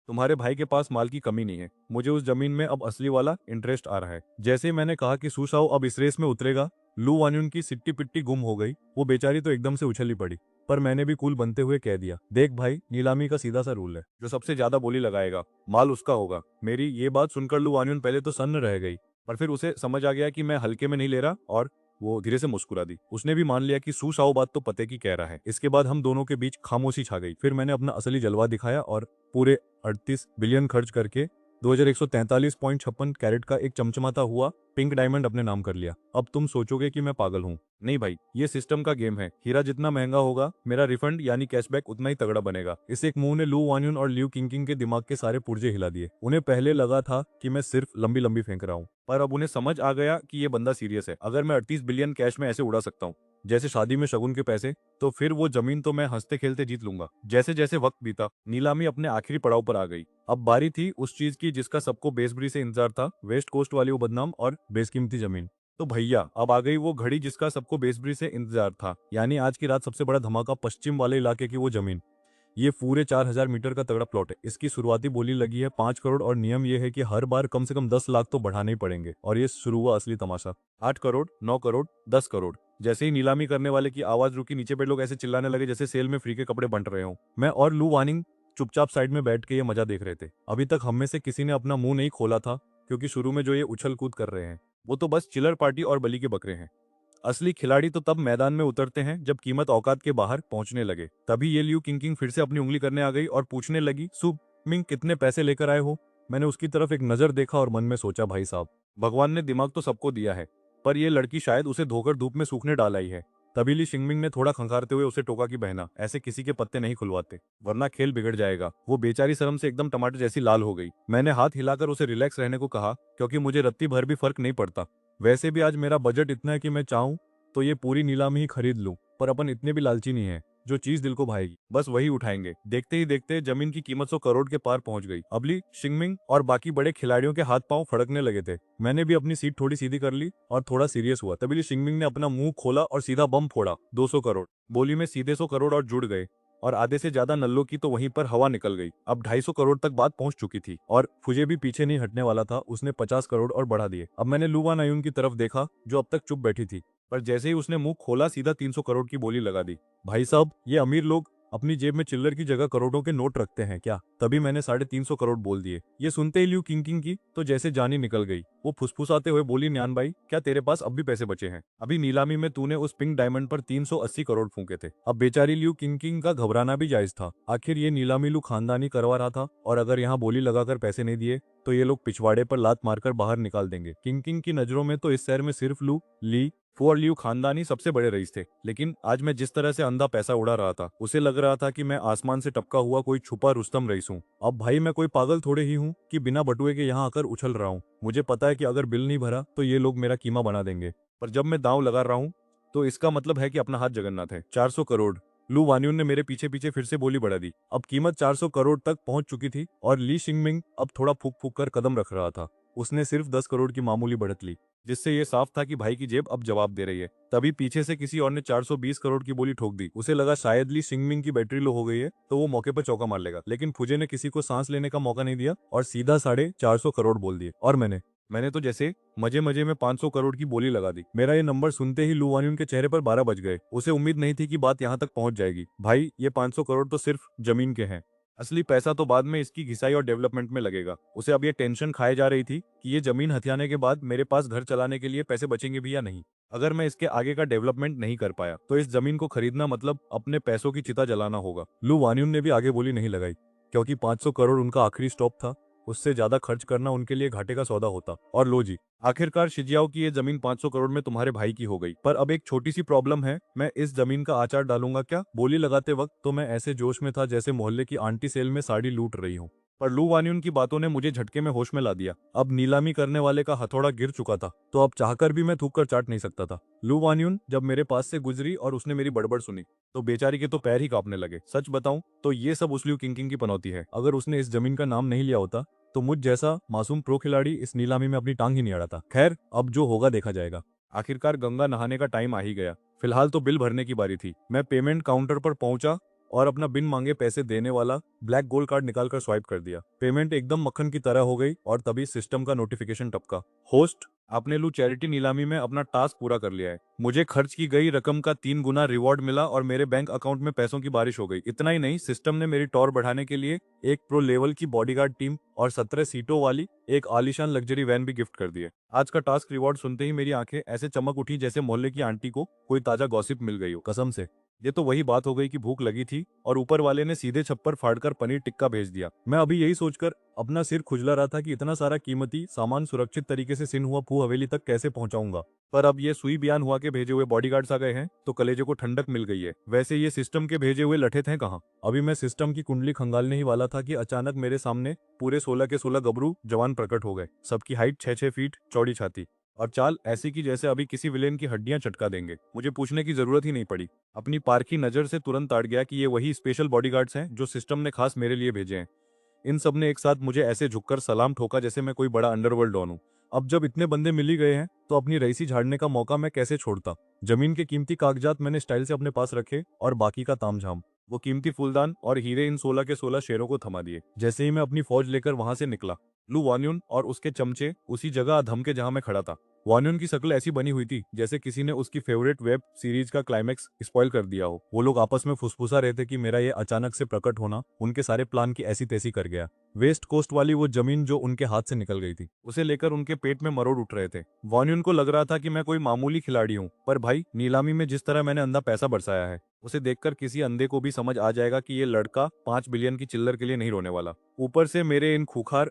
तुम्हारे भाई के पास माल की कमी नहीं है। मुझे उस जमीन में अब असली वाला इंटरेस्ट आ रहा है। जैसे ही मैंने कहा कि सुशाओ अब इस रेस में उतरेगा, लू वान्यून की सिट्टी पिट्टी गुम हो गई। वो बेचारी तो एकदम से उछली पड़ी, पर मैंने भी कूल बनते हुए कह दिया, देख भाई, नीलामी का सीधा सा रूल है, जो सबसे ज्यादा बोली लगाएगा माल उसका होगा। मेरी ये बात सुनकर लू वान्यून पहले तो सन्न रह गई, पर फिर उसे समझ आ गया कि मैं हल्के में नहीं ले रहा, और वो धीरे से मुस्कुरा दी। उसने भी मान लिया कि सू शाओ बात तो पते की कह रहा है। इसके बाद हम दोनों के बीच खामोशी छा गई। फिर मैंने अपना असली जलवा दिखाया और पूरे 38 बिलियन खर्च करके 2143.56 कैरेट का एक चमचमाता हुआ पिंक डायमंड अपने नाम कर लिया। अब तुम सोचोगे कि मैं पागल हूँ। नहीं भाई, ये सिस्टम का गेम है। हीरा जितना महंगा होगा, मेरा रिफंड यानी कैशबैक उतना ही तगड़ा बनेगा। इस एक मूव ने लू वान्यून और लियू किंग के दिमाग के सारे पुर्जे हिला दिए। उन्हें पहले लगा था कि मैं सिर्फ लंबी लंबी फेंक रहा हूँ, पर अब उन्हें समझ आ गया कि ये बंदा सीरियस है। अगर मैं 38 बिलियन कैश में ऐसे उड़ा सकता हूँ जैसे शादी में शगुन के पैसे, तो फिर वो जमीन तो मैं हंसते खेलते जीत लूंगा। जैसे जैसे वक्त बीता, नीलामी अपने आखिरी पड़ाव पर आ गई। अब बारी थी उस चीज की जिसका सबको बेसब्री से इंतजार था, वेस्ट कोस्ट वाली वो बदनाम और बेसकीमती जमीन। तो भैया, अब आ गई वो घड़ी जिसका सबको बेसब्री से इंतजार था, यानी आज की रात सबसे बड़ा धमाका, पश्चिम वाले इलाके की वो जमीन। ये पूरे 4000 मीटर का तगड़ा प्लॉट है। इसकी शुरुआती बोली लगी है 5 करोड़, और नियम ये है कि हर बार कम से कम 10 लाख तो बढ़ाने ही पड़ेंगे। और ये शुरू हुआ असली तमाशा। 8 करोड़, 9 करोड़, 10 करोड़। जैसे ही नीलामी करने वाले की आवाज रुकी, नीचे पे लोग ऐसे चिल्लाने लगे जैसे सेल में फ्री के कपड़े बंट रहे हो। मैं और लू वानिंग चुपचाप साइड में बैठ के ये मजा देख रहे थे। अभी तक हम में से किसी ने अपना मुंह नहीं खोला था, क्योंकि शुरू में जो ये उछल कूद कर रहे हैं वो तो बस चिलर पार्टी और बलि के बकरे हैं। असली खिलाड़ी तो तब मैदान में उतरते हैं जब कीमत औकात के बाहर पहुंचने लगे। तभी ये लियू किंग फिर से अपनी उंगली करने आ गई और पूछने लगी, सुब मिंग, कितने पैसे लेकर आए हो? मैंने उसकी तरफ एक नजर देखा और मन में सोचा, भाई साहब, भगवान ने दिमाग तो सबको दिया है, पर यह लड़की शायद उसे धोकर धूप में सूखने डाल आई है। तभी ली शिंगमिंग ने थोड़ा खंखारते हुए उसे टोका कि बहना, ऐसे किसी के पत्ते नहीं खुलवाते, वरना खेल बिगड़ जाएगा। वो बेचारी शर्म से एकदम टमाटर जैसी लाल हो गई। मैंने हाथ हिलाकर उसे रिलैक्स रहने को कहा, क्योंकि मुझे रत्ती भर भी फर्क नहीं पड़ता। वैसे भी आज मेरा बजट इतना है कि मैं चाहूं तो ये पूरी नीलामी ही खरीद लूं, पर अपन इतने भी लालची नहीं है। जो चीज दिल को भाएगी बस वही उठाएंगे। देखते ही देखते जमीन की कीमत 100 करोड़ के पार पहुंच गई। अब ली शिंगमिंग और बाकी बड़े खिलाड़ियों के हाथ पांव फड़कने लगे थे। मैंने भी अपनी सीट थोड़ी सीधी कर ली और थोड़ा सीरियस हुआ। तभी ली शिंगमिंग ने अपना मुंह खोला और सीधा बम फोड़ा। 200 करोड़ बोली में सीधे 100 करोड़ और जुड़ गए और आधे से ज्यादा नल्लों की तो वहीं पर हवा निकल गई। अब 250 करोड़ तक बात पहुंच चुकी थी और फुजे भी पीछे नहीं हटने वाला था। उसने 50 करोड़ और बढ़ा दिए। अब मैंने लू वान आयुन की तरफ देखा जो अब तक चुप बैठी थी, पर जैसे ही उसने मुंह खोला सीधा 300 करोड़ की बोली लगा दी। भाई साहब, ये अमीर लोग अपनी जेब में चिल्लर की जगह करोड़ों के नोट रखते हैं क्या? तभी मैंने 350 करोड़ बोल दिए। ये सुनते ही ल्यू किंग की तो जैसे जान ही निकल गई। वो फुसफुसाते हुए बोली, न्यान भाई, क्या तेरे पास अब भी पैसे बचे हैं? अभी नीलामी में तूने उस पिंक डायमंड पर 380 करोड़ फूके थे। अब बेचारी ल्यू किंग का घबराना भी जायज था। आखिर ये नीलामी लू खानदानी करवा रहा था और अगर यहाँ बोली लगाकर पैसे नहीं दिए तो ये लोग पिछवाड़े पर लात मारकर बाहर निकाल देंगे। किंग की नजरों में तो इस शहर में सिर्फ लू, ली, फू और लियू खानदानी सबसे बड़े रईस थे। लेकिन आज मैं जिस तरह से अंधा पैसा उड़ा रहा था, उसे लग रहा था कि मैं आसमान से टपका हुआ कोई छुपा रुस्तम रईस हूँ। अब भाई मैं कोई पागल थोड़े ही हूँ कि बिना बटुए के यहाँ आकर उछल रहा हूँ। मुझे पता है कि अगर बिल नहीं भरा तो ये लोग मेरा कीमा बना देंगे, पर जब मैं दांव लगा रहा हूँ तो इसका मतलब है कि अपना हाथ जगन्नाथ है। 400 करोड़ लू वान्यून ने मेरे पीछे पीछे फिर से बोली बढ़ा दी। अब कीमत 400 करोड़ तक पहुंच चुकी थी और ली शिंगमिंग अब थोड़ा फूक फूक कर कदम रख रहा था। उसने सिर्फ 10 करोड़ की मामूली बढ़त ली, जिससे ये साफ था कि भाई की जेब अब जवाब दे रही है। तभी पीछे से किसी और ने 420 करोड़ की बोली ठोक दी। उसे लगा शायद ली शिंगमिंग की बैटरी लो हो गई है तो वो मौके पर चौका मार लेगा, लेकिन फुजे ने किसी को सांस लेने का मौका नहीं दिया और सीधा 450 करोड़ बोल दिए। और मैंने तो जैसे मजे मजे में 500 करोड़ की बोली लगा दी। मेरा ये नंबर सुनते ही लू वान्यून के चेहरे पर 12 बज गए। उसे उम्मीद नहीं थी कि बात यहाँ तक पहुंच जाएगी। भाई, ये 500 करोड़ तो सिर्फ जमीन के हैं, असली पैसा तो बाद में इसकी घिसाई और डेवलपमेंट में लगेगा। उसे अब ये टेंशन खाए जा रही थी कि ये जमीन हथियाने के बाद मेरे पास घर चलाने के लिए पैसे बचेंगे भी या नहीं। अगर मैं इसके आगे का डेवलपमेंट नहीं कर पाया तो इस जमीन को खरीदना मतलब अपने पैसों की चिता जलाना होगा। लू वान्यून ने भी आगे बोली नहीं लगाई, क्योंकि 500 करोड़ उनका आखिरी स्टॉप था। उससे ज्यादा खर्च करना उनके लिए घाटे का सौदा होता। और लो जी, आखिरकार शिजियाओ की ये जमीन 500 करोड़ में तुम्हारे भाई की हो गई। पर अब एक छोटी सी प्रॉब्लम है, मैं इस जमीन का आचार डालूंगा क्या? बोली लगाते वक्त तो मैं ऐसे जोश में था जैसे मोहल्ले की आंटी सेल में साड़ी लूट रही हूँ। पर लू वान्यून की बातों ने मुझे झटके में होश में ला दिया। अब नीलामी करने वाले का हथौड़ा गिर चुका था, तो अब चाहकर भी मैं थूक कर चाट नहीं सकता था। लू वान्यून जब मेरे पास से गुजरी और उसने मेरी बड़बड़ सुनी तो बेचारी के तो पैर ही कांपने लगे। सच बताऊं तो ये सब उस ल्यू किंग की पनौती है। अगर उसने इस जमीन का नाम नहीं लिया होता तो मुझ जैसा मासूम प्रो खिलाड़ी इस नीलामी में अपनी टांग ही नहीं अड़ाता। खैर, अब जो होगा देखा जाएगा। आखिरकार गंगा नहाने का टाइम आ ही गया। फिलहाल तो बिल भरने की बारी थी। मैं पेमेंट काउंटर पर पहुंचा और अपना बिन मांगे पैसे देने वाला ब्लैक गोल्ड कार्ड निकालकर स्वाइप कर दिया। पेमेंट एकदम मक्खन की तरह हो गई और तभी सिस्टम का नोटिफिकेशन टपका, होस्ट, आपने लू चैरिटी नीलामी में अपना टास्क पूरा कर लिया है। मुझे खर्च की गई रकम का 3 गुना रिवॉर्ड मिला और मेरे बैंक अकाउंट में पैसों की बारिश हो गई। इतना ही नहीं, सिस्टम ने मेरी टॉर बढ़ाने के लिए एक प्रो लेवल की बॉडीगार्ड टीम और 17 सीटों वाली एक आलीशान लग्जरी वैन भी गिफ्ट कर दी है। आज का टास्क रिवॉर्ड सुनते ही मेरी आंखें ऐसे चमक उठी जैसे मोहल्ले की आंटी को कोई ताजा गॉसिप मिल गई हो। कसम से ये तो वही बात हो गई कि भूख लगी थी और ऊपर वाले ने सीधे छप्पर फाड़कर पनीर टिक्का भेज दिया। मैं अभी यही सोचकर अपना सिर खुजला रहा था कि इतना सारा कीमती सामान सुरक्षित तरीके से सिन हुआ फू हवेली तक कैसे पहुंचाऊंगा। पर अब ये सुई बयान हुआ के भेजे हुए बॉडीगार्ड्स आ गए हैं तो कलेजे को ठंडक मिल गई है। वैसे ये सिस्टम के भेजे हुए लठे थे कहाँ? अभी मैं सिस्टम की कुंडली खंगालने ही वाला था कि अचानक मेरे सामने पूरे 16 के 16 गबरू जवान प्रकट हो गए। सबकी हाइट 6-6 फीट, चौड़ी छाती और चाल ऐसी की जैसे अभी किसी विलेन की हड्डियां चटका देंगे। मुझे पूछने की जरूरत ही नहीं पड़ी। अपनी पारखी नजर से तुरंत ताड़ गया कि ये वही स्पेशल बॉडीगार्ड्स हैं जो सिस्टम ने खास मेरे लिए भेजे हैं। इन सब ने एक साथ मुझे ऐसे झुककर सलाम ठोका जैसे मैं कोई बड़ा अंडरवर्ल्ड डॉन हूं। अब जब इतने बंदे मिल ही गए हैं तो अपनी रईसी झाड़ने का मौका मैं कैसे छोड़ता। जमीन के कीमती कागजात मैंने स्टाइल से अपने पास रखे और बाकी का तामझाम, वो कीमती फूलदान और हीरे इन 16 के 16 शेरों को थमा दिए। जैसे ही मैं अपनी फौज लेकर वहां से निकला, लू वान्यून और उसके चमचे उसी जगह धमके जहां मैं खड़ा था। वान्यून की शक्ल ऐसी बनी हुई थी जैसे किसी ने उसकी फेवरेट वेब सीरीज का क्लाइमैक्स स्पॉइल कर दिया हो। वो लोग आपस में फुसफुसा रहे थे कि मेरा ये अचानक से प्रकट होना उनके सारे प्लान की ऐसी तैसी कर गया। वेस्ट कोस्ट वाली वो जमीन जो उनके हाथ से निकल गई थी, उसे लेकर उनके पेट में मरोड़ उठ रहे थे। वान्यून को लग रहा था कि मैं कोई मामूली खिलाड़ी हूँ, पर भाई नीलामी में जिस तरह मैंने अंधा पैसा बरसाया है उसे देखकर किसी अंधे को भी समझ आ जाएगा कि ये लड़का 5 बिलियन की चिल्लर के लिए नहीं रोने वाला। ऊपर से मेरे इन खूंखार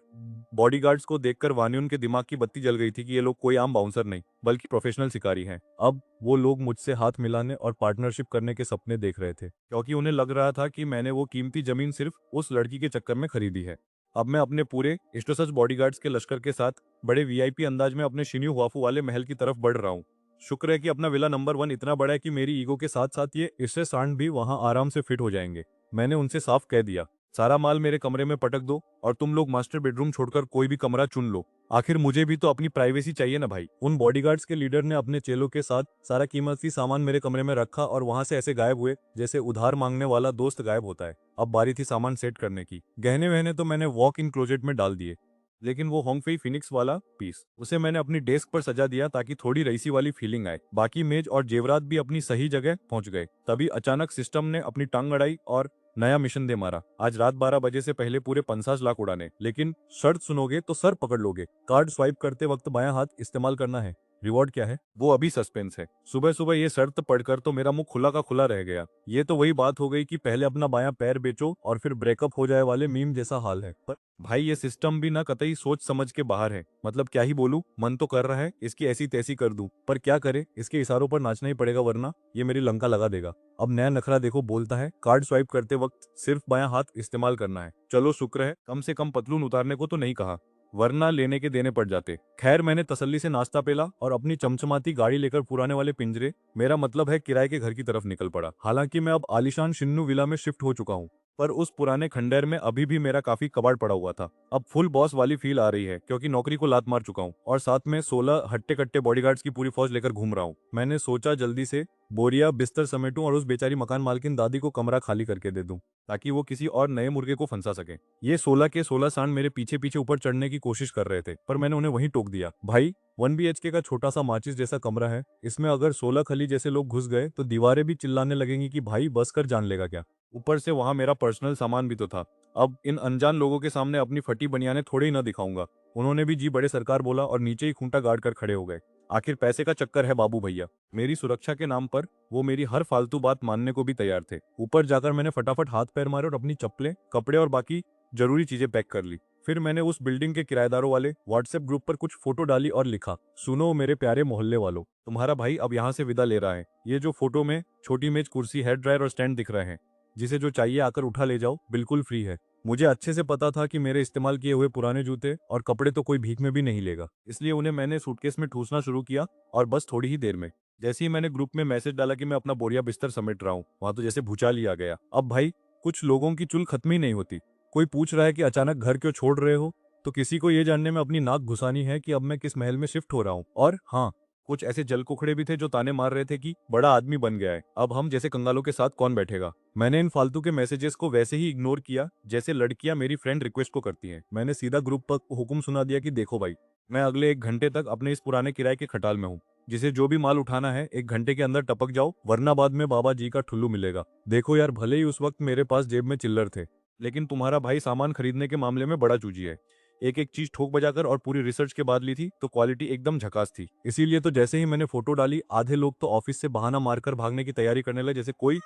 बॉडीगार्ड्स को देखकर वान्यून के दिमाग की बत्ती जल गई थी कि ये लोग कोई आम बाउंसर नहीं बल्कि प्रोफेशनल शिकारी हैं। अब वो लोग मुझसे हाथ मिलाने और पार्टनरशिप करने के सपने देख रहे थे, क्योंकि उन्हें लग रहा था कि मैंने वो कीमती जमीन सिर्फ उस लड़की के चक्कर में खरीदी है। अब मैं अपने पूरे इष्टसच बॉडीगार्ड्स के लश्कर के साथ बड़े वीआईपी अंदाज में अपने शिन्यू हुआफू वाले महल की तरफ बढ़ रहा हूँ। शुक्र है कि अपना विला नंबर 1 इतना बड़ा है कि मेरी ईगो के साथ साथ ये इससे सांड भी वहां आराम से फिट हो जाएंगे। मैंने उनसे साफ कह दिया, सारा माल मेरे कमरे में पटक दो और तुम लोग मास्टर बेडरूम छोड़कर कोई भी कमरा चुन लो। आखिर मुझे भी तो अपनी प्राइवेसी चाहिए ना भाई। उन बॉडीगार्ड्स के लीडर ने अपने चेलों के साथ सारा कीमती सामान मेरे कमरे में रखा और वहां से ऐसे गायब हुए जैसे उधार मांगने वाला दोस्त गायब होता है। अब बारी थी सामान सेट करने की। गहने वहने तो मैंने वॉक इन क्लोजेट में डाल दिए, लेकिन वो होंगफेई फिनिक्स वाला पीस उसे मैंने अपनी डेस्क पर सजा दिया ताकि थोड़ी रईसी वाली फीलिंग आए। बाकी मेज और जेवरात भी अपनी सही जगह पहुंच गए। तभी अचानक सिस्टम ने अपनी टांग अड़ाई और नया मिशन दे मारा। आज रात 12 बजे से पहले पूरे 50 लाख उड़ाने, लेकिन शर्त सुनोगे तो सर पकड़ लोगे। कार्ड स्वाइप करते वक्त बायां हाथ इस्तेमाल करना है। रिवॉर्ड क्या है वो अभी सस्पेंस है। सुबह सुबह ये शर्त पढ़कर तो मेरा मुंह खुला का खुला रह गया। ये तो वही बात हो गई कि पहले अपना बायां पैर बेचो और फिर ब्रेकअप हो जाए वाले मीम जैसा हाल है। पर भाई ये सिस्टम भी ना कतई सोच समझ के बाहर है। मतलब क्या ही बोलूं, मन तो कर रहा है इसकी ऐसी तैसी कर दूं, पर क्या करे, इसके इशारों पर नाचना ही पड़ेगा वरना ये मेरी लंका लगा देगा। अब नया नखरा देखो, बोलता है कार्ड स्वाइप करते वक्त सिर्फ बायां हाथ इस्तेमाल करना है। चलो शुक्र है कम से कम पतलून उतारने को तो नहीं कहा, वरना लेने के देने पड़ जाते। खैर मैंने तसल्ली से नाश्ता पेला और अपनी चमचमाती गाड़ी लेकर पुराने वाले पिंजरे, मेरा मतलब है किराए के घर की तरफ निकल पड़ा। हालांकि मैं अब आलीशान शिन्नू विला में शिफ्ट हो चुका हूँ, पर उस पुराने खंडहर में अभी भी मेरा काफी कबाड़ पड़ा हुआ था। अब फुल बॉस वाली फील आ रही है क्योंकि नौकरी को लात मार चुका हूँ और साथ में 16 हट्टे कट्टे बॉडीगार्ड्स की पूरी फौज लेकर घूम रहा हूँ। मैंने सोचा जल्दी से बोरिया बिस्तर समेटूं और उस बेचारी मकान मालकिन दादी को कमरा खाली करके दे दूं ताकि वो किसी और नए मुर्गे को फंसा सके। ये 16 के 16 सांड मेरे पीछे पीछे ऊपर चढ़ने की कोशिश कर रहे थे, पर मैंने उन्हें वहीं टोक दिया। भाई 1 BHK का छोटा सा माचिस जैसा कमरा है, इसमें अगर 16 खली जैसे लोग घुस गए तो दीवारें भी चिल्लाने लगेंगी कि भाई बस कर जान लेगा क्या। ऊपर से वहां मेरा पर्सनल सामान भी तो था। अब इन अनजान लोगों के सामने अपनी फटी बनियाने थोड़े ही ना दिखाऊंगा। उन्होंने भी जी बड़े सरकार बोला और नीचे ही खूंटा गाड़ कर खड़े हो गए। आखिर पैसे का चक्कर है बाबू भैया। मेरी सुरक्षा के नाम पर वो मेरी हर फालतू बात मानने को भी तैयार थे। ऊपर जाकर मैंने फटाफट हाथ पैर मारे और अपनी चप्पलें, कपड़े और बाकी जरूरी चीजें पैक कर ली। फिर मैंने उस बिल्डिंग के किराएदारों वाले व्हाट्सएप ग्रुप पर कुछ फोटो डाली और लिखा, सुनो मेरे प्यारे मोहल्ले वालों, तुम्हारा भाई अब यहाँ से विदा ले रहा है। ये जो फोटो में छोटी मेज, कुर्सी, हेयर ड्रायर और स्टैंड दिख रहे हैं, जिसे जो चाहिए आकर उठा ले जाओ, बिल्कुल फ्री है। मुझे अच्छे से पता था कि मेरे इस्तेमाल किए हुए पुराने जूते और कपड़े तो कोई भीख में भी नहीं लेगा, इसलिए उन्हें मैंने सूटकेस में ठूसना शुरू किया। और बस थोड़ी ही देर में जैसे ही मैंने ग्रुप में मैसेज डाला कि मैं अपना बोरिया बिस्तर समेट रहा हूँ, वहां तो जैसे भूचाल ही आ गया। अब भाई कुछ लोगों की चुल खत्म ही नहीं होती। कोई पूछ रहा है कि अचानक घर क्यों छोड़ रहे हो, तो किसी को ये जानने में अपनी नाक घुसानी है कि अब मैं किस महल में शिफ्ट हो रहा हूँ। और हाँ, कुछ ऐसे जलकुखड़े भी थे जो ताने मार रहे थे कि बड़ा आदमी बन गया है, अब हम जैसे कंगालों के साथ कौन बैठेगा। मैंने इन फालतू के मैसेजेस को वैसे ही इग्नोर किया जैसे लड़कियां मेरी फ्रेंड रिक्वेस्ट को करती हैं। मैंने सीधा ग्रुप पर हुक्म सुना दिया कि देखो भाई, मैं अगले 1 घंटे तक अपने इस पुराने किराए के खटाल में हूँ। जिसे जो भी माल उठाना है 1 घंटे के अंदर टपक जाओ, वरना बाद में बाबा जी का ठुल्लू मिलेगा। देखो यार, भले ही उस वक्त मेरे पास जेब में चिल्लर थे, लेकिन तुम्हारा भाई सामान खरीदने के मामले में बड़ा चूजी है। एक एक चीज ठोक बजाकर और पूरी रिसर्च के बाद ली थी, तो क्वालिटी एकदम झकास थी। इसीलिए तो जैसे ही मैंने फोटो डाली, आधे लोग तो ऑफिस से बहाना मारकर भागने की तैयारी करने लगे जैसे कोई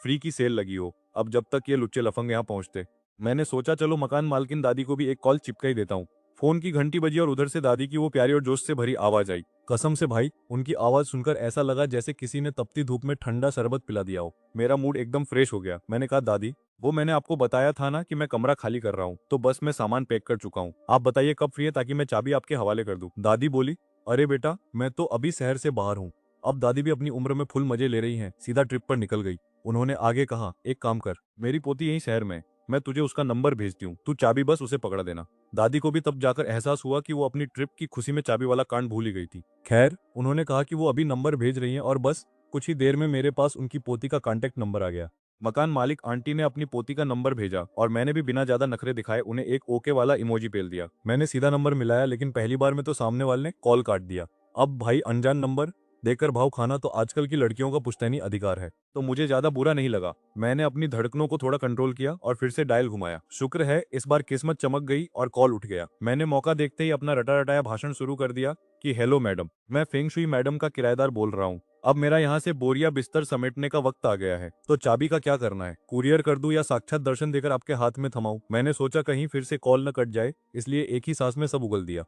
फ्री की सेल लगी हो। अब जब तक ये लुच्चे लफंग यहाँ पहुंचते, मैंने सोचा चलो मकान मालकिन दादी को भी एक कॉल चिपका ही देता हूँ। फोन की घंटी बजी और उधर से दादी की वो प्यारी और जोश से भरी आवाज आई। कसम से भाई, उनकी आवाज सुनकर ऐसा लगा जैसे किसी ने तपती धूप में ठंडा शरबत पिला दिया हो। मेरा मूड एकदम फ्रेश हो गया। मैंने कहा, दादी, वो मैंने आपको बताया था ना कि मैं कमरा खाली कर रहा हूँ, तो बस मैं सामान पैक कर चुका हूँ। आप बताइए कब फ्री है ताकि मैं चाबी आपके हवाले कर दूं। दादी बोली, अरे बेटा, मैं तो अभी शहर से बाहर हूँ। अब दादी भी अपनी उम्र में फुल मजे ले रही हैं, सीधा ट्रिप पर निकल गई। उन्होंने आगे कहा, एक काम कर, मेरी पोती यहीं शहर में, मैं तुझे उसका नंबर भेजती हूँ, तू चाबी बस उसे पकड़ा देना। दादी को भी तब जाकर एहसास हुआ कि वो अपनी ट्रिप की खुशी में चाबी वाला कांड भूल ही गई थी। खैर, उन्होंने कहा कि वो अभी नंबर भेज रही हैं और बस कुछ ही देर में मेरे पास उनकी पोती का कांटेक्ट नंबर आ गया। मकान मालिक आंटी ने अपनी पोती का नंबर भेजा और मैंने भी बिना ज्यादा नखरे दिखाए उन्हें एक ओके वाला इमोजी पेल दिया। मैंने सीधा नंबर मिलाया, लेकिन पहली बार में तो सामने वाले ने कॉल काट दिया। अब भाई, अनजान नंबर देकर भाव खाना तो आजकल की लड़कियों का पुश्तैनी अधिकार है, तो मुझे ज्यादा बुरा नहीं लगा। मैंने अपनी धड़कनों को थोड़ा कंट्रोल किया और फिर से डायल घुमाया। शुक्र है इस बार किस्मत चमक गई और कॉल उठ गया। मैंने मौका देखते ही अपना रटा रटाया भाषण शुरू कर दिया कि हेलो मैडम, मैं फेंग शुई मैडम का किराएदार बोल रहा हूँ। अब मेरा यहाँ से बोरिया बिस्तर समेटने का वक्त आ गया है, तो चाबी का क्या करना है? कुरियर कर दूं या साक्षात दर्शन देकर आपके हाथ में थमाऊं? मैंने सोचा कहीं फिर से कॉल न कट जाए, इसलिए एक ही सांस में सब उगल दिया।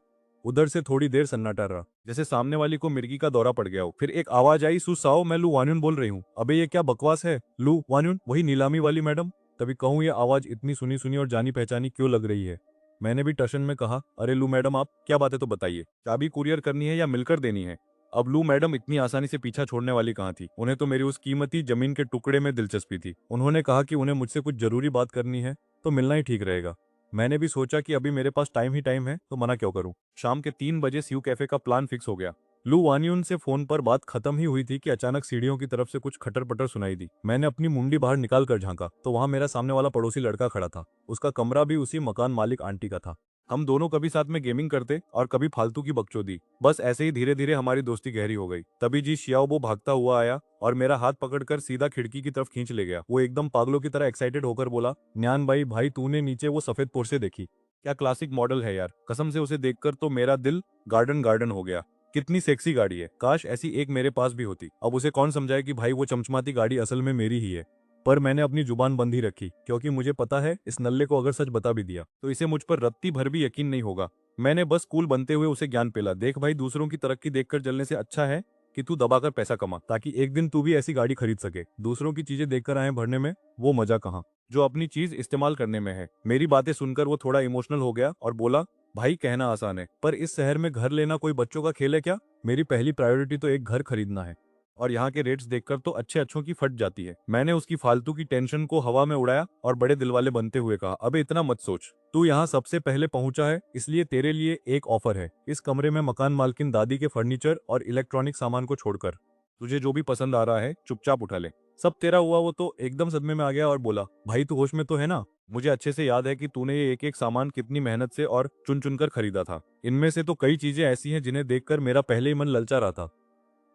उधर से थोड़ी देर सन्नाटा रहा, जैसे सामने वाली को मिर्गी का दौरा पड़ गया हो। फिर एक आवाज आई, सुसाओ, मैं लू वान्युन बोल रही हूँ। अबे ये क्या बकवास है? लू वान्युन, वही नीलामी वाली मैडम। तभी कहूँ, ये आवाज इतनी सुनी सुनी और जानी पहचानी क्यों लग रही है? मैंने भी टशन में कहा, अरे लू मैडम, आप क्या बात है तो बताइए, चाबी कुरियर करनी है या मिलकर देनी है? अब लू मैडम इतनी आसानी से पीछा छोड़ने वाली कहाँ थी। उन्हें तो मेरी उस कीमती जमीन के टुकड़े में दिलचस्पी थी। उन्होंने कहा कि उन्हें मुझसे कुछ जरूरी बात करनी है तो मिलना ही ठीक रहेगा। मैंने भी सोचा कि अभी मेरे पास टाइम ही टाइम है तो मना क्यों करूं। शाम के 3 बजे स्यू कैफे का प्लान फिक्स हो गया। लू वानियुन से फोन पर बात खत्म ही हुई थी कि अचानक सीढ़ियों की तरफ से कुछ खटर पटर सुनाई दी। मैंने अपनी मुंडी बाहर निकाल कर झांका तो वहां मेरा सामने वाला पड़ोसी लड़का खड़ा था। उसका कमरा भी उसी मकान मालिक आंटी का था। हम दोनों कभी साथ में गेमिंग करते और कभी फालतू की बकचोदी। बस ऐसे ही धीरे धीरे हमारी दोस्ती गहरी हो गई। तभी जी शियाओबो भागता हुआ आया और मेरा हाथ पकड़कर सीधा खिड़की की तरफ खींच ले गया। वो एकदम पागलों की तरह एक्साइटेड होकर बोला, न्यान भाई भाई तूने नीचे वो सफेद पोर्शे देखी? क्या क्लासिक मॉडल है यार। कसम से उसे देखकर तो मेरा दिल गार्डन गार्डन हो गया। कितनी सेक्सी गाड़ी है, काश ऐसी एक मेरे पास भी होती। अब उसे कौन समझाए कि भाई वो चमचमाती गाड़ी असल में मेरी ही है। पर मैंने अपनी जुबान बंद ही रखी क्योंकि मुझे पता है इस नल्ले को अगर सच बता भी दिया तो इसे मुझ पर रत्ती भर भी यकीन नहीं होगा। मैंने बस कूल बनते हुए उसे ज्ञान पेला, देख भाई दूसरों की तरक्की देखकर जलने से अच्छा है कि तू दबाकर पैसा कमा, ताकि एक दिन तू भी ऐसी गाड़ी खरीद सके। दूसरों की चीजें देखकर आए भरने में वो मजा कहाँ जो अपनी चीज इस्तेमाल करने में है। मेरी बातें सुनकर वो थोड़ा इमोशनल हो गया और बोला, भाई कहना आसान है पर इस शहर में घर लेना कोई बच्चों का खेल है क्या? मेरी पहली प्रायोरिटी तो एक घर खरीदना है और यहाँ के रेट्स देखकर तो अच्छे अच्छों की फट जाती है। मैंने उसकी फालतू की टेंशन को हवा में उड़ाया और बड़े दिलवाले बनते हुए कहा, अबे इतना मत सोच, तू यहाँ सबसे पहले पहुंचा है इसलिए तेरे लिए एक ऑफर है। इस कमरे में मकान मालकिन दादी के फर्नीचर और इलेक्ट्रॉनिक सामान को छोड़कर तुझे जो भी पसंद आ रहा है चुपचाप उठा ले। सब तेरा हुआ। वो तो एकदम सदमे में आ गया और बोला, भाई तू होश में तो है ना? मुझे अच्छे से याद है कि तूने ये एक एक सामान कितनी मेहनत से और चुन चुन कर खरीदा था। इनमें से तो कई चीजें ऐसी हैं जिन्हें देखकर मेरा पहले ही मन ललचा रहा था।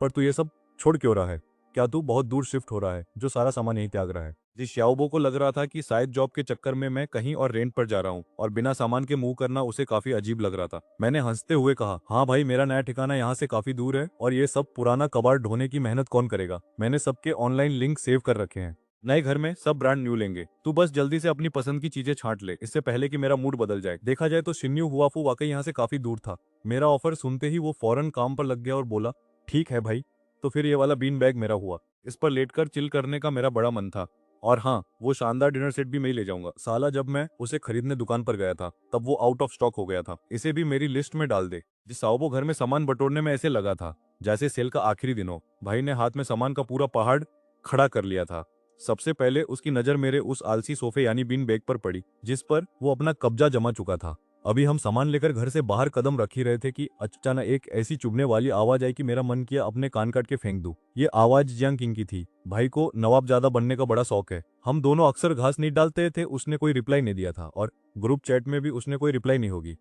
पर तू ये सब छोड़ क्यों रहा है? क्या तू बहुत दूर शिफ्ट हो रहा है जो सारा सामान यहीं त्याग रहा है? जिस श्याओबो को लग रहा था कि शायद जॉब के चक्कर में मैं कहीं और रेंट पर जा रहा हूँ और बिना सामान के मूव करना उसे काफी अजीब लग रहा था। मैंने हंसते हुए कहा, हाँ भाई मेरा नया ठिकाना यहाँ से काफी दूर है और ये सब पुराना कबाड़ ढोने की मेहनत कौन करेगा? मैंने सबके ऑनलाइन लिंक सेव कर रखे हैं। नए घर में सब ब्रांड न्यू लेंगे। तू बस जल्दी से अपनी पसंद की चीजें छांट ले इससे पहले कि मेरा मूड बदल जाए। देखा जाए तो शिन्यू हुआफू वाकई यहाँ से काफी दूर था। मेरा ऑफर सुनते ही वो फौरन काम पर लग गया और बोला, ठीक है भाई, तो फिर ये वाला बीन बैग मेरा हुआ। इस पर लेटकर चिल करने का मेरा बड़ा मन था। और हाँ, वो शानदार डिनर सेट भी मैं ही ले जाऊंगा। साला जब मैं उसे खरीदने दुकान पर गया था तब वो आउट ऑफ स्टॉक हो गया था। इसे भी मेरी लिस्ट में डाल दे। जिस साओबो घर में सामान बटोरने में ऐसे लगा था जैसे सेल का आखिरी दिन हो। भाई ने हाथ में सामान का पूरा पहाड़ खड़ा कर लिया था। सबसे पहले उसकी नजर मेरे उस आलसी सोफे यानी बीन बैग पर पड़ी जिस पर वो अपना कब्जा जमा चुका था। अभी हम सामान लेकर घर से बाहर कदम रख ही रहे थे कि अचानक एक ऐसी चुभने वाली आवाज आई कि मेरा मन किया अपने कान काट के फेंक दूं। ये आवाज जियांग किंग की थी। भाई को नवाबजादा बनने का बड़ा शौक है। हम दोनों अक्सर घास नहीं डालते थे। उसने कोई रिप्लाई नहीं दिया था और ग्रुप चैट में भी उसने कोई रिप्लाई नहीं होगी।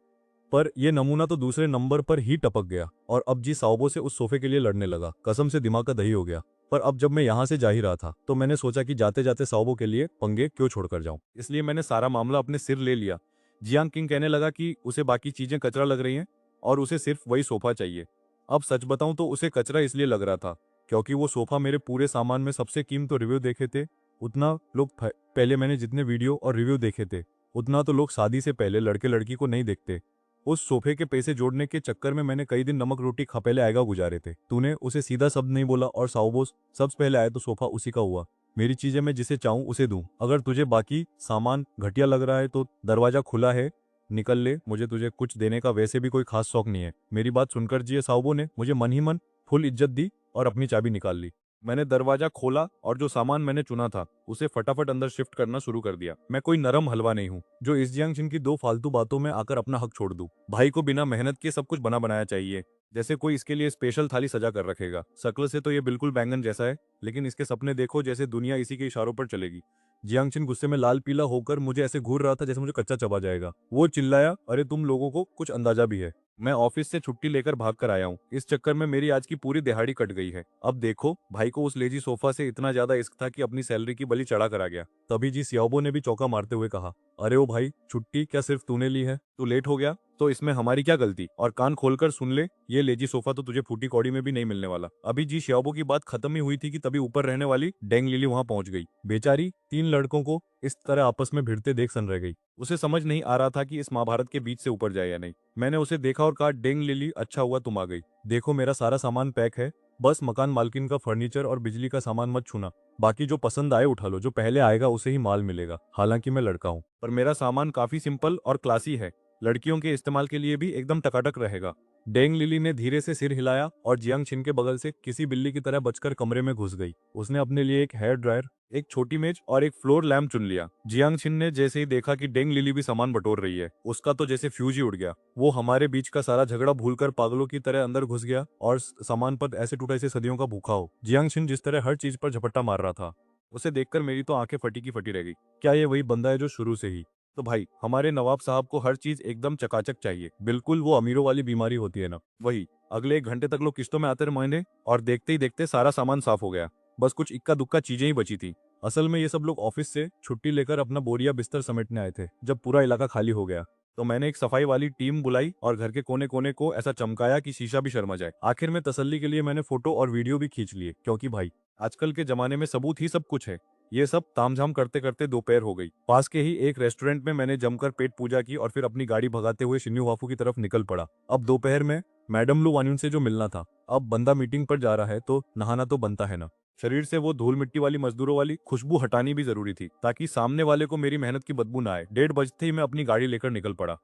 पर यह नमूना तो दूसरे नंबर पर ही टपक गया और अब जी साओबो से उस सोफे के लिए लड़ने लगा। कसम से दिमाग का दही हो गया। पर अब जब मैं यहाँ से जा ही रहा था तो मैंने सोचा कि जाते जाते साओबो के लिए पंगे क्यों छोड़कर जाऊं। इसलिए मैंने सारा मामला अपने सिर ले लिया। जियांग किंग कहने लगा कि उसे बाकी चीजें कचरा लग रही हैं और उसे सिर्फ वही सोफा चाहिए। अब सच बताऊं तो उसे कचरा इसलिए लग रहा था क्योंकि वो सोफा मेरे पूरे सामान में सबसे कीमती रिव्यू देखे थे। उतना लोग पहले मैंने जितने वीडियो और रिव्यू देखे थे उतना तो लोग शादी से पहले लड़के लड़की को नहीं देखते। उस सोफे के पैसे जोड़ने के चक्कर में मैंने कई दिन नमक रोटी खपेले आएगा गुजारे थे। तूने उसे सीधा शब्द नहीं बोला और साओबोस सबसे पहले आया तो सोफा उसी का हुआ। मेरी चीजें मैं जिसे चाहूं उसे दूं। अगर तुझे बाकी सामान घटिया लग रहा है तो दरवाजा खुला है, निकल ले। मुझे तुझे कुछ देने का वैसे भी कोई खास शौक नहीं है। मेरी बात सुनकर जी साओबो ने मुझे मन ही मन फुल इज्जत दी और अपनी चाबी निकाल ली। मैंने दरवाजा खोला और जो सामान मैंने चुना था उसे फटाफट अंदर शिफ्ट करना शुरू कर दिया। मैं कोई नरम हलवा नहीं हूँ जो इस जियांगशिन की दो फालतू बातों में आकर अपना हक छोड़ दूं। भाई को बिना मेहनत के सब कुछ बना बनाया चाहिए, जैसे कोई इसके लिए स्पेशल थाली सजा कर रखेगा। शक्ल से तो ये बिल्कुल बैंगन जैसा है लेकिन इसके सपने देखो जैसे दुनिया इसी के इशारों पर चलेगी। जियांगशिन गुस्से में लाल पीला होकर मुझे ऐसे घूर रहा था जैसे मुझे कच्चा चबा जाएगा। वो चिल्लाया, अरे तुम लोगों को कुछ अंदाजा भी है? मैं ऑफिस से छुट्टी लेकर भाग कर आया हूँ। इस चक्कर में मेरी आज की पूरी दिहाड़ी कट गई है। अब देखो, भाई को उस लेजी सोफा से इतना ज्यादा इश्क था कि अपनी सैलरी की बलि चढ़ा कर आ गया। तभी जी सियाओबो ने भी चौका मारते हुए कहा, अरे ओ भाई, छुट्टी क्या सिर्फ तूने ली है? तू लेट हो गया तो इसमें हमारी क्या गलती? और कान खोलकर सुन ले, ये लेजी सोफा तो तुझे फूटी कौड़ी में भी नहीं मिलने वाला। अभी जी श्याओबो की बात खत्म ही हुई थी कि तभी ऊपर रहने वाली डेंग लिली वहां पहुंच गई। बेचारी 3 लड़कों को इस तरह आपस में भिड़ते देख सन रह गई। उसे समझ नहीं आ रहा था कि इस महाभारत के बीच से ऊपर जाए या नहीं। मैंने उसे देखा और कहा, डेंग लिली, अच्छा हुआ तुम आ गई। देखो मेरा सारा सामान पैक है, बस मकान मालकिन का फर्नीचर और बिजली का सामान मत छूना। बाकी जो पसंद आए उठा लो, जो पहले आएगा उसे ही माल मिलेगा। हालांकि मैं लड़का हूँ पर मेरा सामान काफी सिंपल और क्लासी है। लड़कियों के इस्तेमाल के लिए भी एकदम टकाटक रहेगा। डेंग लिली ने धीरे से सिर हिलाया और जियांग छिन के बगल से किसी बिल्ली की तरह बचकर कमरे में घुस गई। उसने अपने लिए एक हेयर ड्रायर, एक छोटी मेज और एक फ्लोर लैम्प चुन लिया। जियांग छिन ने जैसे ही देखा कि डेंग लिली भी सामान बटोर रही है, उसका तो जैसे फ्यूज ही उड़ गया। वो हमारे बीच का सारा झगड़ा भूलकर पागलों की तरह अंदर घुस गया और सामान पर ऐसे टूटा जैसे सदियों का भूखा हो। जियांग छिन जिस तरह हर चीज पर झपट्टा मार रहा था, उसे देखकर मेरी तो आंखें फटी की फटी रह गई। क्या ये वही बंदा है जो शुरू से ही? तो भाई, हमारे नवाब साहब को हर चीज एकदम चकाचक चाहिए, बिल्कुल वो अमीरों वाली बीमारी होती है ना वही। अगले 1 घंटे तक लोग किस्तों में आते रहे और देखते ही देखते सारा सामान साफ हो गया। बस कुछ इक्का दुक्का चीजें ही बची थी। असल में ये सब लोग ऑफिस से छुट्टी लेकर अपना बोरिया बिस्तर समेटने आए थे। जब पूरा इलाका खाली हो गया तो मैंने एक सफाई वाली टीम बुलाई और घर के कोने कोने को ऐसा चमकाया कि शीशा भी शर्मा जाए। आखिर में तसल्ली के लिए मैंने फोटो और वीडियो भी खींच लिए, क्योंकि भाई आजकल के जमाने में सबूत ही सब कुछ है। ये सब तामझाम करते करते दोपहर हो गई। पास के ही एक रेस्टोरेंट में मैंने जमकर पेट पूजा की और फिर अपनी गाड़ी भगाते हुए शिन्यू वाफू की तरफ निकल पड़ा। अब दोपहर में मैडम लू वान्यून से जो मिलना था, अब बंदा मीटिंग पर जा रहा है तो नहाना तो बनता है ना। शरीर से वो धूल मिट्टी वाली मजदूरों वाली खुशबू हटानी भी जरूरी थी, ताकि सामने वाले को मेरी मेहनत की बदबू ना आए। 1:30 बजते ही मैं अपनी गाड़ी लेकर निकल पड़ा।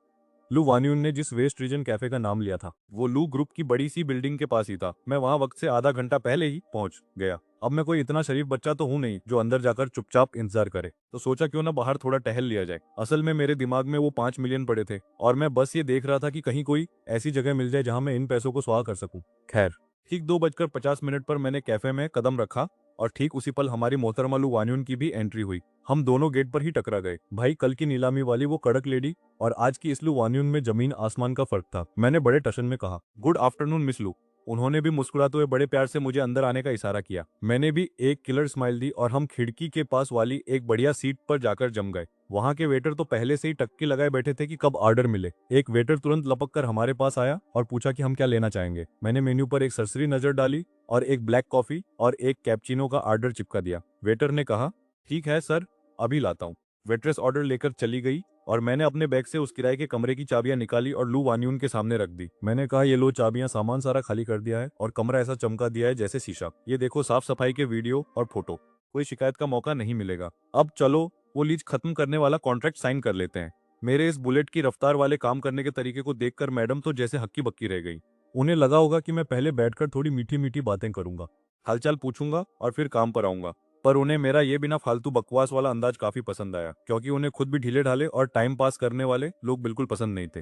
लू वान्यून ने जिस वेस्ट रीजन कैफे का नाम लिया था, वो लू ग्रुप की बड़ी सी बिल्डिंग के पास ही था। मैं वहां वक्त से आधा घंटा पहले ही पहुंच गया। अब मैं कोई इतना शरीफ बच्चा तो हूं नहीं जो अंदर जाकर चुपचाप इंतजार करे, तो सोचा क्यों ना बाहर थोड़ा टहल लिया जाए। असल में मेरे दिमाग में वो 5 मिलियन पड़े थे और मैं बस ये देख रहा था कि कहीं कोई ऐसी जगह मिल जाए जहां मैं इन पैसों को स्वाहा कर सकूं। खैर, ठीक 2:50 पर मैंने कैफे में कदम रखा और ठीक उसी पल हमारी मोहतरमा लू वान्यून की भी एंट्री हुई। हम दोनों गेट पर ही टकरा गए। भाई, कल की नीलामी वाली वो कड़क लेडी और आज की इस लू वान्यून में जमीन आसमान का फर्क था। मैंने बड़े टशन में कहा, गुड आफ्टरनून मिस लू। उन्होंने भी मुस्कुराते हुए बड़े प्यार से मुझे अंदर आने का इशारा किया। मैंने भी एक किलर स्माइल दी और हम खिड़की के पास वाली एक बढ़िया सीट पर जाकर जम गए। वहां के वेटर तो पहले से ही टक्की लगाए बैठे थे कि कब ऑर्डर मिले। एक वेटर तुरंत लपक कर हमारे पास आया और पूछा कि हम क्या लेना चाहेंगे। मैंने मेन्यू पर एक सरसरी नजर डाली और एक ब्लैक कॉफी और एक कैप्चिनो का ऑर्डर चिपका दिया। वेटर ने कहा, ठीक है सर, अभी लाता हूँ। वेट्रेस ऑर्डर लेकर चली गई और मैंने अपने बैग से उस किराए के कमरे की चाबियां निकाली और लू वान्यून के सामने रख दी। मैंने कहा, ये लो चाबियां, सामान सारा खाली कर दिया है और कमरा ऐसा चमका दिया है जैसे शीशा। ये देखो साफ सफाई के वीडियो और फोटो, कोई शिकायत का मौका नहीं मिलेगा। अब चलो वो लीज खत्म करने वाला कॉन्ट्रैक्ट साइन कर लेते हैं। मेरे इस बुलेट की रफ्तार वाले काम करने के तरीके को देखकर मैडम तो जैसे हक्की बक्की रह गई। उन्हें लगा होगा कि मैं पहले बैठकर थोड़ी मीठी मीठी बातें करूंगा, हालचाल पूछूंगा और फिर काम पर आऊंगा। पर उन्हें मेरा ये बिना फालतू बकवास वाला अंदाज काफी पसंद आया, क्योंकि उन्हें खुद भी ढीले ढाले और टाइम पास करने वाले लोग बिल्कुल पसंद नहीं थे।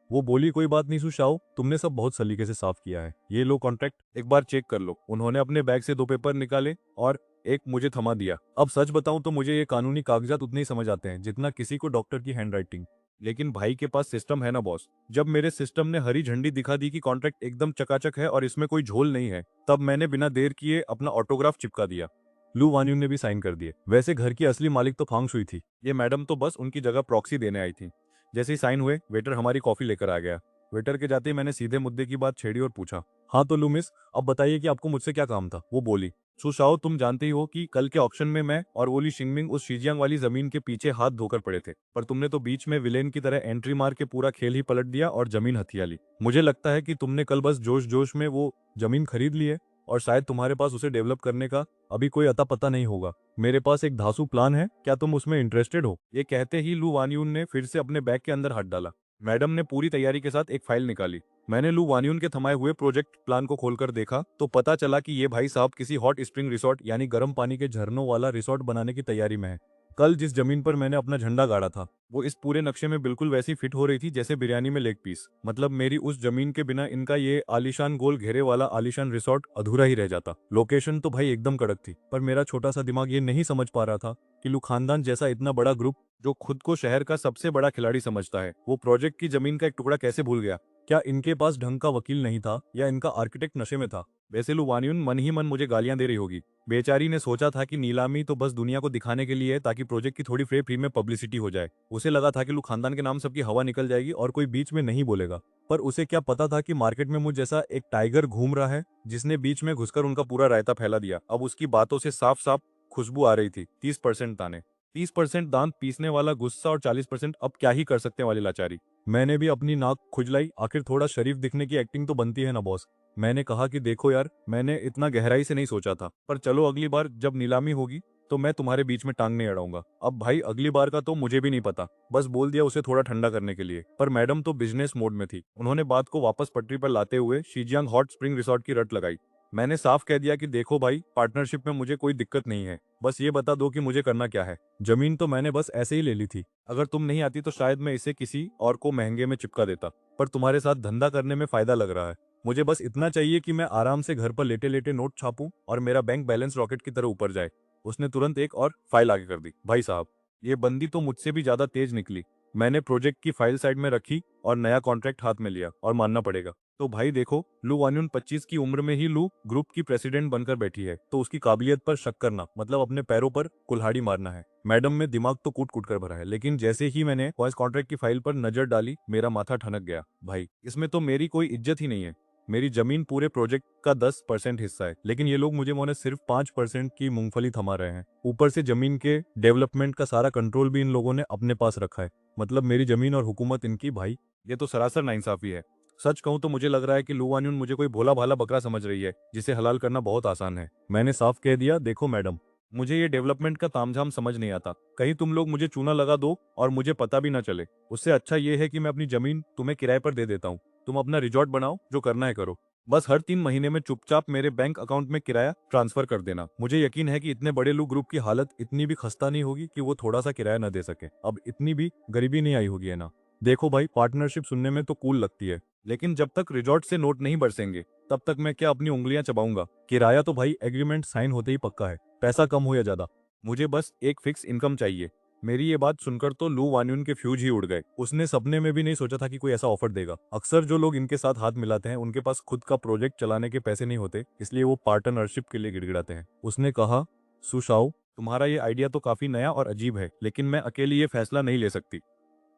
वो बोली, कोई बात नहीं सुशाओ, तुमने सब बहुत सलीके से साफ किया है। ये लो कॉन्ट्रैक्ट, एक बार चेक कर लो। उन्होंने अपने बैग से 2 पेपर निकाले और एक मुझे थमा दिया। अब सच बताऊं तो मुझे ये कानूनी कागजात उतने ही समझ आते हैं जितना किसी को डॉक्टर की हैंडराइटिंग। लेकिन भाई के पास सिस्टम है ना बॉस। जब मेरे सिस्टम ने हरी झंडी दिखा दी कि कॉन्ट्रैक्ट एकदम चकाचक है और इसमें कोई झोल नहीं है, तब मैंने बिना देर किए अपना ऑटोग्राफ चिपका दिया। लू वान्यून ने भी साइन कर दिए। वैसे घर की असली मालिक तो फांग शुई थी, ये मैडम तो बस उनकी जगह प्रॉक्सी देने आई थी। जैसे ही साइन हुए, वेटर हमारी कॉफी लेकर आ गया। वेटर के जाते ही मैंने सीधे मुद्दे की बात छेड़ी और पूछा, हाँ तो लू मिस, अब बताइए कि आपको मुझसे क्या काम था। वो बोली, सुशाओ, तुम जानते ही हो कि कल के ऑक्शन में मैं और ओली शिंगमिंग उस शीजियांग वाली जमीन के पीछे हाथ धोकर पड़े थे, पर तुमने तो बीच में विलेन की तरह एंट्री मार के पूरा खेल ही पलट दिया और जमीन हथिया ली। मुझे लगता है कि तुमने कल बस जोश जोश में वो जमीन खरीद ली है और शायद तुम्हारे पास उसे डेवलप करने का अभी कोई अता पता नहीं होगा। मेरे पास एक धांसू प्लान है, क्या तुम उसमें इंटरेस्टेड हो? ये कहते ही लू वान्यून ने फिर से अपने बैग के अंदर हाथ डाला। मैडम ने पूरी तैयारी के साथ एक फाइल निकाली। मैंने लू वान्यून के थमाए हुए प्रोजेक्ट प्लान को खोलकर देखा तो पता चला कि ये भाई साहब किसी हॉट स्प्रिंग रिसोर्ट यानी गर्म पानी के झरनों वाला रिसोर्ट बनाने की तैयारी में है। कल जिस जमीन पर मैंने अपना झंडा गाड़ा था, वो इस पूरे नक्शे में बिल्कुल वैसी फिट हो रही थी जैसे बिरयानी में लेग पीस। मतलब मेरी उस जमीन के बिना इनका ये आलीशान गोल घेरे वाला आलीशान रिसोर्ट अधूरा ही रह जाता। लोकेशन तो भाई एकदम कड़क थी, पर मेरा छोटा सा दिमाग ये नहीं समझ पा रहा था कि लू खानदान जैसा इतना बड़ा ग्रुप, जो खुद को शहर का सबसे बड़ा खिलाड़ी समझता है, वो प्रोजेक्ट की जमीन का एक टुकड़ा कैसे भूल गया। क्या इनके पास ढंग का वकील नहीं था या इनका आर्किटेक्ट नशे में था? वैसे लू वान्यून मन ही मन मुझे गालियां दे रही होगी। बेचारी ने सोचा था कि नीलामी तो बस दुनिया को दिखाने के लिए है, ताकि प्रोजेक्ट की थोड़ी फ्री में पब्लिसिटी हो जाए। उसे लगा था कि लू खानदान के नाम सबकी हवा निकल जाएगी और कोई बीच में नहीं बोलेगा। पर उसे क्या पता था कि मार्केट में मुझ जैसा एक टाइगर घूम रहा है जिसने बीच में घुसकर उनका पूरा रायता फैला दिया। अब उसकी बातों से साफ साफ खुशबू आ रही थी। 30% ताने, 30% दांत पीसने वाला गुस्सा और 40% अब क्या ही कर सकते वाली लाचारी। मैंने भी अपनी नाक खुजलाई। आखिर थोड़ा शरीफ दिखने की एक्टिंग तो बनती है ना बॉस। मैंने कहा कि देखो यार, मैंने इतना गहराई से नहीं सोचा था, पर चलो अगली बार जब नीलामी होगी तो मैं तुम्हारे बीच में टांग नहीं अड़ाऊंगा। अब भाई अगली बार का तो मुझे भी नहीं पता, बस बोल दिया उसे थोड़ा ठंडा करने के लिए। पर मैडम तो बिजनेस मोड में थी, उन्होंने बात को वापस पटरी पर लाते हुए शीजियांग हॉट स्प्रिंग रिसोर्ट की रट लगाई। मैंने साफ कह दिया कि देखो भाई, पार्टनरशिप में मुझे कोई दिक्कत नहीं है, बस ये बता दो कि मुझे करना क्या है। जमीन तो मैंने बस ऐसे ही ले ली थी, अगर तुम नहीं आती तो शायद मैं इसे किसी और को महंगे में चिपका देता, पर तुम्हारे साथ धंधा करने में फायदा लग रहा है। मुझे बस इतना चाहिए कि मैं आराम से घर पर लेटे लेटे नोट छापूं और मेरा बैंक बैलेंस रॉकेट की तरह ऊपर जाए। उसने तुरंत एक और फाइल आगे कर दी। भाई साहब, ये बंदी तो मुझसे भी ज्यादा तेज निकली। मैंने प्रोजेक्ट की फाइल साइड में रखी और नया कॉन्ट्रैक्ट हाथ में लिया, और मानना पड़ेगा। तो भाई देखो, लू वान्यून 25 की उम्र में ही लू ग्रुप की प्रेसिडेंट बनकर बैठी है, तो उसकी काबिलियत पर शक करना मतलब अपने पैरों पर कुल्हाड़ी मारना है। मैडम में दिमाग तो कूट कूट कर भरा है, लेकिन जैसे ही मैंने वॉइस कॉन्ट्रैक्ट की फाइल पर नजर डाली, मेरा माथा ठनक गया। भाई, इसमें तो मेरी कोई इज्जत ही नहीं है। मेरी जमीन पूरे प्रोजेक्ट का 10% हिस्सा है, लेकिन ये लोग मुझे मोने सिर्फ 5% की मूंगफली थमा रहे हैं। ऊपर से जमीन के डेवलपमेंट का सारा कंट्रोल भी इन लोगों ने अपने पास रखा है। मतलब मेरी जमीन और हुकूमत इनकी। भाई, ये तो सरासर नाइंसाफी है। सच कहूं तो मुझे लग रहा है कि लू वान्यून मुझे कोई भोला भाला बकरा समझ रही है, जिसे हलाल करना बहुत आसान है। मैंने साफ कह दिया, देखो मैडम, मुझे ये डेवलपमेंट का तामझाम समझ नहीं आता। कहीं तुम लोग मुझे चूना लगा दो और मुझे पता भी ना चले। उससे अच्छा ये है कि मैं अपनी जमीन तुम्हें किराए पर दे देता हूँ, तुम अपना रिजॉर्ट बनाओ, जो करना है करो। बस हर 3 महीने में चुपचाप मेरे बैंक अकाउंट में किराया ट्रांसफर कर देना। मुझे यकीन है कि इतने बड़े लू ग्रुप की हालत इतनी भी खस्ता नहीं होगी कि वो थोड़ा सा किराया न दे सके। अब इतनी भी गरीबी नहीं आई होगी, है ना। देखो भाई, पार्टनरशिप सुनने में तो कूल लगती है, लेकिन जब तक रिजॉर्ट से नोट नहीं बरसेंगे तब तक मैं क्या अपनी उंगलियां चबाऊंगा। किराया तो भाई एग्रीमेंट साइन होते ही पक्का है, पैसा कम हो या ज्यादा, मुझे बस एक फिक्स इनकम चाहिए। मेरी ये बात सुनकर तो लू वान्यून के फ्यूज ही उड़ गए। उसने सपने में भी नहीं सोचा था कि कोई ऐसा ऑफर देगा। अक्सर जो लोग इनके साथ हाथ मिलाते हैं उनके पास खुद का प्रोजेक्ट चलाने के पैसे नहीं होते, इसलिए वो पार्टनरशिप के लिए गिड़गिड़ाते हैं। उसने कहा, सुशाओ, तुम्हारा ये आइडिया तो काफी नया और अजीब है, लेकिन मैं अकेली ये फैसला नहीं ले सकती।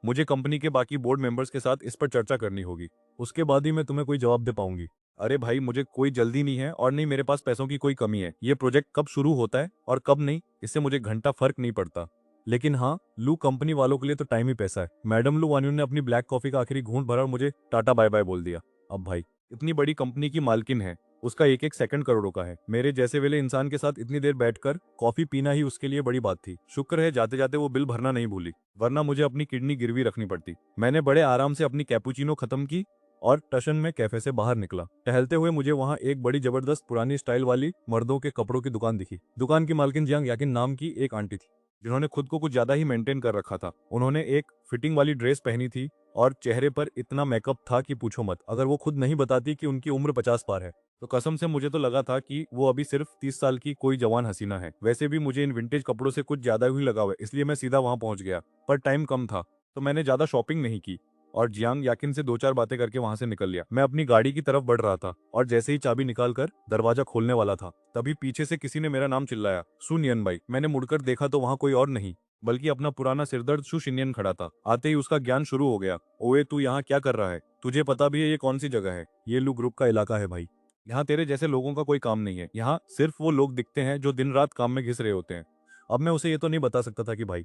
मुझे कंपनी के बाकी बोर्ड मेंबर्स के साथ इस पर चर्चा करनी होगी, उसके बाद ही मैं तुम्हें कोई जवाब दे पाऊंगी। अरे भाई, मुझे कोई जल्दी नहीं है और नहीं मेरे पास पैसों की कोई कमी है। ये प्रोजेक्ट कब शुरू होता है और कब नहीं, इससे मुझे घंटा फर्क नहीं पड़ता। लेकिन हाँ, लू कंपनी वालों के लिए तो टाइम ही पैसा है। मैडम लू वान्यून ने अपनी ब्लैक कॉफी का आखिरी घूंट भरा और मुझे टाटा बाय बाय बोल दिया। अब भाई, इतनी बड़ी कंपनी की मालकिन है, उसका एक एक सेकंड करोड़ों का है। मेरे जैसे वेले इंसान के साथ इतनी देर बैठकर कॉफी पीना ही उसके लिए बड़ी बात थी। शुक्र है जाते जाते वो बिल भरना नहीं भूली, वरना मुझे अपनी किडनी गिरवी रखनी पड़ती। मैंने बड़े आराम से अपनी कैपुचिनो खत्म की और टशन में कैफे से बाहर निकला। टहलते हुए मुझे वहां एक बड़ी जबरदस्त पुरानी स्टाइल वाली मर्दों के कपड़ों की दुकान दिखी। दुकान की मालकिन जियांग याकिन नाम की एक आंटी थी, जिन्होंने खुद को कुछ ज्यादा ही मेंटेन कर रखा था। उन्होंने एक फिटिंग वाली ड्रेस पहनी थी और चेहरे पर इतना मेकअप था कि पूछो मत। अगर वो खुद नहीं बताती कि उनकी उम्र 50 पार है, तो कसम से मुझे तो लगा था कि वो अभी सिर्फ 30 साल की कोई जवान हसीना है। वैसे भी मुझे इन विंटेज कपड़ों से कुछ ज्यादा ही लगाव है, इसलिए मैं सीधा वहां पहुंच गया। पर टाइम कम था, तो मैंने ज्यादा शॉपिंग नहीं की और जियांग याकिन से 2-4 बातें करके वहां से निकल लिया। मैं अपनी गाड़ी की तरफ बढ़ रहा था और जैसे ही चाबी निकालकर दरवाजा खोलने वाला था, तभी पीछे से किसी ने मेरा नाम चिल्लाया, सु नियन भाई। मैंने मुड़कर देखा तो वहां कोई और नहीं बल्कि अपना पुराना सिरदर्द शु शिनियन खड़ा था। आते ही उसका ज्ञान शुरू हो गया। ओए, तू यहाँ क्या कर रहा है? तुझे पता भी है ये कौन सी जगह है? ये लू ग्रुप का इलाका है भाई। यहाँ तेरे जैसे लोगों का कोई काम नहीं है। यहाँ सिर्फ वो लोग दिखते हैं जो दिन रात काम में घिस रहे होते हैं। अब मैं उसे ये तो नहीं बता सकता था कि भाई,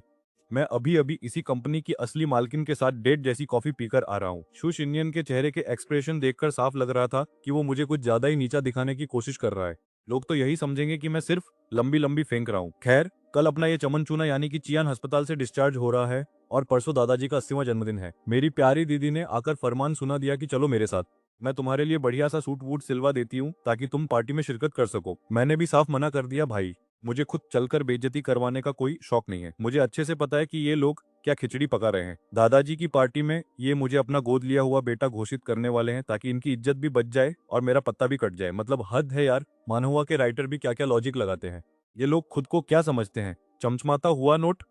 मैं अभी अभी इसी कंपनी की असली मालकिन के साथ डेट जैसी कॉफी पीकर आ रहा हूँ। शु शिनियन के चेहरे के एक्सप्रेशन देखकर साफ लग रहा था कि वो मुझे कुछ ज्यादा ही नीचा दिखाने की कोशिश कर रहा है। लोग तो यही समझेंगे कि मैं सिर्फ लंबी लंबी फेंक रहा हूँ। खैर, कल अपना ये चमन चूना यानी कि चियान अस्पताल से डिस्चार्ज हो रहा है और परसों दादाजी का 80वां जन्मदिन है। मेरी प्यारी दीदी ने आकर फरमान सुना दिया कि चलो मेरे साथ, मैं तुम्हारे लिए बढ़िया सा सूट वूट सिलवा देती हूँ ताकि तुम पार्टी में शिरकत कर सको। मैंने भी साफ मना कर दिया, भाई मुझे खुद चलकर बेइज्जती करवाने का कोई शौक नहीं है। मुझे अच्छे से पता है कि ये लोग क्या खिचड़ी पका रहे हैं। दादाजी की पार्टी में ये मुझे अपना गोद लिया हुआ बेटा घोषित करने वाले हैं ताकि इनकी इज्जत भी बच जाए और मेरा पत्ता भी कट जाए। मतलब हद है यार, मानहुआ के राइटर भी क्या क्या लॉजिक लगाते हैं। ये लोग खुद को क्या समझते हैं, चमचमाता हुआ नोट?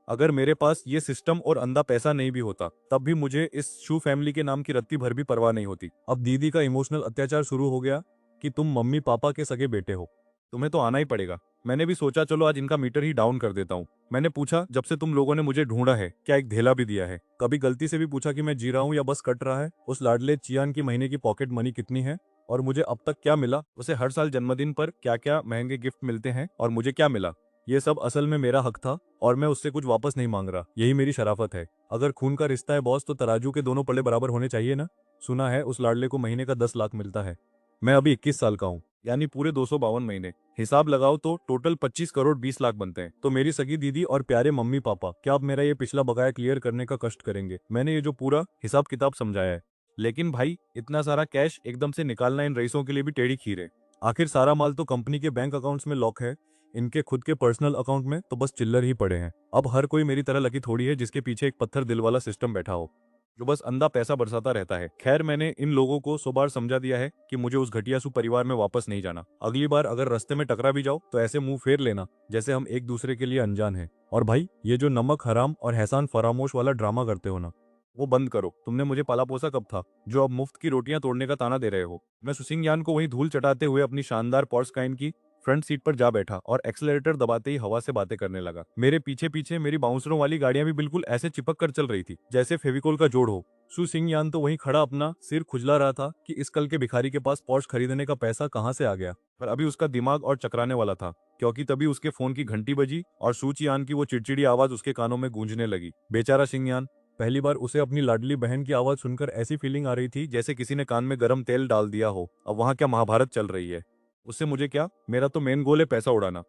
अगर मेरे पास ये सिस्टम और अंधा पैसा नहीं भी होता, तब भी मुझे इस शू फैमिली के नाम की रत्ती भर भी परवाह नहीं होती। अब दीदी का इमोशनल अत्याचार शुरू हो गया कि तुम मम्मी पापा के सगे बेटे हो, तुम्हें तो आना ही पड़ेगा। मैंने भी सोचा चलो आज इनका मीटर ही डाउन कर देता हूँ। मैंने पूछा, जब से तुम लोगों ने मुझे ढूंढा है क्या एक धेला भी दिया है? कभी गलती से भी पूछा कि मैं जी रहा हूँ या बस कट रहा है? उस लाडले चियान की महीने की पॉकेट मनी कितनी है और मुझे अब तक क्या मिला? उसे हर साल जन्मदिन पर क्या क्या महंगे गिफ्ट मिलते हैं और मुझे क्या मिला? ये सब असल में मेरा हक था और मैं उससे कुछ वापस नहीं मांग रहा। यही मेरी शराफत है। अगर खून का रिश्ता है बॉस, तो तराजू के दोनों पल्ले बराबर होने चाहिए ना। सुना है उस लाडले को महीने का 10 लाख मिलता है। मैं अभी 21 साल का हूँ, यानी पूरे 252 महीने। हिसाब लगाओ तो टोटल 25 करोड़ 20 लाख बनते हैं। तो मेरी सगी दीदी और प्यारे मम्मी पापा, क्या आप मेरा ये पिछला बकाया क्लियर करने का कष्ट करेंगे? मैंने ये जो पूरा हिसाब किताब समझाया है। लेकिन भाई, इतना सारा कैश एकदम से निकालना इन रईसों के लिए भी टेढ़ी खीर है। आखिर सारा माल तो कंपनी के बैंक अकाउंट्स में लॉक है, इनके खुद के पर्सनल अकाउंट में तो बस चिल्लर ही पड़े हैं। अब हर कोई मेरी तरह लकी थोड़ी है जिसके पीछे एक पत्थर दिल वाला सिस्टम बैठा हो, जो बस अंधा पैसा बरसाता रहता है। खैर, मैंने इन लोगों को 100 बार समझा दिया है कि मुझे उस घटियासु परिवार में वापस नहीं जाना। अगली बार अगर रास्ते में टकरा भी जाओ तो ऐसे मुंह फेर लेना जैसे हम एक दूसरे के लिए अनजान हैं। और भाई, ये जो नमक हराम और एहसान फरामोश वाला ड्रामा करते हो ना, वो बंद करो। तुमने मुझे पाला पोसा कब था, जो अब मुफ्त की रोटियां तोड़ने का ताना दे रहे हो? मैं सुसिंग यान को वहीं धूल चटाते हुए अपनी शानदार पोर्श काइन की फ्रंट सीट पर जा बैठा और एक्सेलरेटर दबाते ही हवा से बातें करने लगा। मेरे पीछे पीछे मेरी बाउंसरों वाली गाड़ियां भी बिल्कुल ऐसे चिपक कर चल रही थी जैसे फेविकोल का जोड़ हो। सु सिंह यान तो वहीं खड़ा अपना सिर खुजला रहा था कि इस कल के भिखारी के पास पोर्श खरीदने का पैसा कहां से आ गया। पर अभी उसका दिमाग और चकराने वाला था, क्योंकि तभी उसके फोन की घंटी बजी और सूची यान की वो चिड़चिड़ी आवाज उसके कानों में गूंजने लगी। बेचारा सिंह यान, पहली बार उसे अपनी लाडली बहन की आवाज सुनकर ऐसी फीलिंग आ रही थी जैसे किसी ने कान में गर्म तेल डाल दिया हो। अब वहां क्या महाभारत चल रही है? उससे मुझे क्या, मेरा तो मेन गोल है पैसा उड़ाना।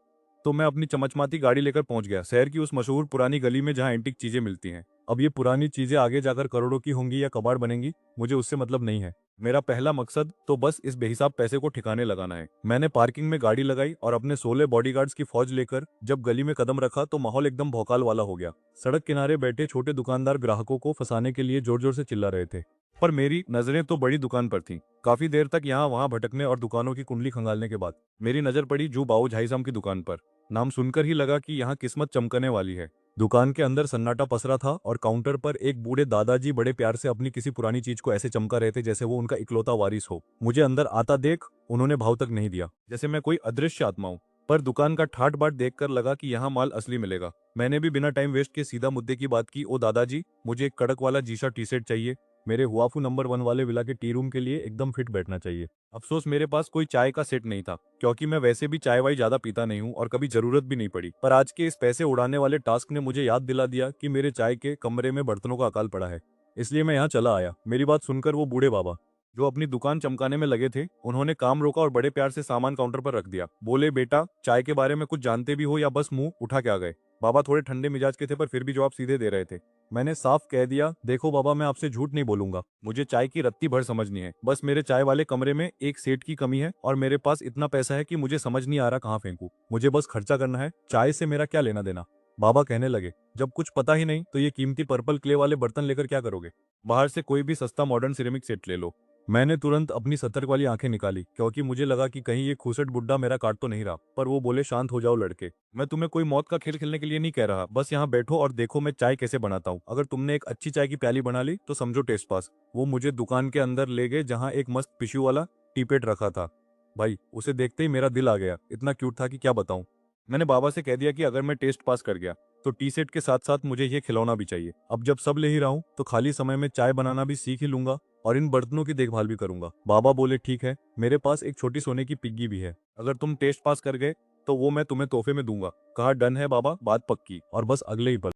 तो मैं अपनी चमचमाती गाड़ी लेकर पहुंच गया शहर की उस मशहूर पुरानी गली में जहां एंटीक चीजें मिलती हैं। अब ये पुरानी चीजें आगे जाकर करोड़ों की होंगी या कबाड़ बनेंगी, मुझे उससे मतलब नहीं है। मेरा पहला मकसद तो बस इस बेहिसाब पैसे को ठिकाने लगाना है। मैंने पार्किंग में गाड़ी लगाई और अपने 16 बॉडीगार्ड्स की फौज लेकर जब गली में कदम रखा तो माहौल एकदम भौकाल वाला हो गया। सड़क किनारे बैठे छोटे दुकानदार ग्राहकों को फंसाने के लिए जोर जोर से चिल्ला रहे थे, पर मेरी नजरें तो बड़ी दुकान पर थीं। काफी देर तक यहाँ वहां भटकने और दुकानों की कुंडली खंगालने के बाद मेरी नजर पड़ी जू बाऊ झाईसाम की दुकान पर। नाम सुनकर ही लगा कि यहाँ किस्मत चमकने वाली है। दुकान के अंदर सन्नाटा पसरा था और काउंटर पर एक बूढ़े दादाजी बड़े प्यार से अपनी किसी पुरानी चीज को ऐसे चमका रहे थे जैसे वो उनका इकलौता वारिस हो। मुझे अंदर आता देख उन्होंने भाव तक नहीं दिया, जैसे मैं कोई अदृश्य आत्मा हूँ। पर दुकान का ठाट बाट देखकर लगा कि यहाँ माल असली मिलेगा। मैंने भी बिना टाइम वेस्ट के सीधा मुद्दे की बात की। ओ दादाजी, मुझे एक कड़क वाला जीशा टी शर्ट चाहिए। मेरे हुआफू नंबर 1 वाले विला के टी रूम के लिए एकदम फिट बैठना चाहिए। अफसोस मेरे पास कोई चाय का सेट नहीं था, क्योंकि मैं वैसे भी चाय वाय ज्यादा पीता नहीं हूँ और कभी जरूरत भी नहीं पड़ी। पर आज के इस पैसे उड़ाने वाले टास्क ने मुझे याद दिला दिया कि मेरे चाय के कमरे में बर्तनों का अकाल पड़ा है। इसलिए मैं यहाँ चला आया। मेरी बात सुनकर वो बूढ़े बाबा, जो अपनी दुकान चमकाने में लगे थे, उन्होंने काम रोका और बड़े प्यार से सामान काउंटर पर रख दिया। बोले, बेटा, चाय के बारे में कुछ जानते भी हो या बस मुंह उठा के आ गए? बाबा थोड़े ठंडे मिजाज के थे पर फिर भी जवाब सीधे दे रहे थे। मैंने साफ कह दिया, देखो बाबा, मैं आपसे झूठ नहीं बोलूंगा। मुझे चाय की रत्ती भर समझनी है। बस मेरे चाय वाले कमरे में एक सेट की कमी है और मेरे पास इतना पैसा है कि मुझे समझ नहीं आ रहा कहाँ फेंकूं। मुझे बस खर्चा करना है, चाय से मेरा क्या लेना देना। बाबा कहने लगे, जब कुछ पता ही नहीं तो ये कीमती पर्पल क्ले वाले बर्तन लेकर क्या करोगे? बाहर से कोई भी सस्ता मॉडर्न सिरेमिक सेट ले लो। मैंने तुरंत अपनी सतर्क वाली आंखें निकाली, क्योंकि मुझे लगा कि कहीं ये खूसट बुड्ढा मेरा काट तो नहीं रहा। पर वो बोले, शांत हो जाओ लड़के, मैं तुम्हें कोई मौत का खेल खेलने के लिए नहीं कह रहा। बस यहाँ बैठो और देखो मैं चाय कैसे बनाता हूँ। अगर तुमने एक अच्छी चाय की प्याली बना ली तो समझो टेस्ट पास। वो मुझे दुकान के अंदर ले गए जहाँ एक मस्त टिश्यू वाला टीपेट रखा था। भाई, उसे देखते ही मेरा दिल आ गया। इतना क्यूट था कि क्या बताऊं। मैंने बाबा से कह दिया कि अगर मैं टेस्ट पास कर गया तो टी सेट के साथ साथ मुझे ये खिलौना भी चाहिए। अब जब सब ले ही रहा हूं तो खाली समय में चाय बनाना भी सीख ही लूंगा और इन बर्तनों की देखभाल भी करूंगा। बाबा बोले, ठीक है, मेरे पास एक छोटी सोने की पिग्गी भी है। अगर तुम टेस्ट पास कर गए तो वो मैं तुम्हें तोहफे में दूंगा। कहा, डन है बाबा, बात पक्की। और बस अगले ही पल